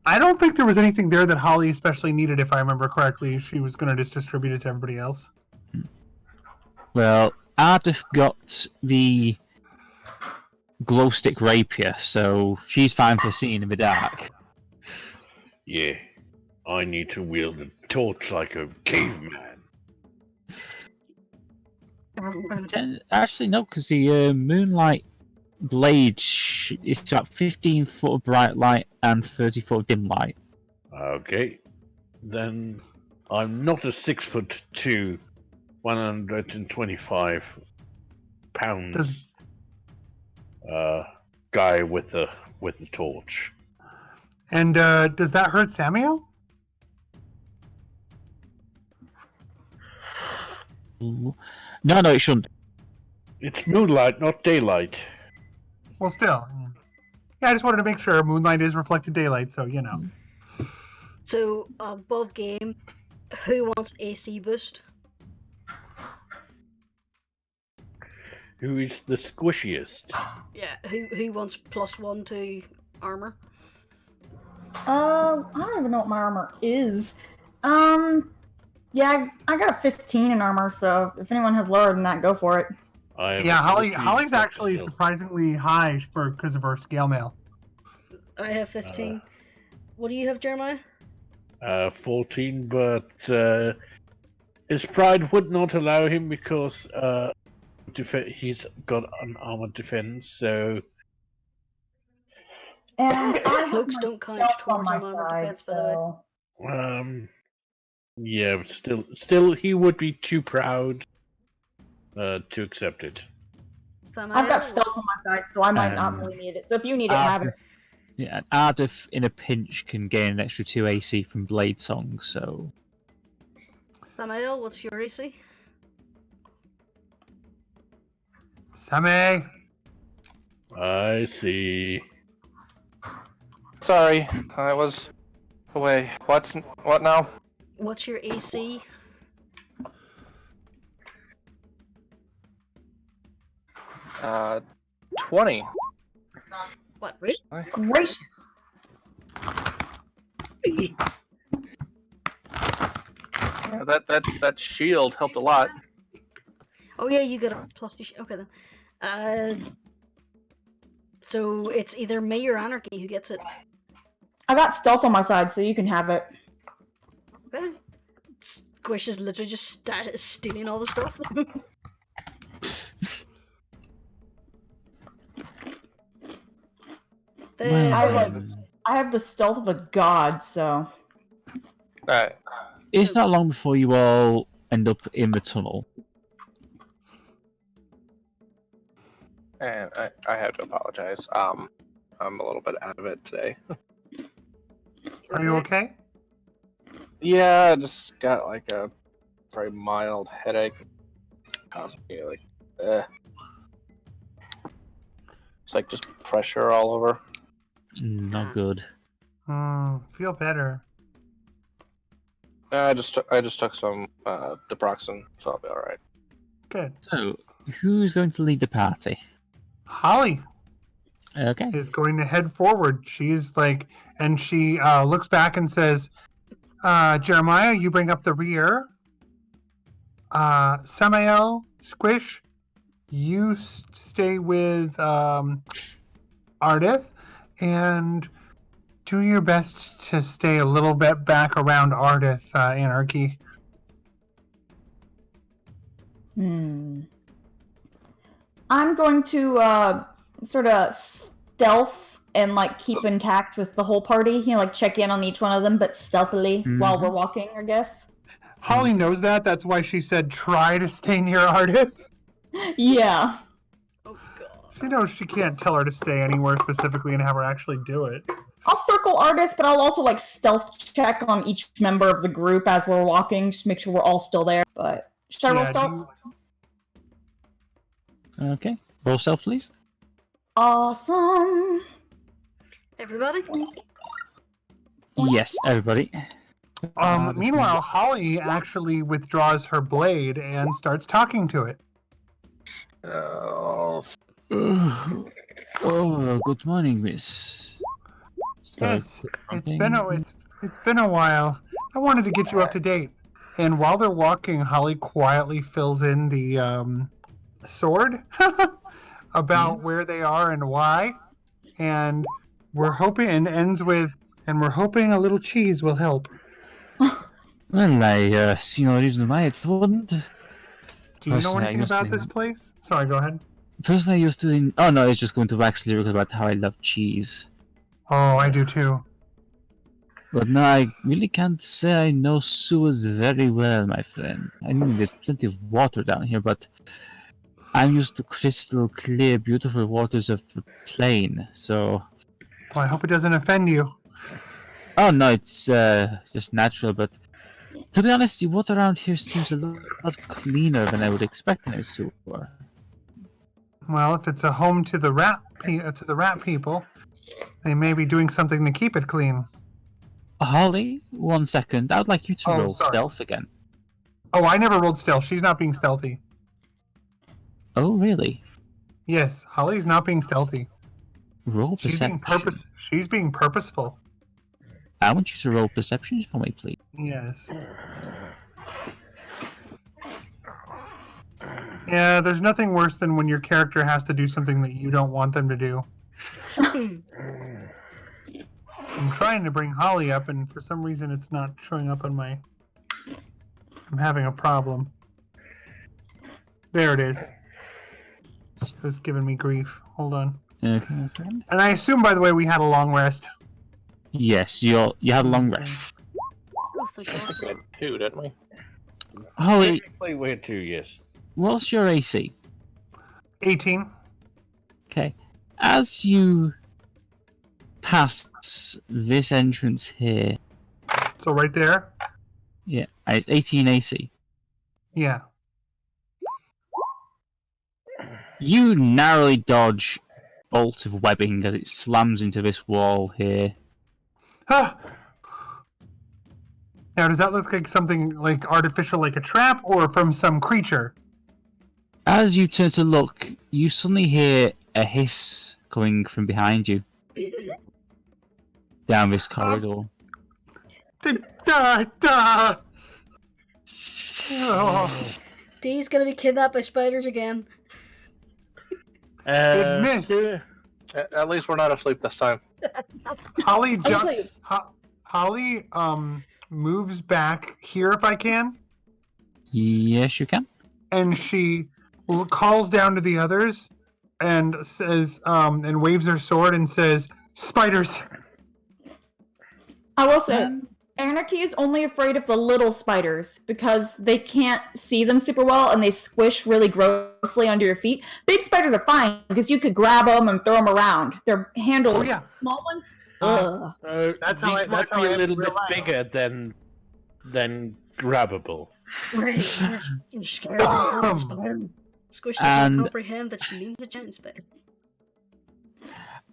I don't think there was anything there that Holly especially needed, if I remember correctly. She was going to just distribute it to everybody else. Well, Ardeth got the glow stick rapier, so she's fine for seeing in the dark. Yeah, I need to wield a torch like a caveman. Actually, no, because the moonlight blade is about 15 foot of bright light and 30 foot of dim light. Okay, then I'm not a 6'2", 125 pounds guy with the torch. And does that hurt Samael? No, it shouldn't. It's moonlight, not daylight. Well, still. Yeah, I just wanted to make sure moonlight is reflected daylight, so you know. So, above game, who wants AC boost? Who is the squishiest? Yeah, who wants +1 to armor? I don't even know what my armor is. Yeah, I got a 15 in armor, so if anyone has lower than that, go for it. Yeah, Holly's actually surprisingly high because of her scale mail. I have 15. What do you have, Jeremiah? 14, but his pride would not allow him because he's got an armored defense, so... And I have Cloaks my don't count stealth on towards my armor side, defense, by the way. so... Yeah, but still, he would be too proud to accept it. Samael? I've got stealth on my side, so I might not really need it. So if you need it, have it. Yeah, Ardeth in a pinch can gain an extra 2 AC from Blade Song, so... Samael, what's your AC? Sammy! I see. Sorry, I was away. What now? What's your AC? Uh, 20. What, really? Gracious. Yeah, that shield helped a lot. Oh yeah, you got a +2. Okay then. So it's either me or Anarchy who gets it. I got stealth on my side, so you can have it. Okay. Squish is literally just stealing all the stuff. I have the stealth of a god, so... Alright. It's not long before you all end up in the tunnel. And I have to apologize. I'm a little bit out of it today. Are you okay? Yeah, I just got like a very mild headache. Causing me like, it's like just pressure all over. Not good. Feel better. I just took some Deproxin, so I'll be all right. Good. So, who's going to lead the party? Holly Okay. is going to head forward. She's like, and she looks back and says, Jeremiah, you bring up the rear. Samael, Squish, you stay with Ardeth, and do your best to stay a little bit back around Ardeth, Anarchy. I'm going to sort of stealth and like keep intact with the whole party. You know, like check in on each one of them, but stealthily while we're walking, I guess. Holly knows that. That's why she said try to stay near Ardeth. Yeah. Oh god. She knows she can't tell her to stay anywhere specifically and have her actually do it. I'll circle Ardeth, but I'll also like stealth check on each member of the group as we're walking, just to make sure we're all still there. But should I roll stealth? Okay. Roll stealth, please. Awesome. Everybody? Yes, everybody. Meanwhile, Holly actually withdraws her blade and starts talking to it. Oh. Oh, good morning, miss. Yes, it's been a while. I wanted to get you up to date. And while they're walking, Holly quietly fills in the sword about where they are and why. And we're hoping, and ends with, and we're hoping a little cheese will help. Well, I see no reason why it wouldn't. Do you know anything about this place? Sorry, go ahead. Personally, I used to... Oh no, it's just going to wax lyrical about how I love cheese. Oh, I do too. But no, I really can't say I know sewers very well, my friend. I mean, there's plenty of water down here, but I'm used to crystal clear, beautiful waters of the plain, so... Well, I hope it doesn't offend you. Oh no, it's just natural, but to be honest, the water around here seems a lot cleaner than I would expect in a sewer. Well, if it's a home to the rat people, they may be doing something to keep it clean. Holly, 1 second. I would like you to roll stealth again. Oh, I never rolled stealth. She's not being stealthy. Oh, really? Yes, Holly's not being stealthy. Roll perception. She's being purposeful. I want you to roll perception for me, please. Yes. Yeah, there's nothing worse than when your character has to do something that you don't want them to do. I'm trying to bring Holly up, and for some reason it's not showing up on my... I'm having a problem. There it is. It's giving me grief. Hold on. Okay. And I assume, by the way, we had a long rest. Yes, you had a long rest. We had 2, didn't we? Holly, we had 2, yes. What's your AC? 18. Okay. As you pass this entrance here... So right there? Yeah, it's 18 AC. Yeah. You narrowly dodge bolt of webbing as it slams into this wall here. Ah! Now, does that look like something like artificial, like a trap, or from some creature? As you turn to look, you suddenly hear a hiss coming from behind you. Down this corridor. Oh. Dee's gonna be kidnapped by spiders again. It missed. At least we're not asleep this time. Holly jumps. Holly moves back here if I can. Yes, you can. And she calls down to the others and says, and waves her sword and says, "Spiders." I will say, Anarchy is only afraid of the little spiders because they can't see them super well and they squish really grossly under your feet. Big spiders are fine because you could grab them and throw them around. They're handled. Oh, yeah. Small ones. That's how these I. might That's how be I a little bit realized. bigger than grabbable. Right, you're scared of the spider. Squish doesn't comprehend that she means a giant spider.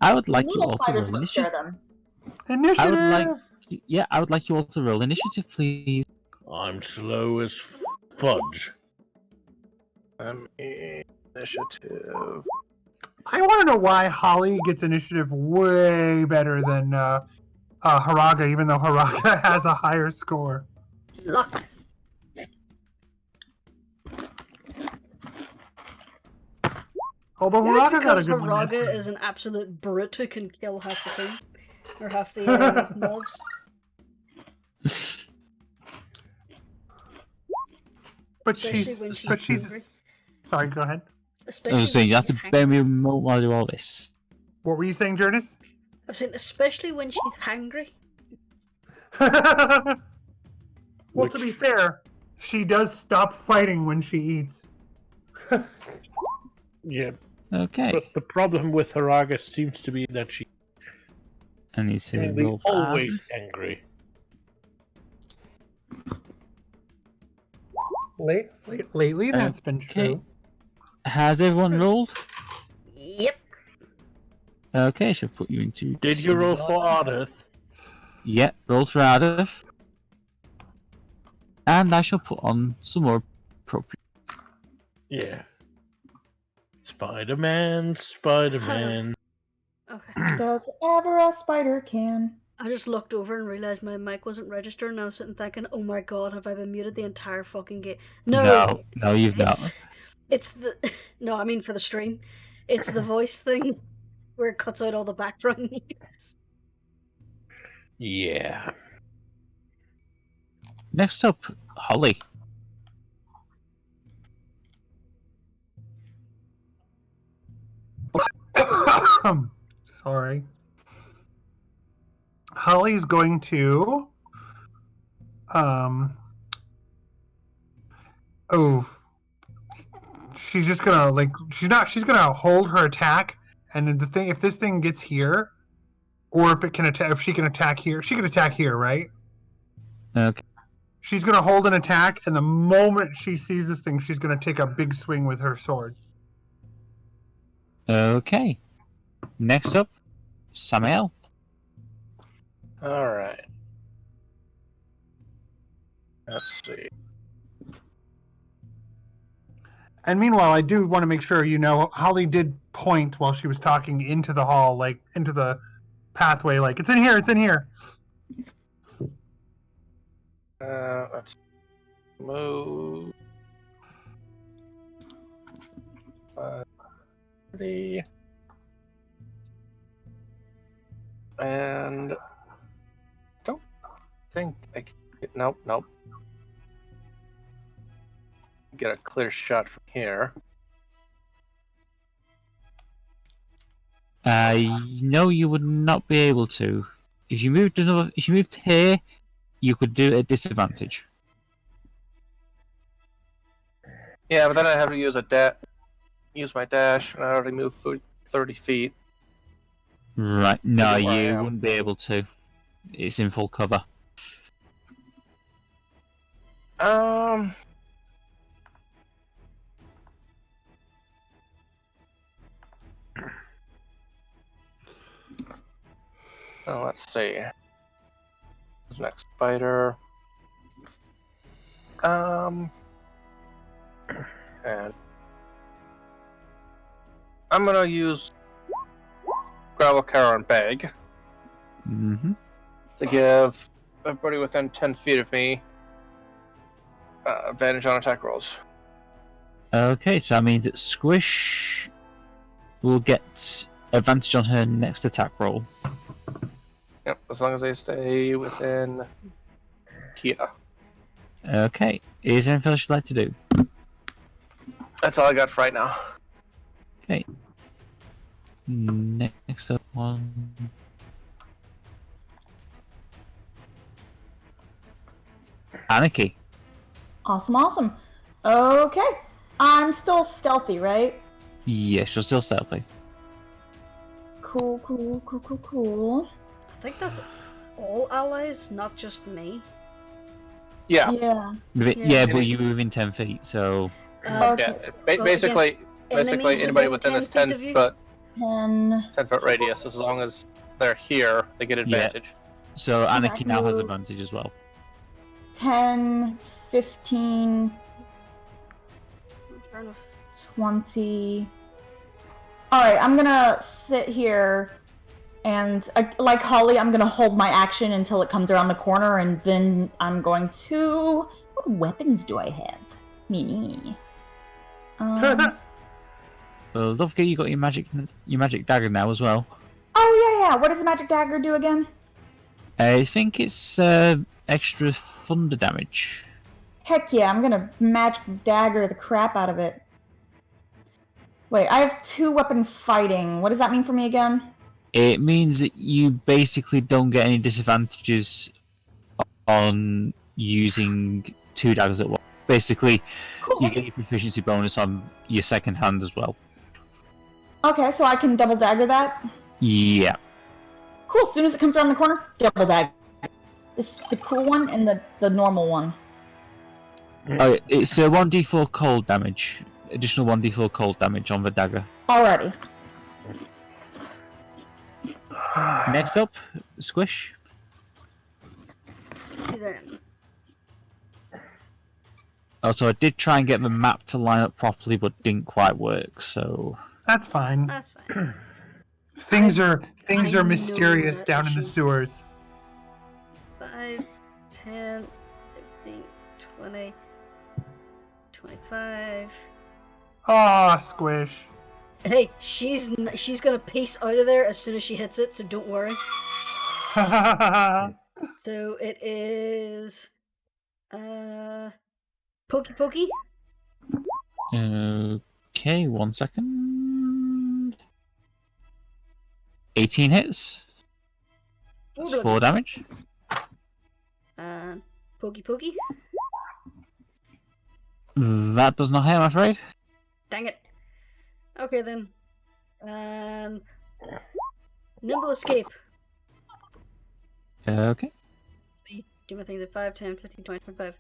I would like you Little all to spiders roll would scare initiative. them. Initiative. I would like you all to roll initiative, please. I'm slow as fudge. Initiative. I want to know why Holly gets initiative way better than Haraga, even though Haraga has a higher score. Luck. Although Yes, Haraga got a because good one. Haraga is an absolute brute who can kill half the team. Or half the mobs. But Especially when she's hungry. Sorry, go ahead. Especially So you have to when bear me a moment while I do all this. What were you saying, Jurnis? I'm saying, especially when she's hungry. Well, to be fair, she does stop fighting when she eats. Yeah. Okay. But the problem with Haraga seems to be that she's I need to roll always angry. Lately, that's been true. Has everyone rolled? Yep. Okay, she'll put you into... Did you roll for Ardeth? Yeah, roll for Ardeth. And I shall put on some more appropriate... Yeah. Spider-Man, Spider-Man. Okay. Does whatever a spider can. I just looked over and realised my mic wasn't registered, and I was sitting thinking, oh my god, have I been muted the entire fucking game? No, you've not. It's the... No, I mean for the stream. It's the voice thing where it cuts out all the background noise. Yeah. Next up, Holly. Sorry. Holly's going to she's just gonna she's gonna hold her attack, and then if this thing gets here, or if she can attack here, she can attack here, right? Okay. She's gonna hold an attack, and the moment she sees this thing, she's gonna take a big swing with her sword. Okay. Next up, Samael. Alright. Let's see. And meanwhile, I do want to make sure you know Holly did point while she was talking into the hall, like into the pathway, like it's in here, it's in here. Let's move. 30. And don't think I can get, nope. Get a clear shot from here. No, you would not be able to. If you moved here, you could do it at disadvantage. Yeah, but then I have to use my dash, and I already moved 30 feet. Right, no, you wouldn't be able to. It's in full cover. Oh, let's see. Next spider. And I'm gonna use Gravel Carrow and Bag to give everybody within 10 feet of me advantage on attack rolls. Okay, so that means that Squish will get advantage on her next attack roll. Yep, as long as they stay within here. Okay, is there anything else you'd like to do? That's all I got for right now. Okay. Next up one. Anarchy. Awesome. Okay. I'm still stealthy, right? Yes, you're still stealthy. Cool. I think that's all allies, not just me. Yeah. Yeah, but you were within 10 feet, so... Okay. Yeah, basically anybody within this 10 foot radius, as long as they're here, they get advantage. Yeah. So Anarchy now has advantage as well. 10, 15, 20. Alright, I'm gonna sit here and, like Holly, I'm gonna hold my action until it comes around the corner, and then I'm going to... What weapons do I have? Me. Well, don't forget you got your magic dagger now as well. Oh, yeah. What does the magic dagger do again? I think it's extra thunder damage. Heck yeah, I'm gonna magic dagger the crap out of it. Wait, I have 2-weapon fighting. What does that mean for me again? It means that you basically don't get any disadvantages on using 2 daggers at once. Basically, Cool. you get your proficiency bonus on your second hand as well. Okay, so I can double dagger that? Yeah. Cool, as soon as it comes around the corner, double dagger. It's the cool one and the normal one. Oh, it's a 1d4 cold damage. Additional 1d4 cold damage on the dagger. Alrighty. Next up, Squish. Then. Also, I did try and get the map to line up properly, but didn't quite work, so... That's fine. That's fine. Things are mysterious down in the sewers. 5, 10, 15, 20, 25. Ah, Squish. Hey, she's gonna pace out of there as soon as she hits it, so don't worry. So it is Pokey. Okay, 1 second. 18 hits. That's 4 damage. And Pokey. That does not hit, I'm afraid. Dang it. Okay then. And Nimble Escape. Okay. Do my things at 5, 10, 15, 20, 25,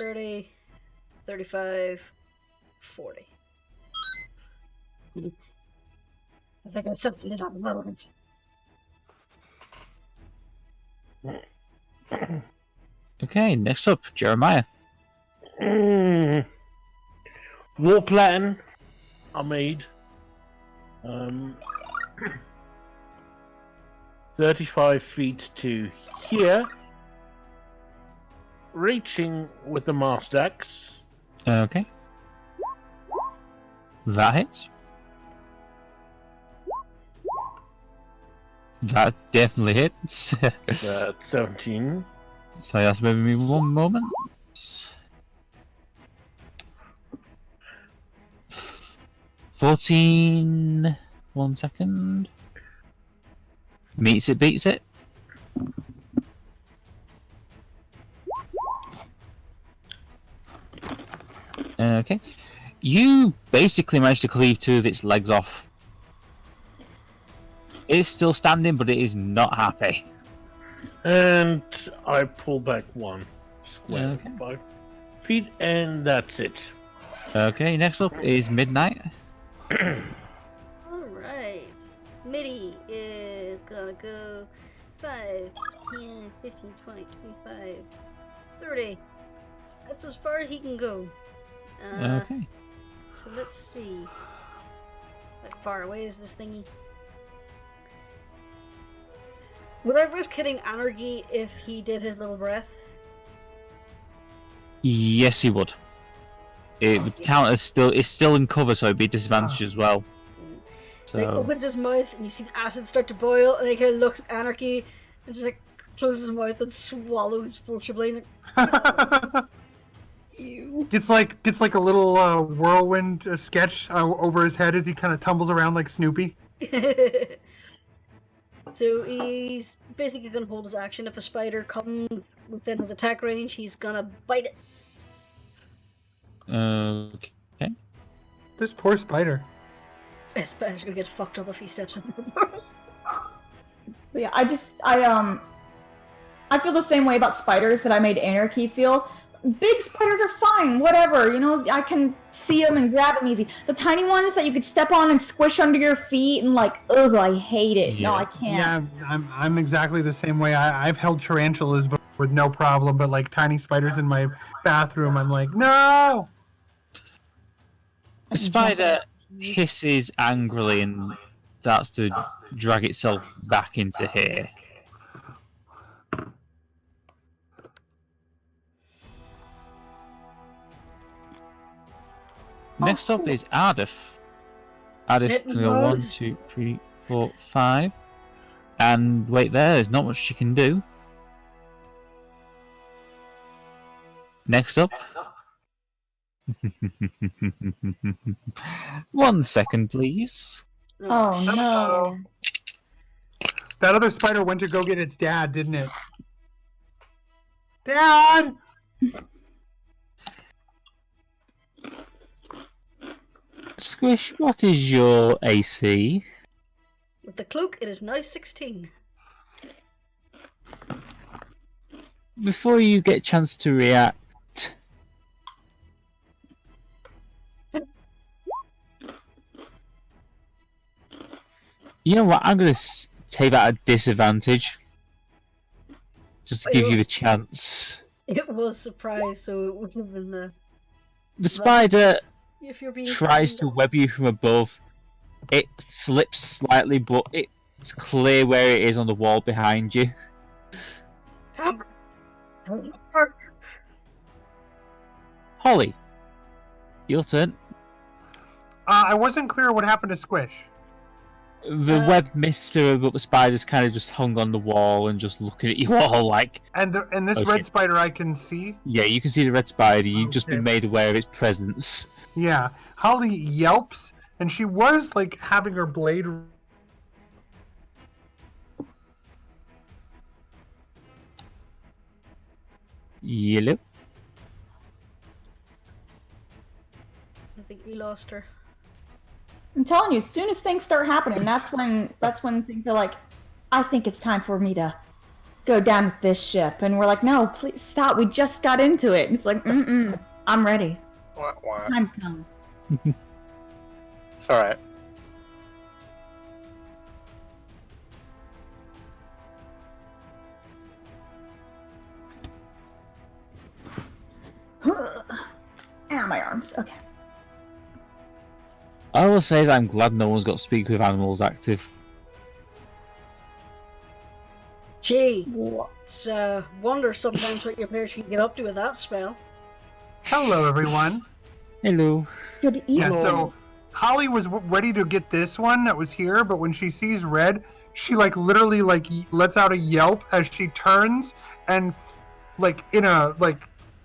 30, 35, 40. I think I softened it up a little bit. Okay, next up, Jeremiah. war plan I made. 35 feet to here, reaching with the mast axe. Okay. That hits. That definitely hits. 17. So that's maybe me 1 moment. 14. 1 second. Meets it, beats it. Okay. You basically managed to cleave 2 of its legs off. It is still standing, but it is not happy. And I pull back 1 square, Okay. 5 feet, and that's it. Okay, next up is Midnight. Alright. Mitty is gonna go 5, 10, 15, 20, 25, 30. That's as far as he can go. Okay. So let's see. How far away is this thingy? Would I risk hitting Anarchy if he did his little breath? Yes, he would. It would count as it's still in cover, so it'd be disadvantaged as well. So He opens his mouth and you see the acid start to boil, and he kind of looks at Anarchy and just like closes his mouth and swallows forcibly. Ew. Gets like a little whirlwind sketch over his head as he kind of tumbles around like Snoopy. So he's basically gonna hold his action. If a spider comes within his attack range, he's gonna bite it. Okay. This poor spider. This spider's gonna get fucked up if he steps on the But yeah, I feel the same way about spiders that I made Anarchy feel. Big spiders are fine, whatever, you know, I can see them and grab them easy. The tiny ones that you could step on and squish under your feet and like, ugh, I hate it. Yeah. No, I can't. Yeah, I'm exactly the same way. I've held tarantulas with no problem, but like tiny spiders in my bathroom, I'm like, no! The spider hisses angrily and starts to drag itself back into here. Next up is Ardeth. Ardeth can go 1, 2, 3, 4, 5. And wait there's not much she can do. Next up. 1 second, please. Oh no. That other spider went to go get its dad, didn't it? Dad! Squish, what is your AC? With the cloak, it is now 16. Before you get a chance to react, you know what? I'm going to take that at disadvantage. Just to give you the chance. It was surprise, so it would have been the... The spider If you're being tries to web you from above. It slips slightly, but it's clear where it is on the wall behind you. Holly, your turn. I wasn't clear what happened to Squish. The web missed her, but the spider's kind of just hung on the wall and just looking at you all like... And this Oh, red shit. spider I can see? Yeah, you can see the red spider. You've just Okay. been made aware of its presence. Yeah. Holly yelps, and she was like having her blade... Yellow. I think we lost her. I'm telling you, as soon as things start happening, that's when things are like, I think it's time for me to go down with this ship. And we're like, no, please stop. We just got into it. And it's like, I'm ready. Wah, wah. Time's come. It's alright. And my arms. Okay. I will say is I'm glad no one's got Speak with Animals active. Gee, it's wonder sometimes what your players can get up to with that spell. Hello, everyone. Hello. Good evening. Yeah, so Holly was ready to get this one that was here, but when she sees red, she literally lets out a yelp as she turns and in a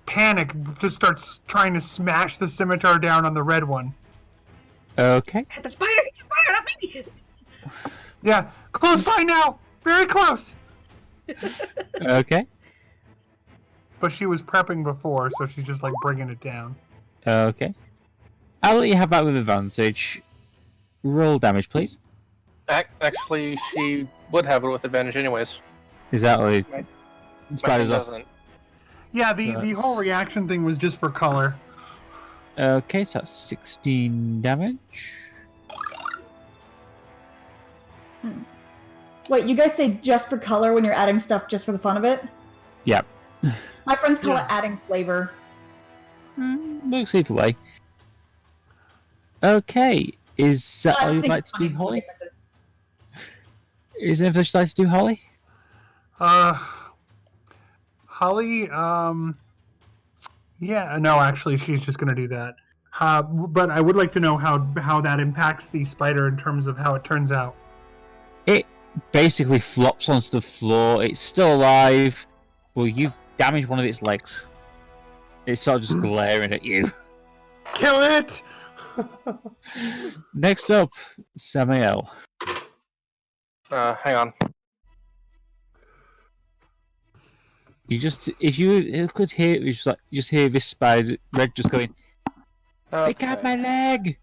panic just starts trying to smash the scimitar down on the red one. Okay. The spider, not me! Yeah, close by now, very close. Okay. But she was prepping before, so she's just bringing it down. Okay. I'll let you have that with advantage. Roll damage, please. Actually, she would have it with advantage anyways. Exactly. Spider's off. Doesn't. Yeah, the whole reaction thing was just for color. Okay, so that's 16 damage. Wait, you guys say just for color when you're adding stuff just for the fun of it? Yep. My friends call it adding flavor. Looks either way. Okay, is that all you'd like to do, Holly? Is there anything you'd like to do, Holly? Holly, yeah, no, actually, she's just gonna do that. But I would like to know how that impacts the spider in terms of how it turns out. It basically flops onto the floor. It's still alive. Well, you've damaged one of its legs. It's sort of just glaring at you. Kill it! Next up, Samael. Hang on. If you could hear, you just hear this spider red just going. Okay. They got my leg.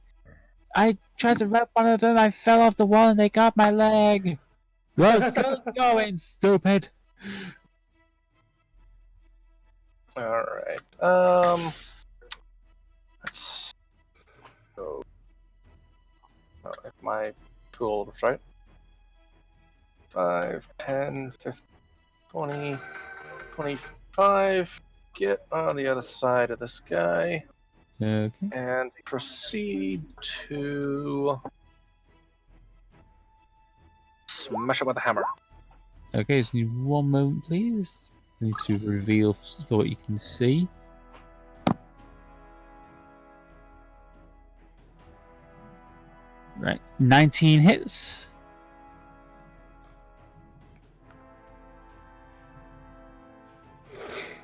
I tried to wrap one of them. I fell off the wall and they got my leg. Well, still going, stupid. Alright. Let's go. Oh, if my tool was right. 5, 10, 15, 20, 25. Get on the other side of this guy. Okay. And proceed to smash it with a hammer. Okay, just need one moment, please. I need to reveal so what you can see. Right, 19 hits.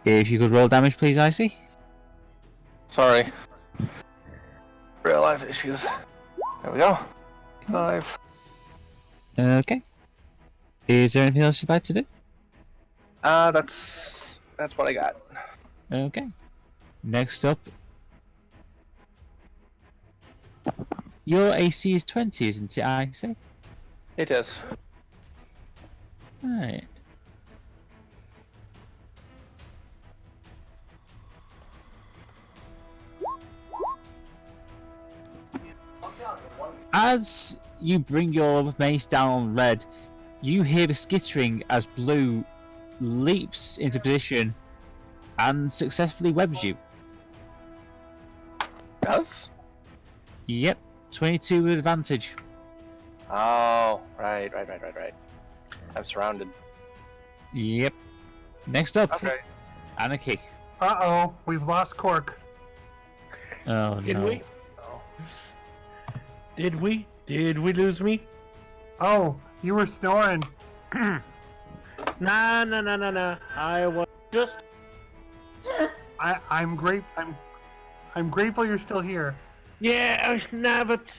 If you could roll damage, please, Icy. Sorry. Real life issues. There we go. 5. Okay. Is there anything else you'd like to do? That's what I got. Okay. Next up. Your AC is 20, isn't it, Icy? It is. Right. As you bring your mace down on red, you hear the skittering as blue leaps into position and successfully webs you. Does? Yep, 22 with advantage. Oh, right. I'm surrounded. Yep. Next up, Okay. Anarchy. Uh-oh, we've lost Cork. Oh Did no. we? Did we? Did we lose me? Oh, you were snoring. Nah. I was just. I'm grateful you're still here. Yeah, nah, but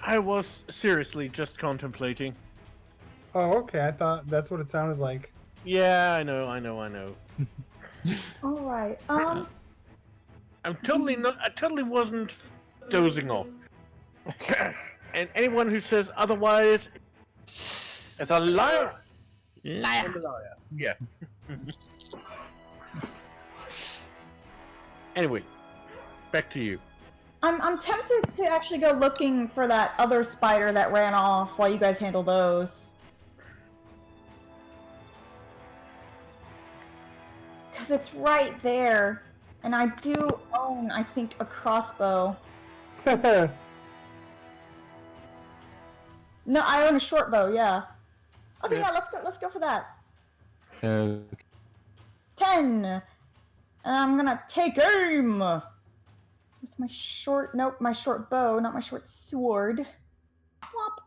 I was seriously just contemplating. Oh, okay. I thought that's what it sounded like. Yeah, I know. All right. I totally wasn't dozing off. And anyone who says otherwise is a liar. Liar. Yeah. Anyway, back to you. I'm tempted to actually go looking for that other spider that ran off while you guys handle those. Because it's right there. And I do own, I think, a crossbow. No, I own a short bow. Yeah. Okay, Yeah. yeah. Let's go for that. 10. 10. And I'm gonna take aim with my short. Nope, my short bow, not my short sword. Whop.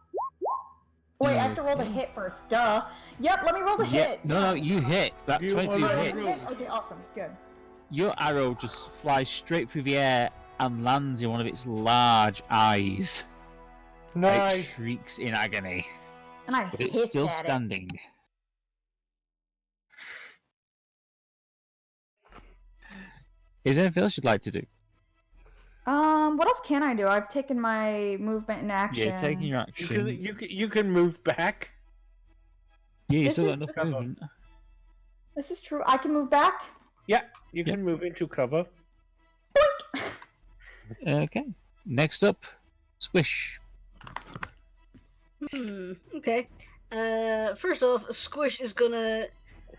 Wait, I have to roll the hit first. Duh. Yep. Let me roll the hit. No, you hit. That You 22 already hits. rolled. Okay, awesome. Good. Your arrow just flies straight through the air and lands in one of its large eyes. It Nice. shrieks in agony, And I but hissed it's still at standing. Is there anything else you'd like to do? it. What else can I do? I've taken my movement in action. Yeah, taking your action. You can move back. Yeah, you This still got is- enough this- movement. This is true. I can move back. Yeah, you can move into cover. Okay. Next up, Squish. Okay. First off, Squish is gonna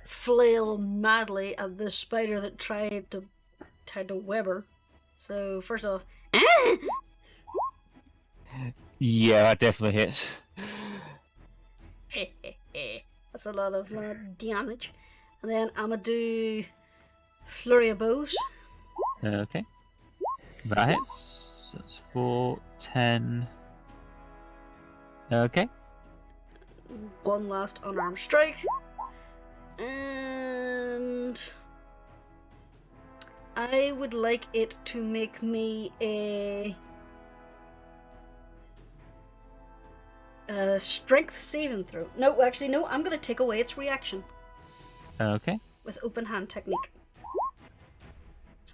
flail madly at this spider that tried to web her. So first off, Yeah, that definitely hits. that's a lot of damage. And then I'm gonna do flurry of bows. Okay. That hits. That's 4, 10. Okay. One last unarmed strike. And I would like it to make me a strength saving throw. No, actually, no, I'm gonna take away its reaction Okay. with open hand technique.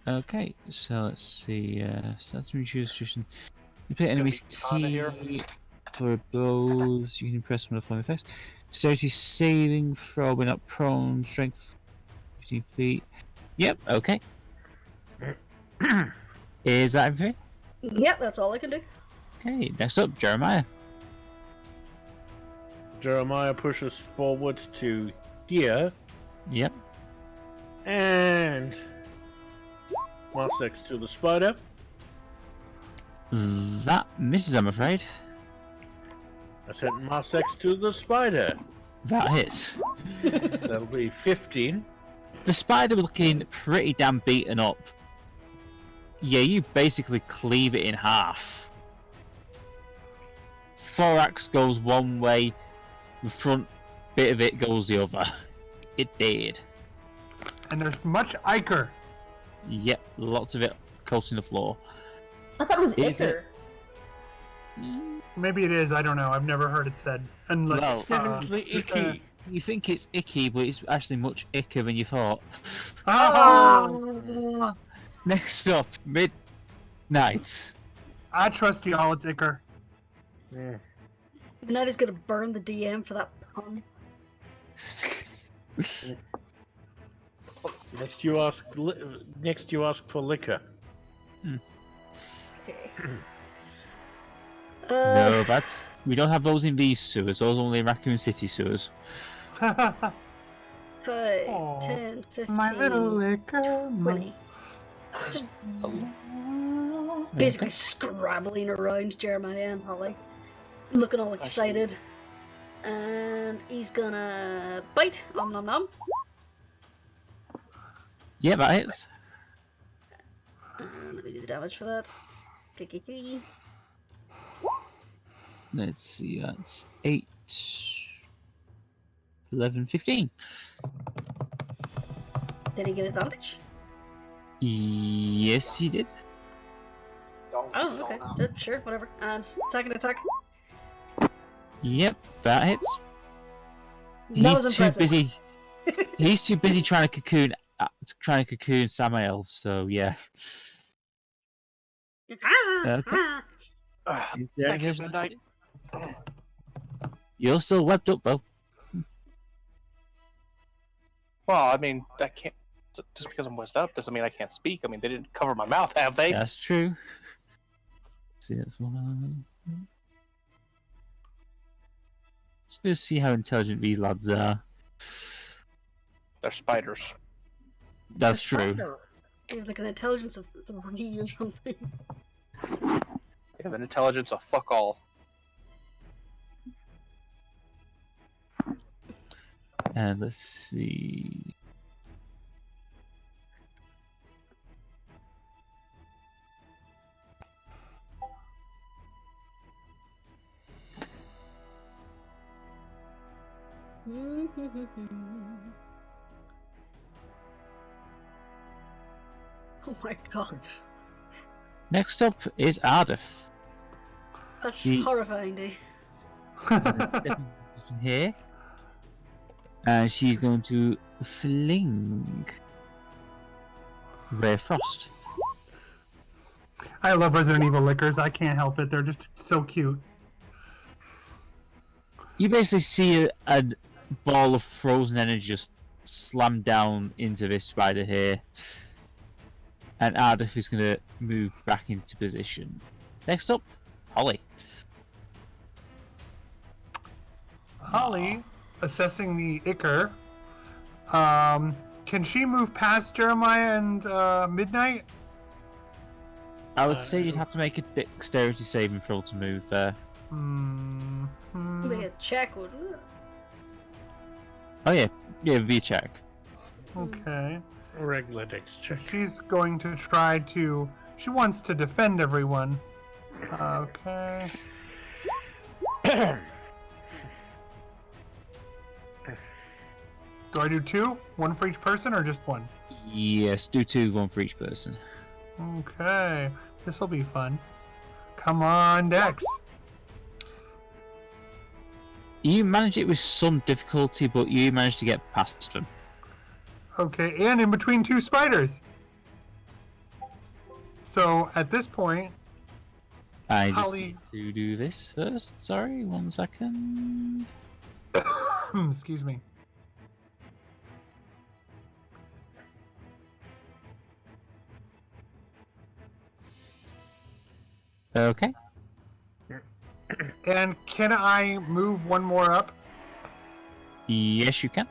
Okay, so let's see. Stats and reduce. You play enemies Kinda here. key for blows. You can press them with flame effects. Dexterity saving throw when up prone. Strength 15 feet. Yep. Okay. Is that everything? Yeah, that's all I can do. Okay. Next up, Jeremiah. Jeremiah pushes forward to here Yep. and marks next to the spider. That misses, I'm afraid. I said marks next to the spider. That hits. That'll be 15. The spider was looking pretty damn beaten up. Yeah, you basically cleave it in half. Thorax goes one way, the front bit of it goes the other. It did. And there's much ichor. Yep, lots of it coating the floor. I thought it was Is ichor. Maybe it is. I don't know. I've never heard it said. Unless, Well, Definitely icky. You think it's icky, but it's actually much ickier than you thought. Oh! Next up, Midnight. I trust y'all. It's ichor. Yeah. Midnight is gonna burn the DM for that pun. Next you ask for liquor. Okay. No, we don't have those in these sewers. Those are only in Raccoon City sewers. 5, Aw, 10, 15, My little liquor. 20. Just basically scrabbling around Jeremiah and Holly, looking all excited. And he's gonna bite. Nom nom nom. Yeah, that hits. Let me do the damage for that. Kiki. Let's see, that's 8, 11, 15. Did he get advantage? Yes, he did. Oh, okay. Sure, whatever. And second attack. Yep, that hits. That was He's too impressive. busy. He's too busy trying to cocoon Samael. So yeah. Okay. Is there Thank you, anything else Midnight. to do? You're still webbed up, though. Well, I mean, I can't. Just because I'm webbed up doesn't mean I can't speak. I mean, they didn't cover my mouth, have they? That's true. Let's see, that's one. Just gonna see how intelligent these lads are. They're spiders. That's true. You have like an intelligence of 3 or something. They have an intelligence of fuck all. And let's see. Oh my god. Next up is Ardeth. That's She- horrifying, D. Here. And she's going to fling Ray of Frost. I love Resident Evil liquors. I can't help it. They're just so cute. You basically see a ball of frozen energy just slam down into this spider here. And Ardeth is going to move back into position. Next up, Holly. Holly, assessing the Ichor. Can she move past Jeremiah and Midnight? I would say you'd have to make a dexterity saving throw to move there. Be a check, wouldn't it? Oh yeah, it'd be a check. Okay. A regular dex check. She's going to try to... She wants to defend everyone. Okay. Do I do 2? 1 for each person or just 1? Yes, do 2, 1 for each person. Okay. This'll be fun. Come on, Dex. You manage it with some difficulty, but you managed to get past them. Okay, and in between 2 spiders. So, at this point... I just Holly- need to do this first. Sorry, 1 second. Excuse me. Okay. And can I move 1 more up? Yes, you can.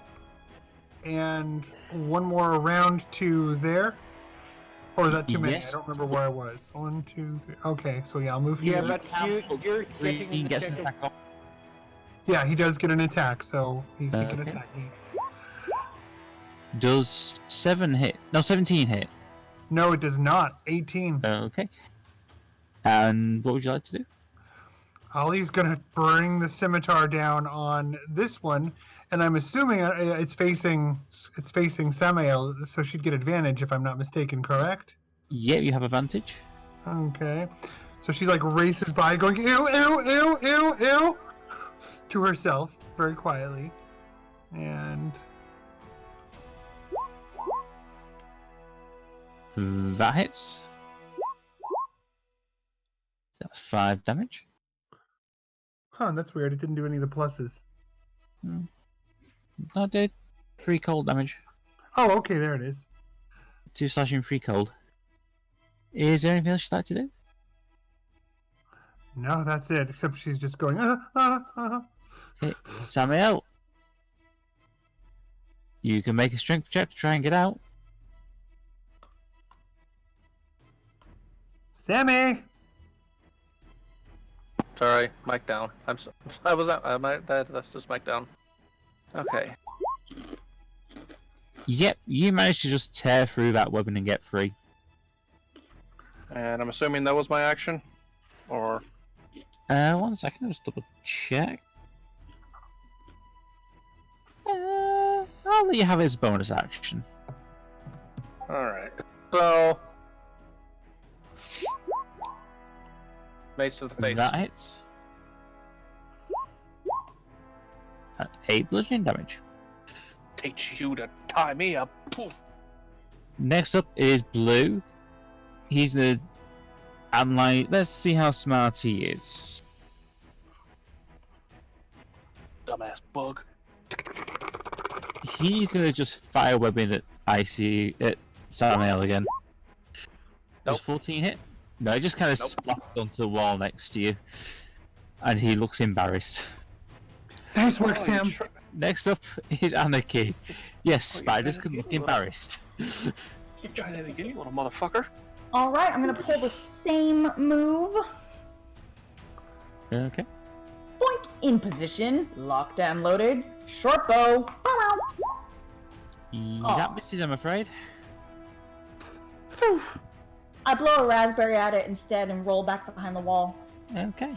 And 1 more around to there? Or is that too many? Yes. I don't remember where I was. 1, 2, 3. Okay, so yeah, I'll move Yeah, here. but you're He getting gets an attack off. Yeah, he does get an attack, so he can Okay. attack me. Does 7 hit? No, 17 hit. No, it does not. 18. Okay. And what would you like to do? Ollie's gonna bring the scimitar down on this one, and I'm assuming it's facing Samael, so she'd get advantage if I'm not mistaken. Correct? Yeah, you have advantage. Okay. So she like races by, going ew, ew, ew, ew, ew, to herself very quietly, and That hits. That's 5 damage. that's weird. It didn't do any of the pluses. I did 3 cold damage. Oh, okay, there it is. 2 slashing, 3 cold. Is there anything else you'd like to do? No, that's it. Except she's just going. Okay, Samael. You can make a strength check to try and get out. Sammy. Sorry, mic down. I was out. That's just mic down. Okay. Yep, you managed to just tear through that weapon and get free. And I'm assuming that was my action? Or... 1 second, I'll just double check. I'll let you have it as a bonus action. Alright. So... Mace to the face. That hits. At 8 bludgeoning damage. Teach you to tie me up. Next up is Blue. He's the... I'm like, let's see how smart he is. Dumbass bug. He's gonna just fire webbing at Samael again. Nope. Does 14 hit? No, he just kind of Nope. splashed onto the wall next to you. And he looks embarrassed. Nice work, Oh, Sam. Next up is Anarchy. Yes, Oh, spiders you're can gonna look get embarrassed. Try that again, you little motherfucker. Alright, I'm gonna pull the same move. Okay. Boink, in position, locked and loaded, short bow. Bow, bow. That misses, I'm afraid. Whew. I blow a raspberry at it instead and roll back behind the wall. Okay.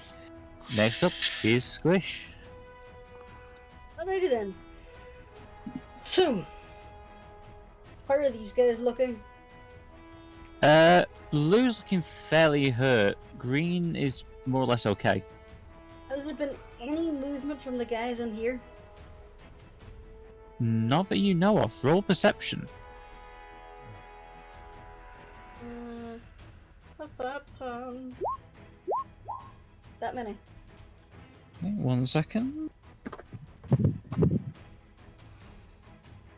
Next up is Squish. Alrighty then. So, how are these guys looking? Blue's looking fairly hurt. Green is more or less okay. Has there been any movement from the guys in here? Not that you know of. Roll perception. That many. Okay, 1 second.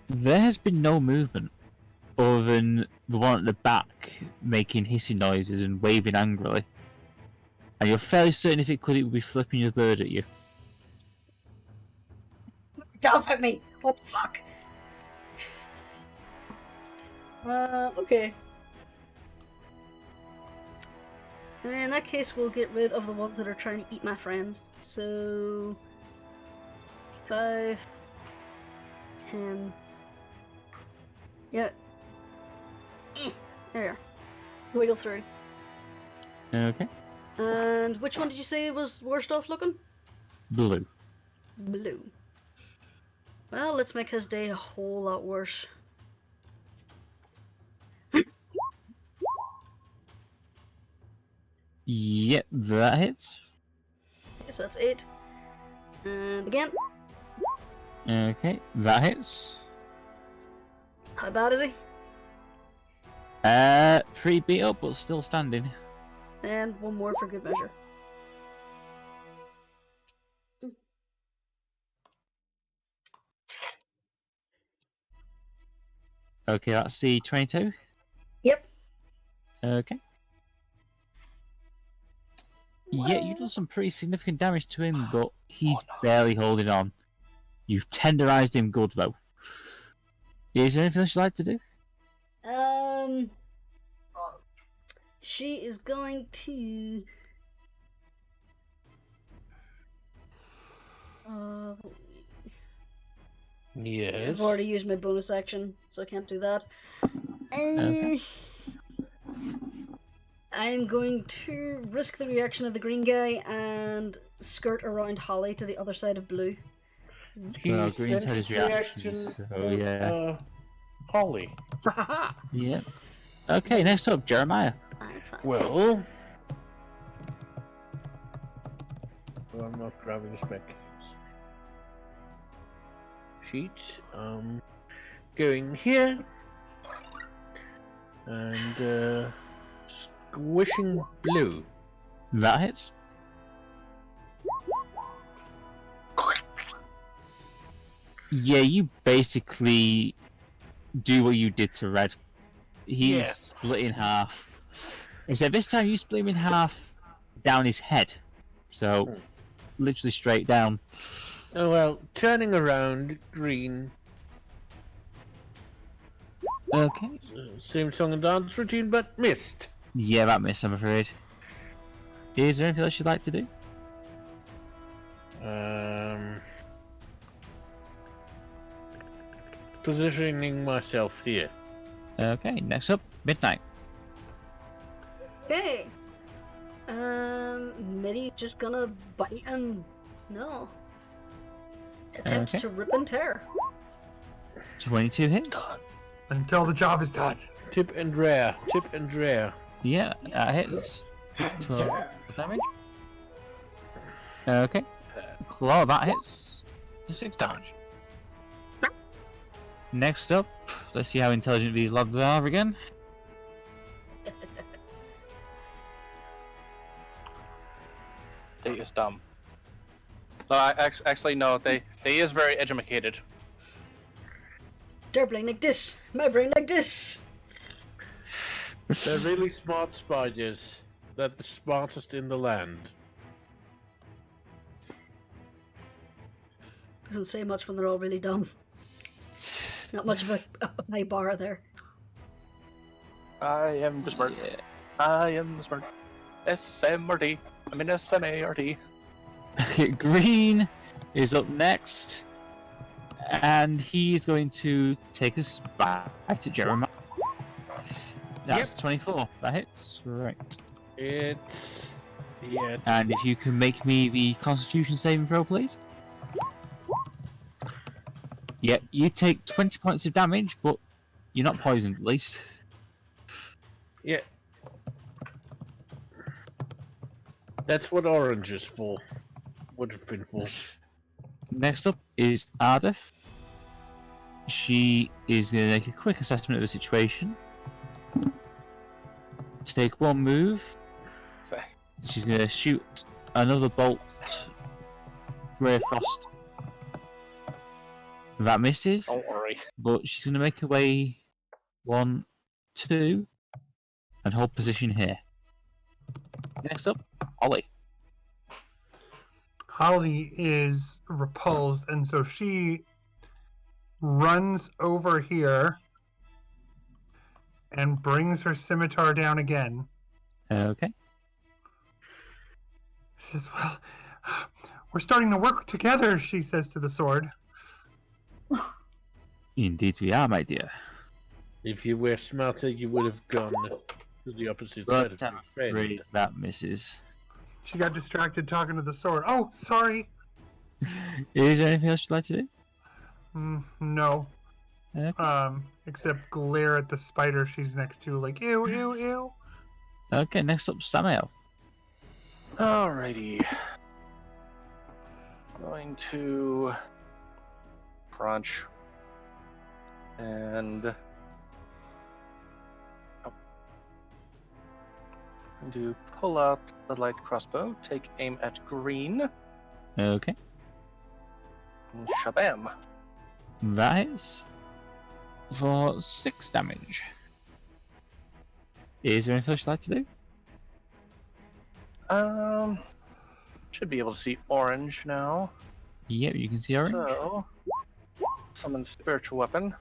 There has been no movement other than the one at the back making hissing noises and waving angrily. And you're fairly certain if it could, it would be flipping your bird at you. Don't at me! What the fuck? Okay. In that case, we'll get rid of the ones that are trying to eat my friends. So... 5... 10... Yeah. There you are. Wiggle through. Okay. And which one did you say was worst off looking? Blue. Blue. Well, let's make his day a whole lot worse. Yep, that hits. Okay, so that's 8. And again. Okay, that hits. How bad is he? Pretty beat up, but still standing. And one more for good measure. Okay, that's the 22. Yep. Okay. Yeah, you've done some pretty significant damage to him, but he's barely holding on. You've tenderized him good, though. Is there anything else you'd like to do? She is going to... Yes. I've already used my bonus action, so I can't do that. Okay. I'm going to risk the reaction of the green guy and skirt around Holly to the other side of blue. Well, Green's had his reactions, so yeah. Holly. Yeah. Okay, next up, Jeremiah. Well... I'm not grabbing the spec sheet. Going here. And, squishing blue. That hits. Yeah, you basically do what you did to Red. He's split in half. Except this time you split him in half down his head. So, literally straight down. Oh well, turning around, green. Okay. Same song and dance routine, but missed. Yeah, that missed, I'm afraid. Is there anything else you'd like to do? Positioning myself here. Okay, next up, Midnight. Okay. Maybe just gonna bite and... No. Attempt to rip and tear. 22 hits. Until the job is done. Tip and rare. Tip and rare. Yeah, that hits. 12 damage. Okay. Claw, that hits. 6 damage. Next up, let's see how intelligent these lads are again. They is dumb. No, actually no. They is very educated. Their brain like this. My brain like this. They're really smart spiders. They're the smartest in the land. Doesn't say much when they're all really dumb. Not much of a high bar there. I am the smart. Yeah. I am the smart. SMRT. I mean SMART. Green is up next. And he's going to take a bite at Jeremiah. That's 24. That hits. Right. Yeah. And if you can make me the Constitution saving throw, please. Yep, you take 20 points of damage, but you're not poisoned, at least. Yeah. That's what orange is for. Would have been for. Next up is Ardeth. She is going to make a quick assessment of the situation. Take one move. She's going to shoot another bolt. Grey Frost. That misses. Don't worry. But she's going to make her way 1, 2, and hold position here. Next up, Holly. Holly is repulsed, and so she runs over here and brings her scimitar down again. Okay. She says, well, we're starting to work together, she says to the sword. Indeed we are, my dear. If you were smarter, you would have gone to the opposite side But of I'm your friend. afraid that misses. She got distracted talking to the sword. Oh, sorry. Is there anything else you'd like to do? No. Okay. Except glare at the spider she's next to, like, ew, ew, ew. Okay, next up, Samael. Alrighty. Going to crunch and to pull out the light crossbow, take aim at green, Okay. and shabam. That is for 6 damage. Is there anything else you'd like to do? Should be able to see orange now. Yep, you can see orange. So, summon spiritual weapon.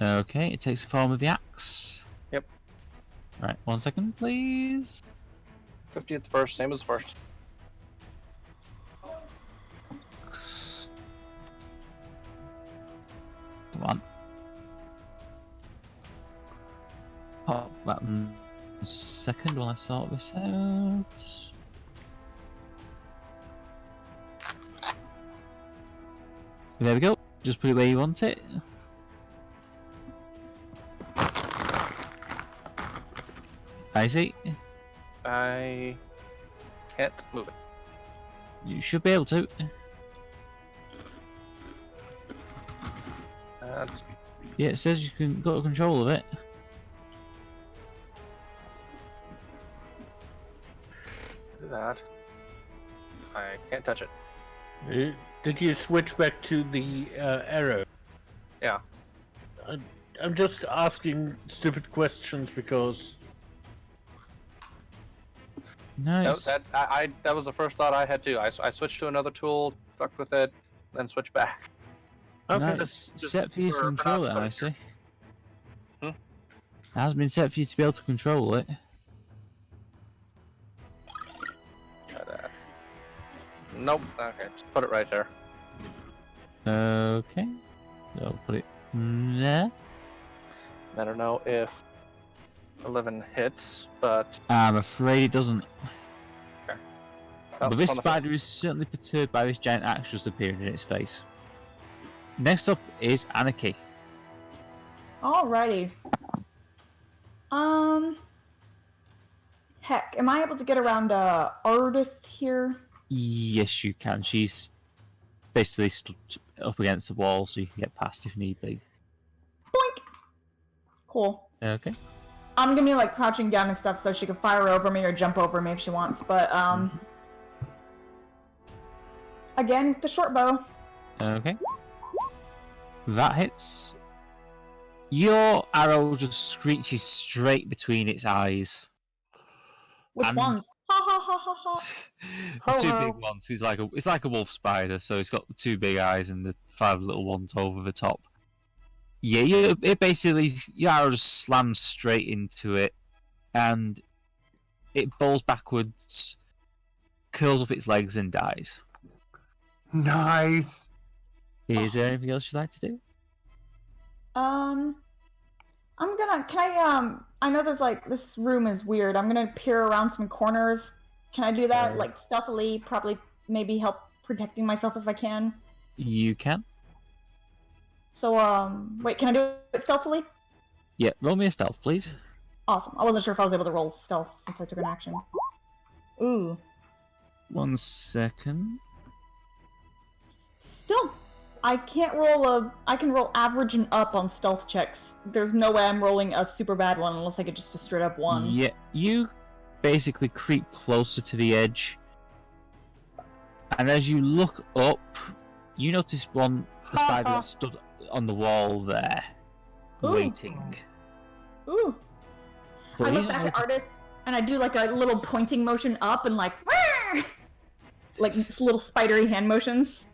Okay, it takes the form of the axe. Yep. Right, 1 second, please. 50th first, same as first. Come on. Pop that second while I sort this out. There we go. Just put it where you want it. I see. I can't move it. You should be able to. Yeah, it says you can got control of it. Do that. I can't touch it. Did you switch back to the arrow? Yeah. I'm just asking stupid questions because... Nice. No, that was the first thought I had too. I switched to another tool, fucked with it, then switched back. Okay. No, it's set for you to for control it, not- I see. Hmm? It has been set for you to be able to control it. Try that. Nope. Okay, just put it right there. Okay. So I'll put it there. I don't know if 11 hits, but I'm afraid it doesn't. oh, But this on the spider is certainly perturbed by this giant axe just appearing in its face. Next up is Anarchy. Alrighty. Heck, am I able to get around Ardeth here? Yes, you can. She's basically stood up against the wall, so you can get past if need be. Boink! Cool. Okay. I'm gonna be like crouching down and stuff so she can fire over me or jump over me if she wants, but again, with the short bow. Okay. That hits. Your arrow just screeches straight between its eyes. Which And- ones? Ha ha ha ha ha. The two Ho-ho. big ones. It's like a wolf spider, so it's got 2 big eyes and the 5 little ones over the top. Yeah, it basically your arrow just slams straight into it, and it falls backwards, curls up its legs, and dies. Nice. Is there anything else you'd like to do? I know there's like, this room is weird. I'm gonna peer around some corners. Can I do that? Like, stealthily, probably, maybe help protecting myself if I can? You can. So, wait, can I do it stealthily? Yeah, roll me a stealth, please. Awesome. I wasn't sure if I was able to roll stealth since I took an action. Ooh. 1 second. Still, I can't roll I can roll average and up on stealth checks. There's no way I'm rolling a super bad one unless I get just a straight up 1. Yeah, you basically creep closer to the edge. And as you look up, you notice a spider that stood on the wall there, waiting. Ooh. But I look back at Ardeth and I do like a little pointing motion up and like, like little spidery hand motions.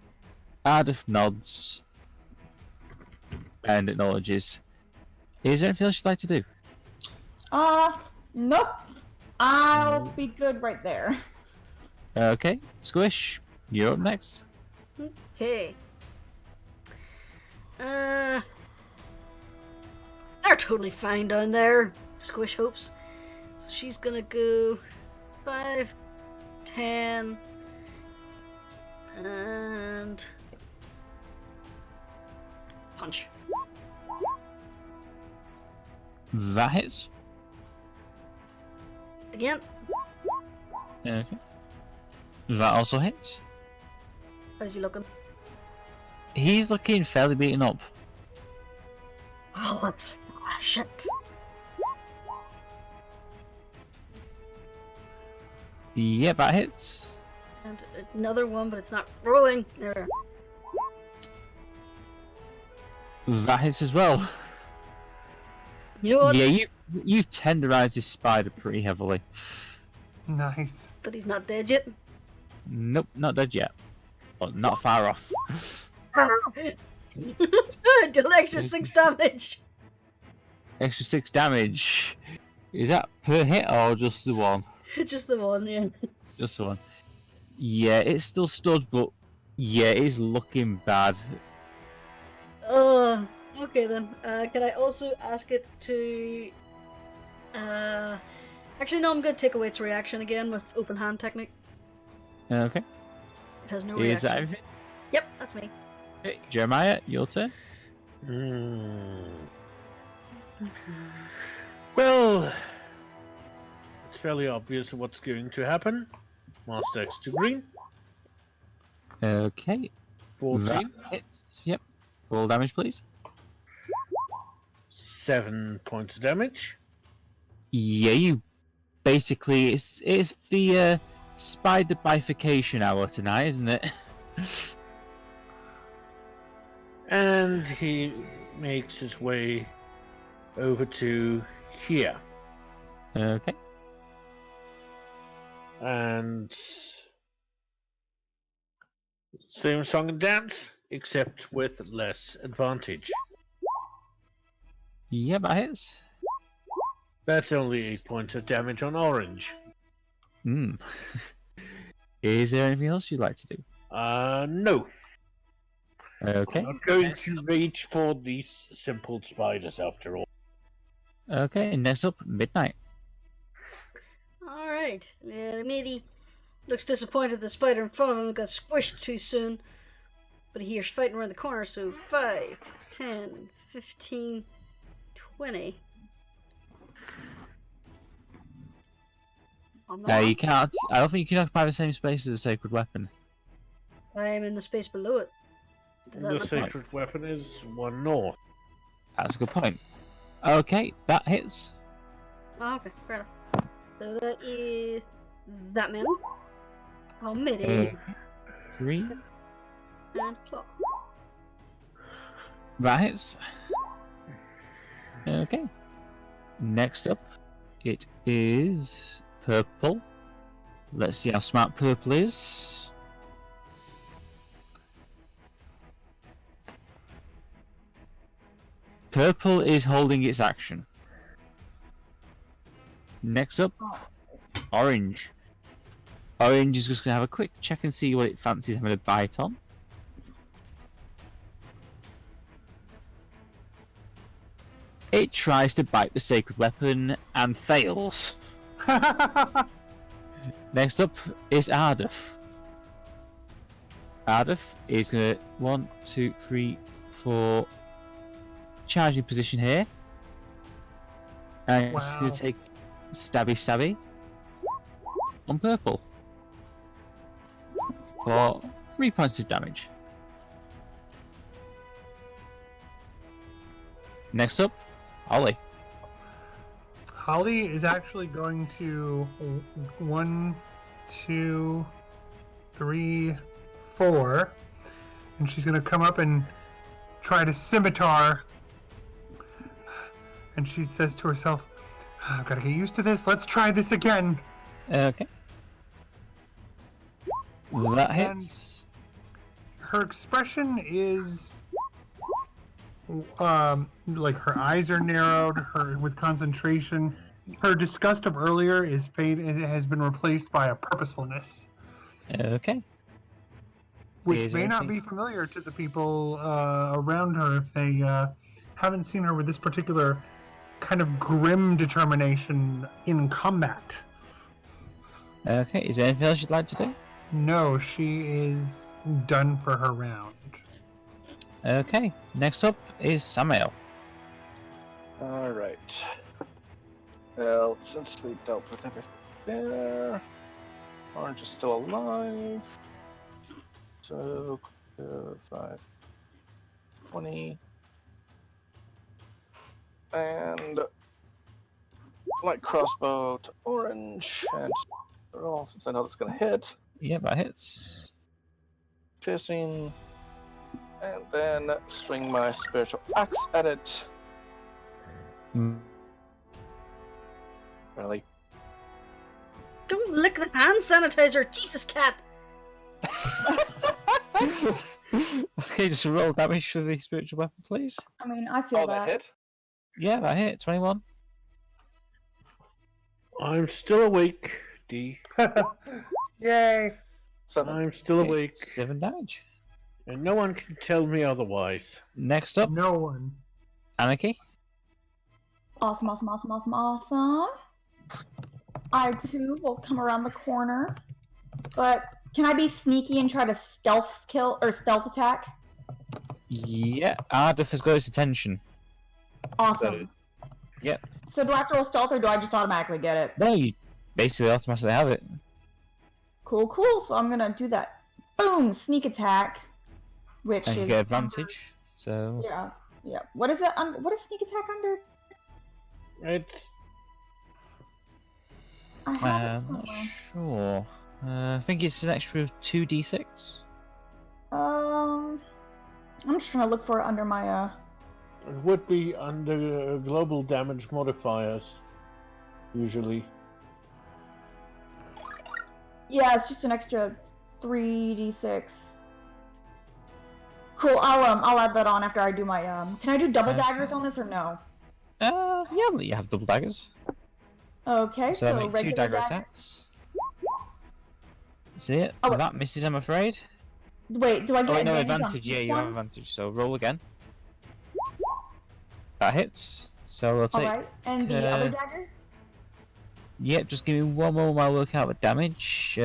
Ardeth nods and acknowledges. Is there anything else you'd like to do? Nope. I'll be good right there. Okay, Squish, you're up next. Okay. They're totally fine down there, Squish hopes. So she's gonna go 5, 10, and punch. That hits. Again. Okay. That also hits. How's he looking? He's looking fairly beaten up. Oh, let's flash it. Yeah, that hits. And another one, but it's not rolling. There. That hits as well. You know what? Yeah, you've tenderized this spider pretty heavily. Nice. But he's not dead yet. Nope, not dead yet. But not far off. Deal extra 6 damage. Extra 6 damage. Is that per hit or just the one? Just the one, yeah. Just the one. Yeah, it's still stood, but yeah, it's looking bad. Okay then. Can I also ask it to... Actually, no, I'm going to take away its reaction again with open hand technique. Okay. It has no Is reaction. that everything? Yep, that's me. Okay, Jeremiah, your turn. Well, it's fairly obvious what's going to happen. Master X to green. Okay. 14. That hits. Yep. Roll damage, please. 7 points of damage. Yeah, you basically it's the spider bifurcation hour tonight, isn't it? And he makes his way over to here. Okay. And same song and dance, except with less advantage. Yeah, that hits. That's only 8 points of damage on orange. Hmm. Is there anything else you'd like to do? No. Okay. I'm not going to reach for these simple spiders after all. Okay, next up, Midnight. Alright. Little Mitty looks disappointed the spider in front of him got squished too soon. But he hears fighting around the corner, so 5, 10, 15, 20. You can't. I don't think you can occupy the same space as a sacred weapon. I am in the space below it. Does that The look sacred weapon is 1 north. That's a good point. Okay, that hits. Oh, okay, fair enough. So that is that many. Oh, midi. 3. And claw. That hits. Okay. Next up, it is purple. Let's see how smart purple is. Purple is holding its action. Next up, orange. Orange is just going to have a quick check and see what it fancies having a bite on. It tries to bite the sacred weapon and fails. Next up is Ardeth. Ardeth is going to 1, 2, 3, 4 charging position here. And she's going to take stabby on purple for 3 points of damage. Next up, Holly. Holly is actually going to 1, 2, 3, 4, and she's going to come up and try to scimitar. And she says to herself, "I've got to get used to this. Let's try this again." Okay. That hits. Her expression is like her eyes are narrowed, her with concentration. Her disgust of earlier is it has been replaced by a purposefulness. Okay. Which may not be familiar to the people around her if they haven't seen her with this particular kind of grim determination in combat. Okay, is there anything else you'd like to do? No, she is done for her round. Okay, next up is Samael. Alright. Well, since we dealt with everything there, Orange is still alive. So, 5, 20. And light crossbow to Orange, and roll since I know that's gonna hit. Yeah, that hits. Piercing, and then swing my spiritual axe at it. Really? Don't lick the hand sanitizer, Jesus, cat! Okay, just roll damage for the spiritual weapon, please. I mean, I feel that hit? Yeah, that hit. 21. I'm still awake, D. Yay! 7. I'm still awake, 7 damage. and no one can tell me otherwise. Next up, No one. Anarchy. Awesome. I too will come around the corner. But can I be sneaky and try to stealth kill or stealth attack? Yeah, Ardeth has got his attention. Awesome. Yep. So do I have to roll stealth or do I just automatically get it? No, you basically automatically have it. Cool. So I'm gonna do that. Boom! Sneak attack. Which And you is get advantage. So Yeah. What is it? What is sneak attack under? It's I have it I'm not somewhere. sure. I think it's an extra 2d6. I'm just trying to look for it under my it would be under global damage modifiers, usually. Yeah, it's just an extra 3d6. Cool. I'll add that on after I do my Can I do double Okay. daggers on this or no? Yeah, but you have double daggers. Okay, So, so make 2 regular dagger dagger. attacks. See it? Oh, wait. That misses, I'm afraid. Wait, do I get Oh, no, advantage on advantage. Yeah, this you have one? advantage. So roll again. That hits. So we'll take. Alright, and the other dagger? Yep, just give me one more while I work out the damage.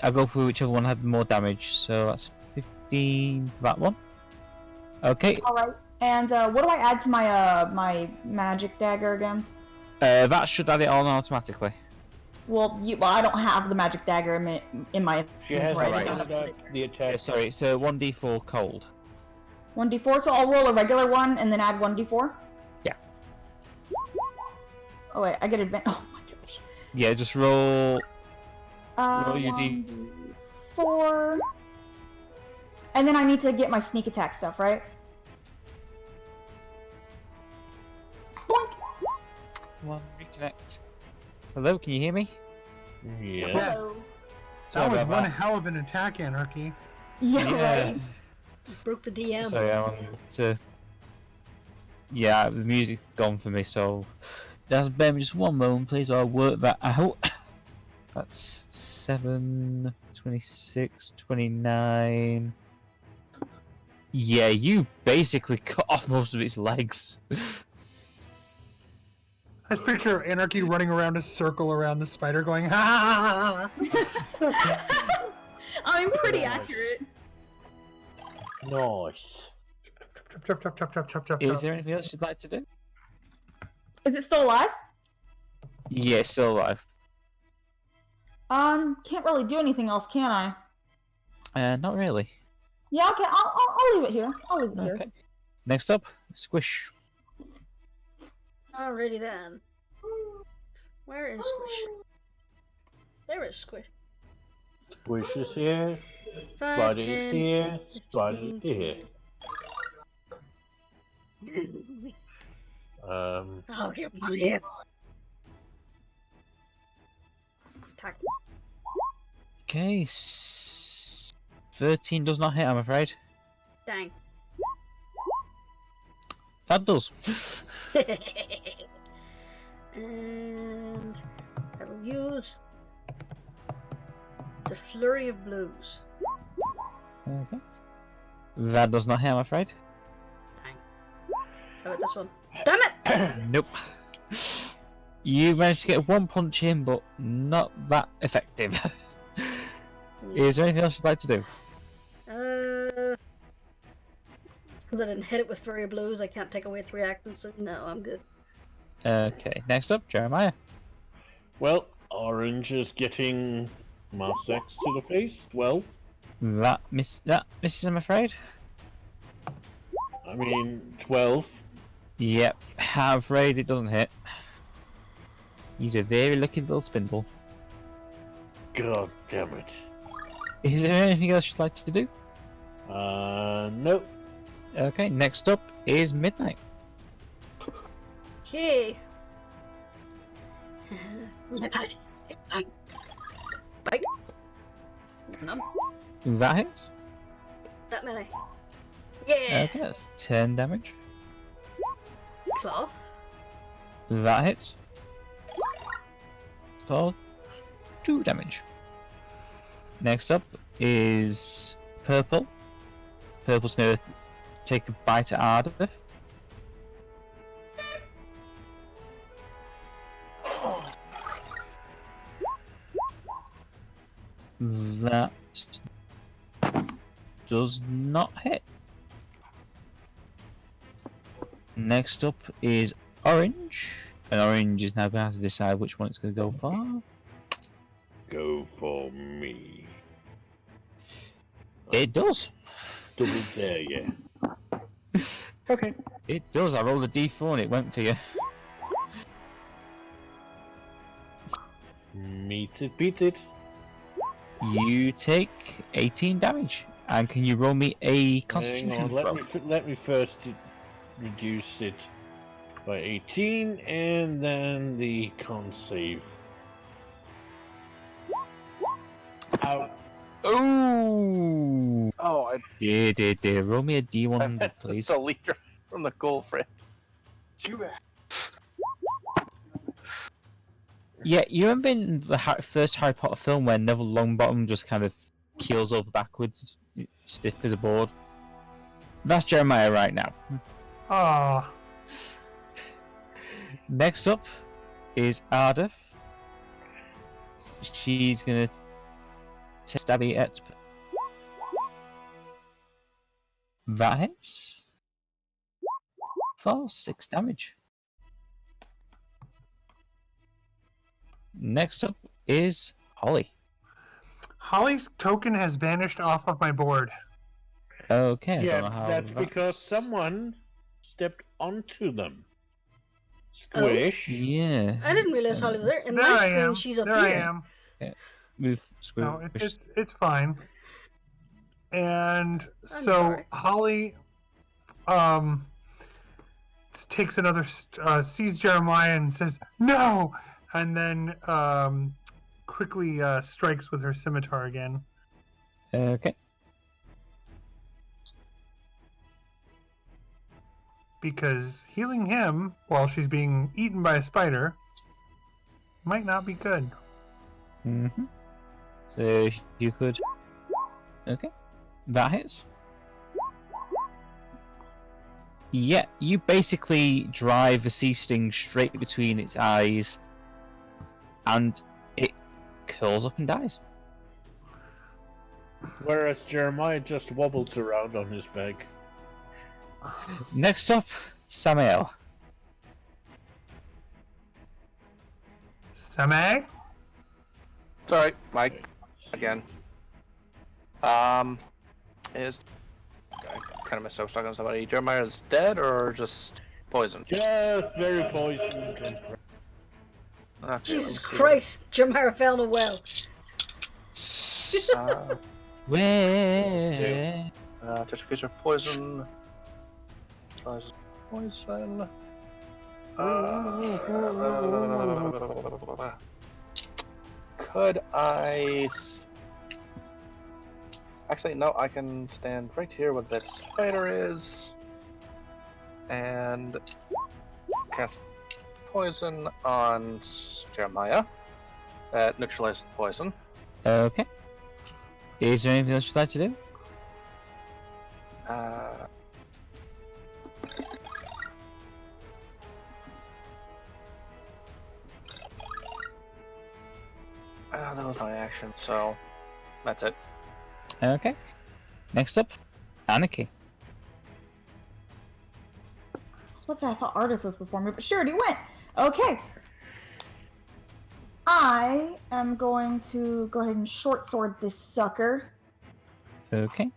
I'll go for whichever one had more damage. So that's 15 for that one. Okay. Alright, and what do I add to my my magic dagger again? That should add it on automatically. Well, I don't have the magic dagger in my She has inventory. the attack. Yeah, sorry, so 1d4 cold. 1d4, so I'll roll a regular one and then add 1d4? Yeah. Oh wait, I get advantage. Oh my gosh. Yeah, just roll. Roll your 1d4. And then I need to get my sneak attack stuff, right? Boink! One, reconnect. Hello, can you hear me? Yeah. Hello. Sorry That was about one that. hell of an attack, Anarchy. Yeah, right? Broke the DM. Sorry, I wanted to. Yeah, the music's gone for me, so. Just bear me just one moment, please. I'll work that out. That's 7, 26, 29. Yeah, you basically cut off most of its legs. I just picture Anarchy running around a circle around the spider going, ha! I'm pretty Nice. accurate. Nice. Chop, chop, chop, chop, chop, chop, Is chop. there anything else you'd like to do? Is it still alive? Yes, still alive. Can't really do anything else, can I? Not really. Yeah, okay, I'll leave it here. I'll leave it here. Okay. Next up, Squish. Alrighty then. Where is Squish? There is Squish. Squish is here. 5, Spuddy 10, is here. 15, Spuddy is here. I'll get one here. Attack. Okay, 13 does not hit, I'm afraid. Dang. That does. And I will use the Flurry of Blows. Okay. That does not hit, I'm afraid. Dang. How about this one? Damn it! Nope. You managed to get one punch in, but not that effective. Is there anything else you'd like to do? Because I didn't hit it with Flurry of Blows, I can't take away 3 actions, so no, I'm good. Okay, next up, Jeremiah. Well, Orange is getting Mass X to the face. 12. That misses, I'm afraid. I mean, 12. Yep, I'm afraid it doesn't hit. He's a very lucky little spindle. God damn it. Is there anything else you'd like to do? Nope. Okay, next up is Midnight. Okay. Bite. Numb. That hits. That many. Yeah. Okay, that's 10 damage. Claw. That hits. For 2 damage. Next up is Purple. Purple's going to take a bite at Ardeth. That does not hit. Next up is Orange. And Orange is now going to have to decide which one it's going to go for. Go for me. It does. Double dare, yeah. Okay. It does. I rolled a d4 and it went for you. Meet it, beat it. You take 18 damage. And can you roll me a Hang constitution on, roll? let me first reduce it by 18 and then the con save. Ow. Oh! Oh, I Dear. Roll me a d100, please. the leader from the goal frame. Yeah, you remember in the first Harry Potter film where Neville Longbottom just kind of keels over backwards, stiff as a board? That's Jeremiah right now. Ah, Next up is Ardeth. She's gonna stabby at. That hits for 6 damage. Next up is Holly. Holly's token has vanished off of my board. Okay, I Yeah, don't know how that's because that's- someone stepped onto them. Squish. Yeah. I didn't realize Holly was there. In There my I screen, am. she's up there I here. am. Move Squish. No, it's fine. And I'm so sorry. Holly takes another sees Jeremiah and says no, and then quickly strikes with her scimitar again. Okay. Because healing him while she's being eaten by a spider might not be good. Mm-hmm. So you could. Okay. That hits. Yeah, you basically drive the sea sting straight between its eyes, and it curls up and dies. Whereas Jeremiah just wobbles around on his back. Next up, Samael. Samael? Sorry, Mike. Again. Is I kind of missed I was talking to somebody. Jeremiah is dead or just poisoned? Just very poisoned and Okay, Jesus Christ! Jeremiah fell in a well. Where? Distribution of poison. Poison. Could I? Actually, no. I can stand right here where this spider is, and cast poison on Jeremiah. That neutralizes the poison. Okay. Is there anything else you'd like to do? That was my action, so that's it. Okay. Next up, Anarchy. What's that? I thought Ardeth was before me, but sure, he went. Okay. I am going to go ahead and short sword this sucker. Okay.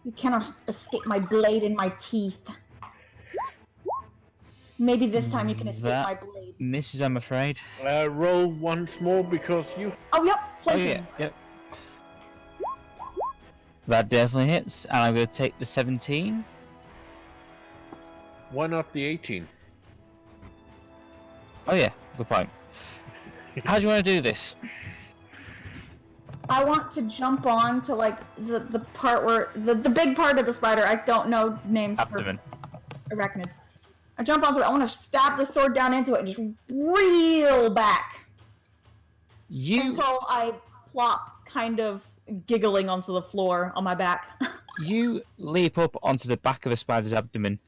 You cannot escape my blade and my teeth. Maybe this time you can escape my blade. Misses, I'm afraid. roll once more because you. Oh, yep. Flanking. Oh, yeah. Yep. That definitely hits, and I'm going to take the 17. Why not the 18? Oh, yeah. Good point. How do you want to do this? I want to jump on to, like, the part where... The big part of the spider. I don't know names Abdomen. for arachnids. I jump onto it. I want to stab the sword down into it and just reel back. Until I plop, kind of giggling onto the floor on my back. You leap up onto the back of a spider's abdomen.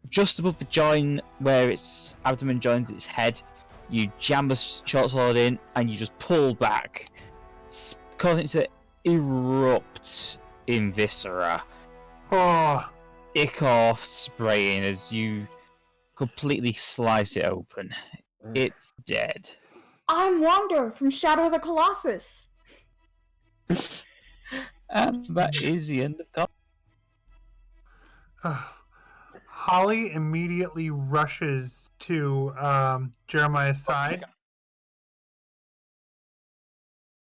Just above the joint where its abdomen joins its head, you jam the short sword in and you just pull back, causing it to erupt in viscera. Oh. Ichor spraying as you completely slice it open. It's dead. I'm Wander from Shadow of the Colossus. And that is the end of combat. Holly immediately rushes to Jeremiah's side.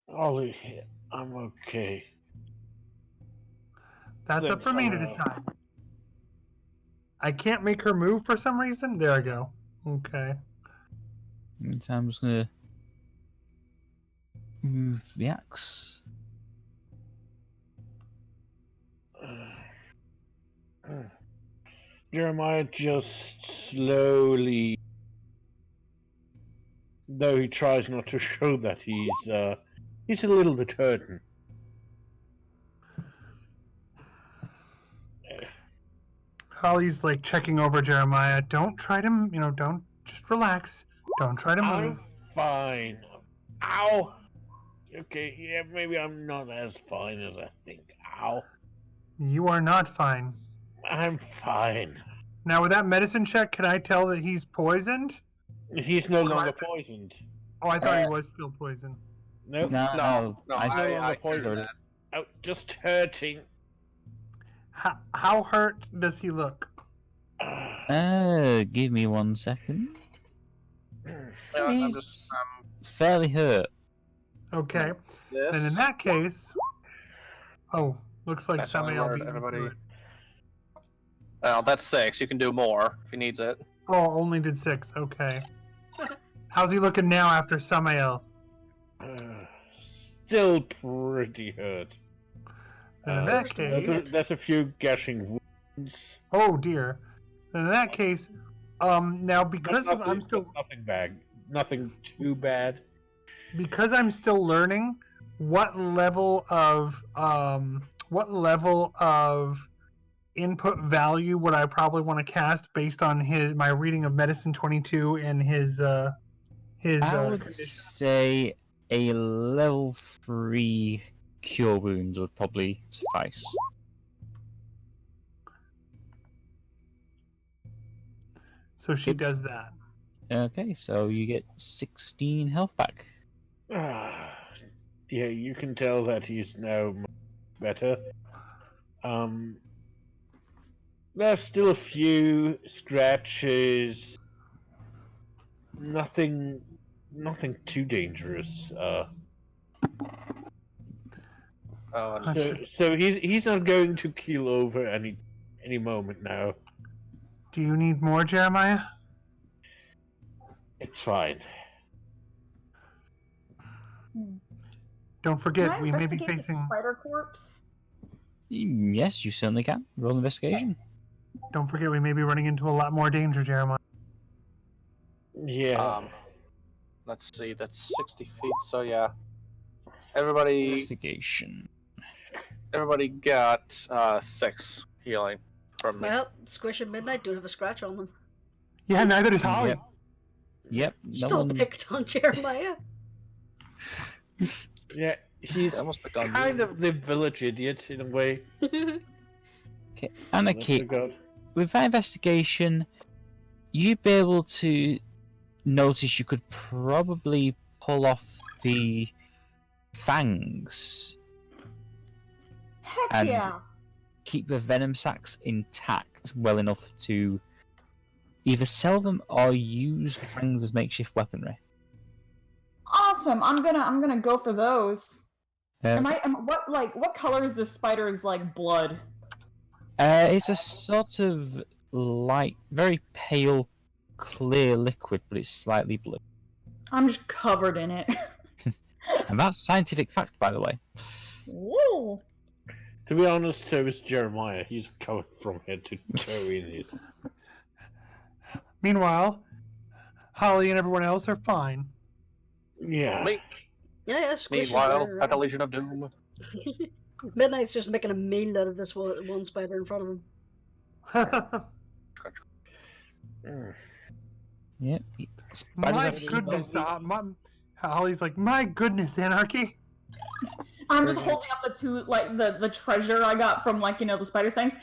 Holly, I'm okay. That's up for me to decide. I can't make her move for some reason. There I go. Okay. So I'm just gonna move the axe. Jeremiah just slowly, though he tries not to show that he's a little bit hurting. Holly's like checking over Jeremiah. Don't try to, don't, just relax. Don't try to move. I'm fine. Ow! Okay, yeah, maybe I'm not as fine as I think. Ow. You are not fine. I'm fine. Now, with that medicine check, can I tell that he's poisoned? He's no longer poisoned. Oh, I thought he was still poisoned. Nope. No, I poisoned. Oh, just hurting. How hurt does he look? Give me 1 second. Yeah, He's fairly hurt. Okay. And in that case... Oh, looks like Samael beat everybody. Well, that's 6. You can do more if he needs it. Oh, only did 6. Okay. How's he looking now after Samael? Still pretty hurt. In that case... That's a few gashing wounds. Oh, dear. In that case, now because I'm still... Nothing bad. Nothing too bad. Because I'm still learning, what level of input value would I probably want to cast based on my reading of Medicine 22 and his I would condition? say a level 3 cure wounds would probably suffice. So she does that. Okay, so you get 16 health back. Yeah, you can tell that he's now much better. There's still a few scratches. Nothing too dangerous. So he's not going to keel over any moment now. Do you need more, Jeremiah? It's fine. Don't forget, Can I we may be investigate facing. the spider corpse? Yes, you certainly can. Roll investigation. Don't forget, we may be running into a lot more danger, Jeremiah. Yeah. Let's see, that's 60 feet, so yeah. Everybody Investigation. got 6 healing from me. Well, Squish and Midnight don't have a scratch on them. Yeah, neither does Holly. Yep. Still picked on Jeremiah. Yeah, he's kind of the village idiot in a way. Okay, Anarchy, Oh, with that investigation, you'd be able to notice you could probably pull off the fangs Heck and yeah! keep the venom sacs intact well enough to either sell them or use the fangs as makeshift weaponry. Awesome! I'm gonna go for those. What color is the spider's blood? It's a sort of light, very pale, clear liquid, but it's slightly blue. I'm just covered in it. And that's scientific fact, by the way. Woo! To be honest, so is Jeremiah. He's covered from head to toe in it. Meanwhile, Holly and everyone else are fine. Yeah. Yeah, Squish. Meanwhile, at the Legion of Doom. Midnight's just making a meal out of this one spider in front of him. Yep. My goodness, Holly's like, my goodness, Anarchy. I'm just holding up the two, the treasure I got from, the spider's things.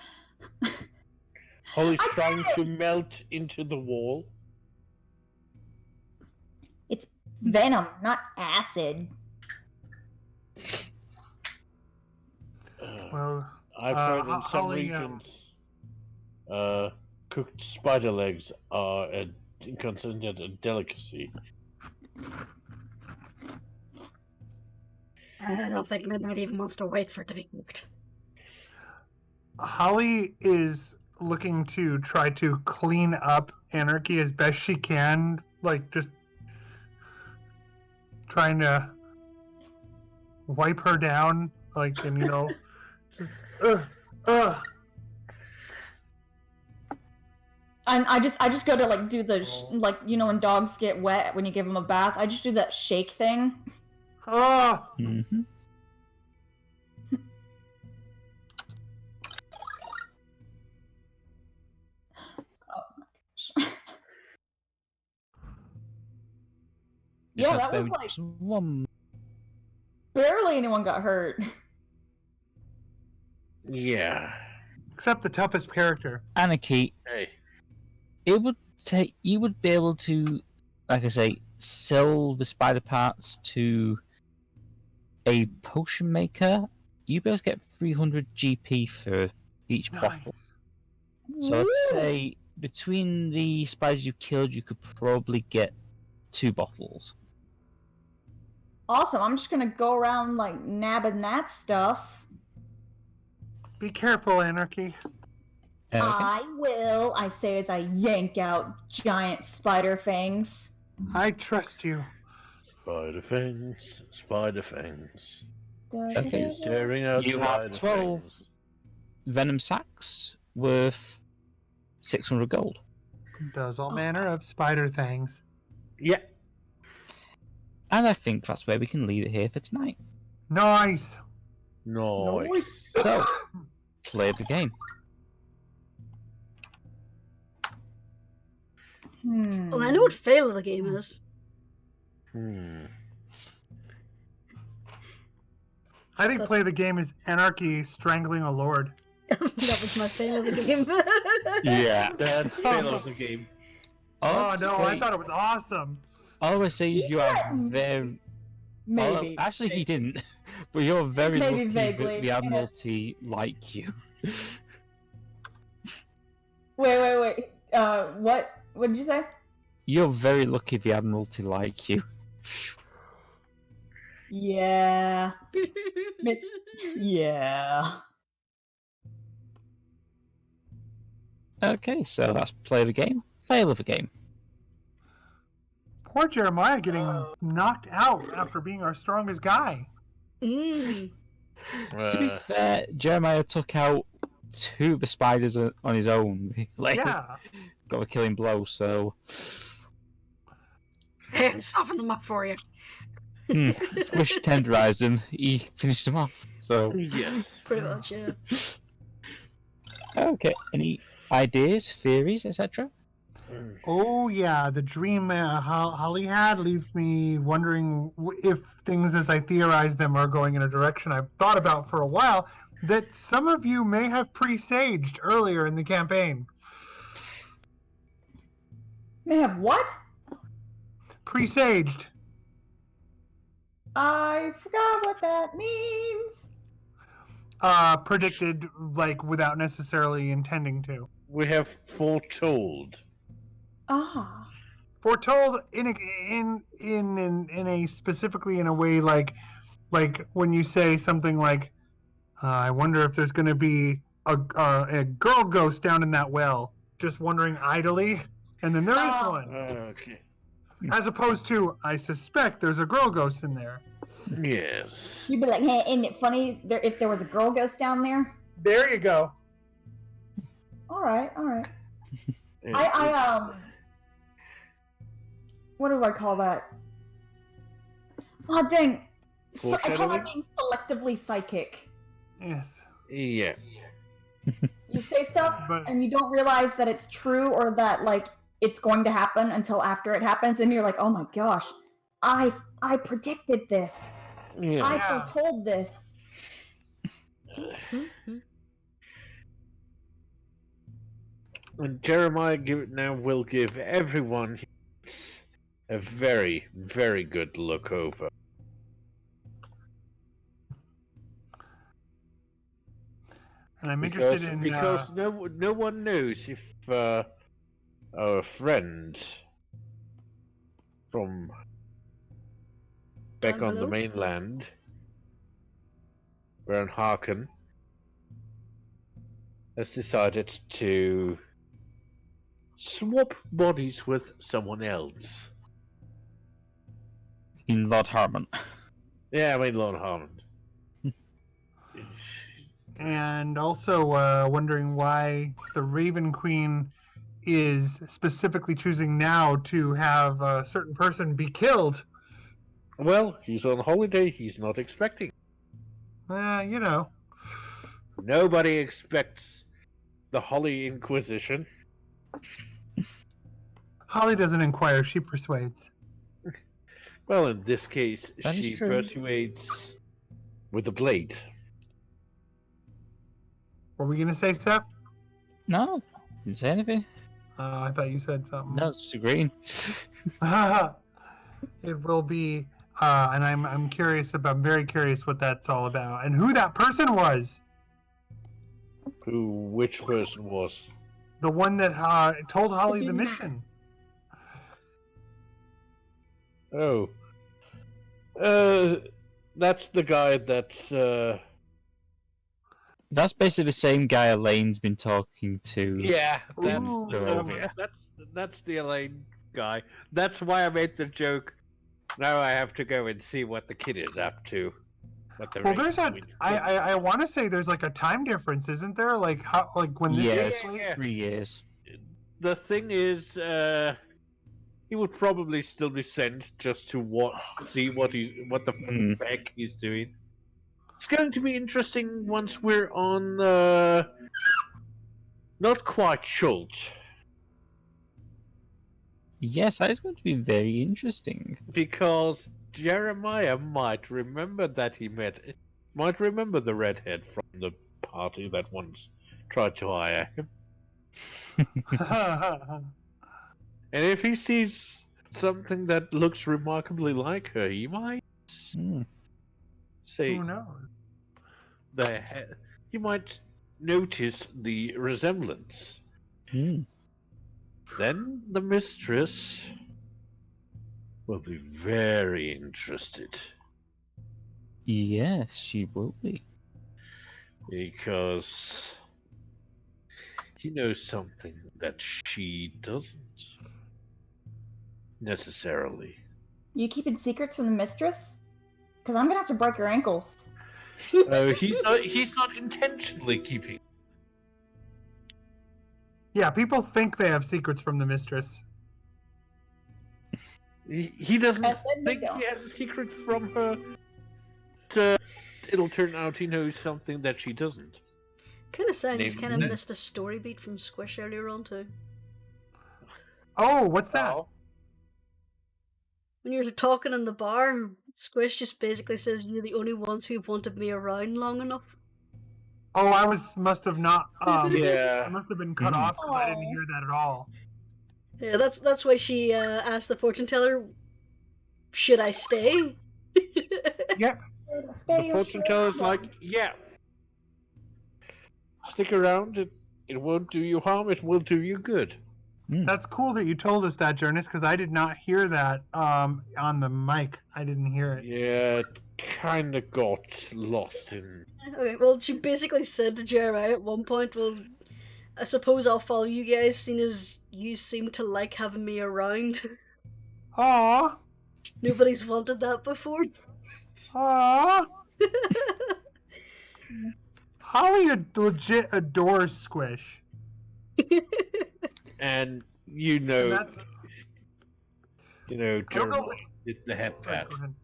Holly's trying to melt into the wall. It's venom, not acid. Well, I've heard in some Holly, regions, cooked spider legs are considered a delicacy. I don't think Midnight even wants to wait for it to be cooked. Holly is looking to try to clean up Anarchy as best she can, just trying to wipe her down, just And I just go to do the when dogs get wet when you give them a bath. I just do that shake thing. Mm-hmm. Yeah, that was one. Barely anyone got hurt. Yeah. except the toughest character. Anarchy. Hey. It would take. You would be able to, like I say, sell the spider parts to a potion maker. You'd be able to get 300 GP for each bottle. So I'd say between the spiders you killed, you could probably get 2 bottles. Awesome. I'm just gonna go around nabbing that stuff. Be careful, Anarchy. Okay. I will, I say as I yank out giant spider fangs. I trust you. Spider fangs, spider fangs. Okay. Staring out You have spider 12 fangs. venom sacks worth 600 gold. Does all manner of spider things. Yeah. And I think that's where we can leave it here for tonight. Nice. No. So, play the game. Well, I know what fail of the game is. I think play of the game is Anarchy strangling a lord. That was my fail of the game. Yeah, that's fail of the game. Oh no, I thought it was awesome. I always say you are very... Maybe. Actually, he didn't. But you're very Maybe lucky vaguely, that the Admiralty like you. Wait. What? What did you say? You're very lucky the Admiralty like you. Yeah. Yeah. Okay, so that's play of the game, fail of the game. Poor Jeremiah getting knocked out after being our strongest guy. To be fair, Jeremiah took out 2 of the spiders on his own. Yeah. Got a killing blow, so... Hey, soften them up for you. Squish tenderized him, he finished him off, so... Yes. Pretty much, yeah. Okay, any ideas, theories, etc.? Oh yeah, the dream Holly had leaves me wondering if things as I theorize them are going in a direction I've thought about for a while, that some of you may have presaged earlier in the campaign. May have what? Presaged. I forgot what that means. Predicted, like, without necessarily intending to. We have foretold. Ah. Foretold in a specifically in a way like when you say something like, I wonder if there's going to be a girl ghost down in that well. Just wondering idly, and then there is one. Okay. As opposed to, I suspect there's a girl ghost in there. Yes. You'd be like, hey, isn't it funny if there was a girl ghost down there? There you go. All right. I what do I call that? Oh, dang. I call that being selectively psychic. Yes. Yeah. You say stuff and you don't realize that it's true or that, like, it's going to happen until after it happens, and you're like, oh my gosh, I predicted this. Yeah. I foretold this. And Jeremiah will give everyone a very, very good look over. And I'm interested in because no one knows if our friend from back on the mainland, Baron Harkin, has decided to swap bodies with someone else. In Lord Harmon. Yeah, I mean Lord Harmon. And also wondering why the Raven Queen is specifically choosing now to have a certain person be killed. Well, he's on holiday, he's not expecting. You know. Nobody expects the Holly Inquisition. Holly doesn't inquire, she persuades. Well, in this case, That is she true. persuades with the blade. What were we going to say, Seph? No, didn't say anything. I thought you said something. No, it's just agreeing. It will be, and I'm very curious what that's all about, and who that person was. Which person was? The one that told Holly the mission. Oh. That's the guy that, That's basically the same guy Elaine's been talking to. Yeah, Ooh. that's the Elaine guy. That's why I made the joke. Now I have to go and see what the kid is up to. Well, there's I want to say there's like a time difference, isn't there? Like how, like when this Yes, is yeah. 3 years. The thing is, he would probably still be sent just to see what the heck he's doing. It's going to be interesting once we're on, not quite Schultz, Yes, that is going to be very interesting. Because Jeremiah might remember might remember the redhead from the party that once tried to hire him. And if he sees something that looks remarkably like her, he might say Who knows? he might notice the resemblance. Then the mistress will be very interested. Yes, she will be. Because he knows something that she doesn't necessarily. You keeping secrets from the mistress? Because I'm gonna have to break your ankles. He's not intentionally keeping. Yeah, people think they have secrets from the mistress. He doesn't And then they think don't. he has a secret from her. It'll turn out he knows something that she doesn't. Kind of sad. He's kind of Name- missed a story beat from Squish earlier on too. Oh, what's that? Oh. When you're talking in the bar, Squish just basically says you're the only ones who've wanted me around long enough. Oh, I must have not. I Yeah. must have been cut off because I didn't hear that at all. Yeah, that's why she asked the fortune teller, "Should I stay?" Yep. The fortune teller's like, yeah. Stick around. It won't do you harm. It will do you good. That's cool that you told us that, Jurnis, because I did not hear that on the mic. I didn't hear it. Yeah, it kind of got lost in. Okay, well, she basically said to Jeremiah at one point, "Well, I suppose I'll follow you guys, seeing as you seem to like having me around." Aww. Nobody's wanted that before. Aww. Holly legit adores Squish. And And that's, Jeremiah don't know- is the head sorry, pat. go ahead.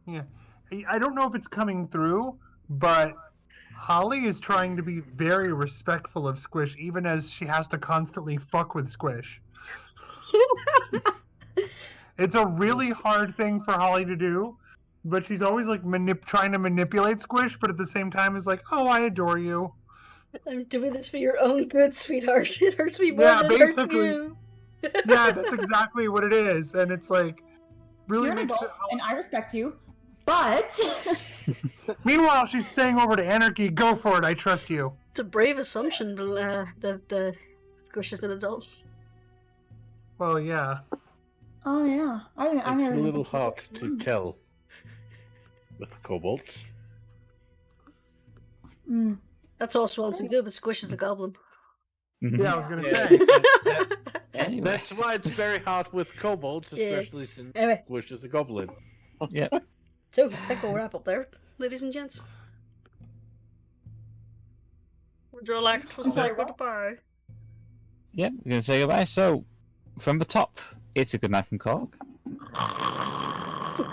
Yeah. I don't know if it's coming through, but Holly is trying to be very respectful of Squish, even as she has to constantly fuck with Squish. It's a really hard thing for Holly to do, but she's always like trying to manipulate Squish, but at the same time is like, "Oh, I adore you." I'm doing this for your own good, sweetheart. It hurts me more Yeah, than it hurts basically. you. Yeah, that's exactly what it is, and it's like really You're an makes adult, it. and I respect you, but Meanwhile, she's saying over to Anarchy, "Go for it, I trust you." It's a brave assumption that Squish is an adult. Well, yeah. oh yeah, I It's never a even little considered hard to that. tell with kobolds. Mm. That's also well and good, but Squish is a goblin. Yeah, I was gonna Yeah, say. Anyway. That's why it's very hard with kobolds, Yeah. especially since Anyway, Squish is a goblin. Yep. so I think we'll wrap up there, ladies and gents. Would you like to I'm say sorry, what? goodbye? Yep, we're going to say goodbye. So, from the top, it's a good night from Kork.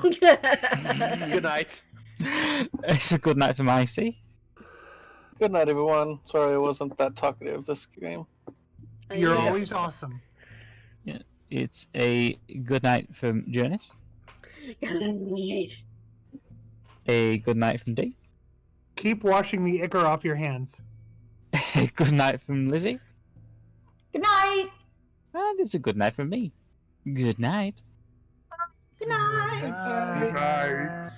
Good night. It's a good night from Icy. Good night, everyone. Sorry I wasn't that talkative this game. You're Yeah. always awesome. It's a good night from Jurnis. A good night from D. Keep washing the ichor off your hands. A good night from Lizzie. Good night. And it's a good night from me. Good night. Good night. Good night.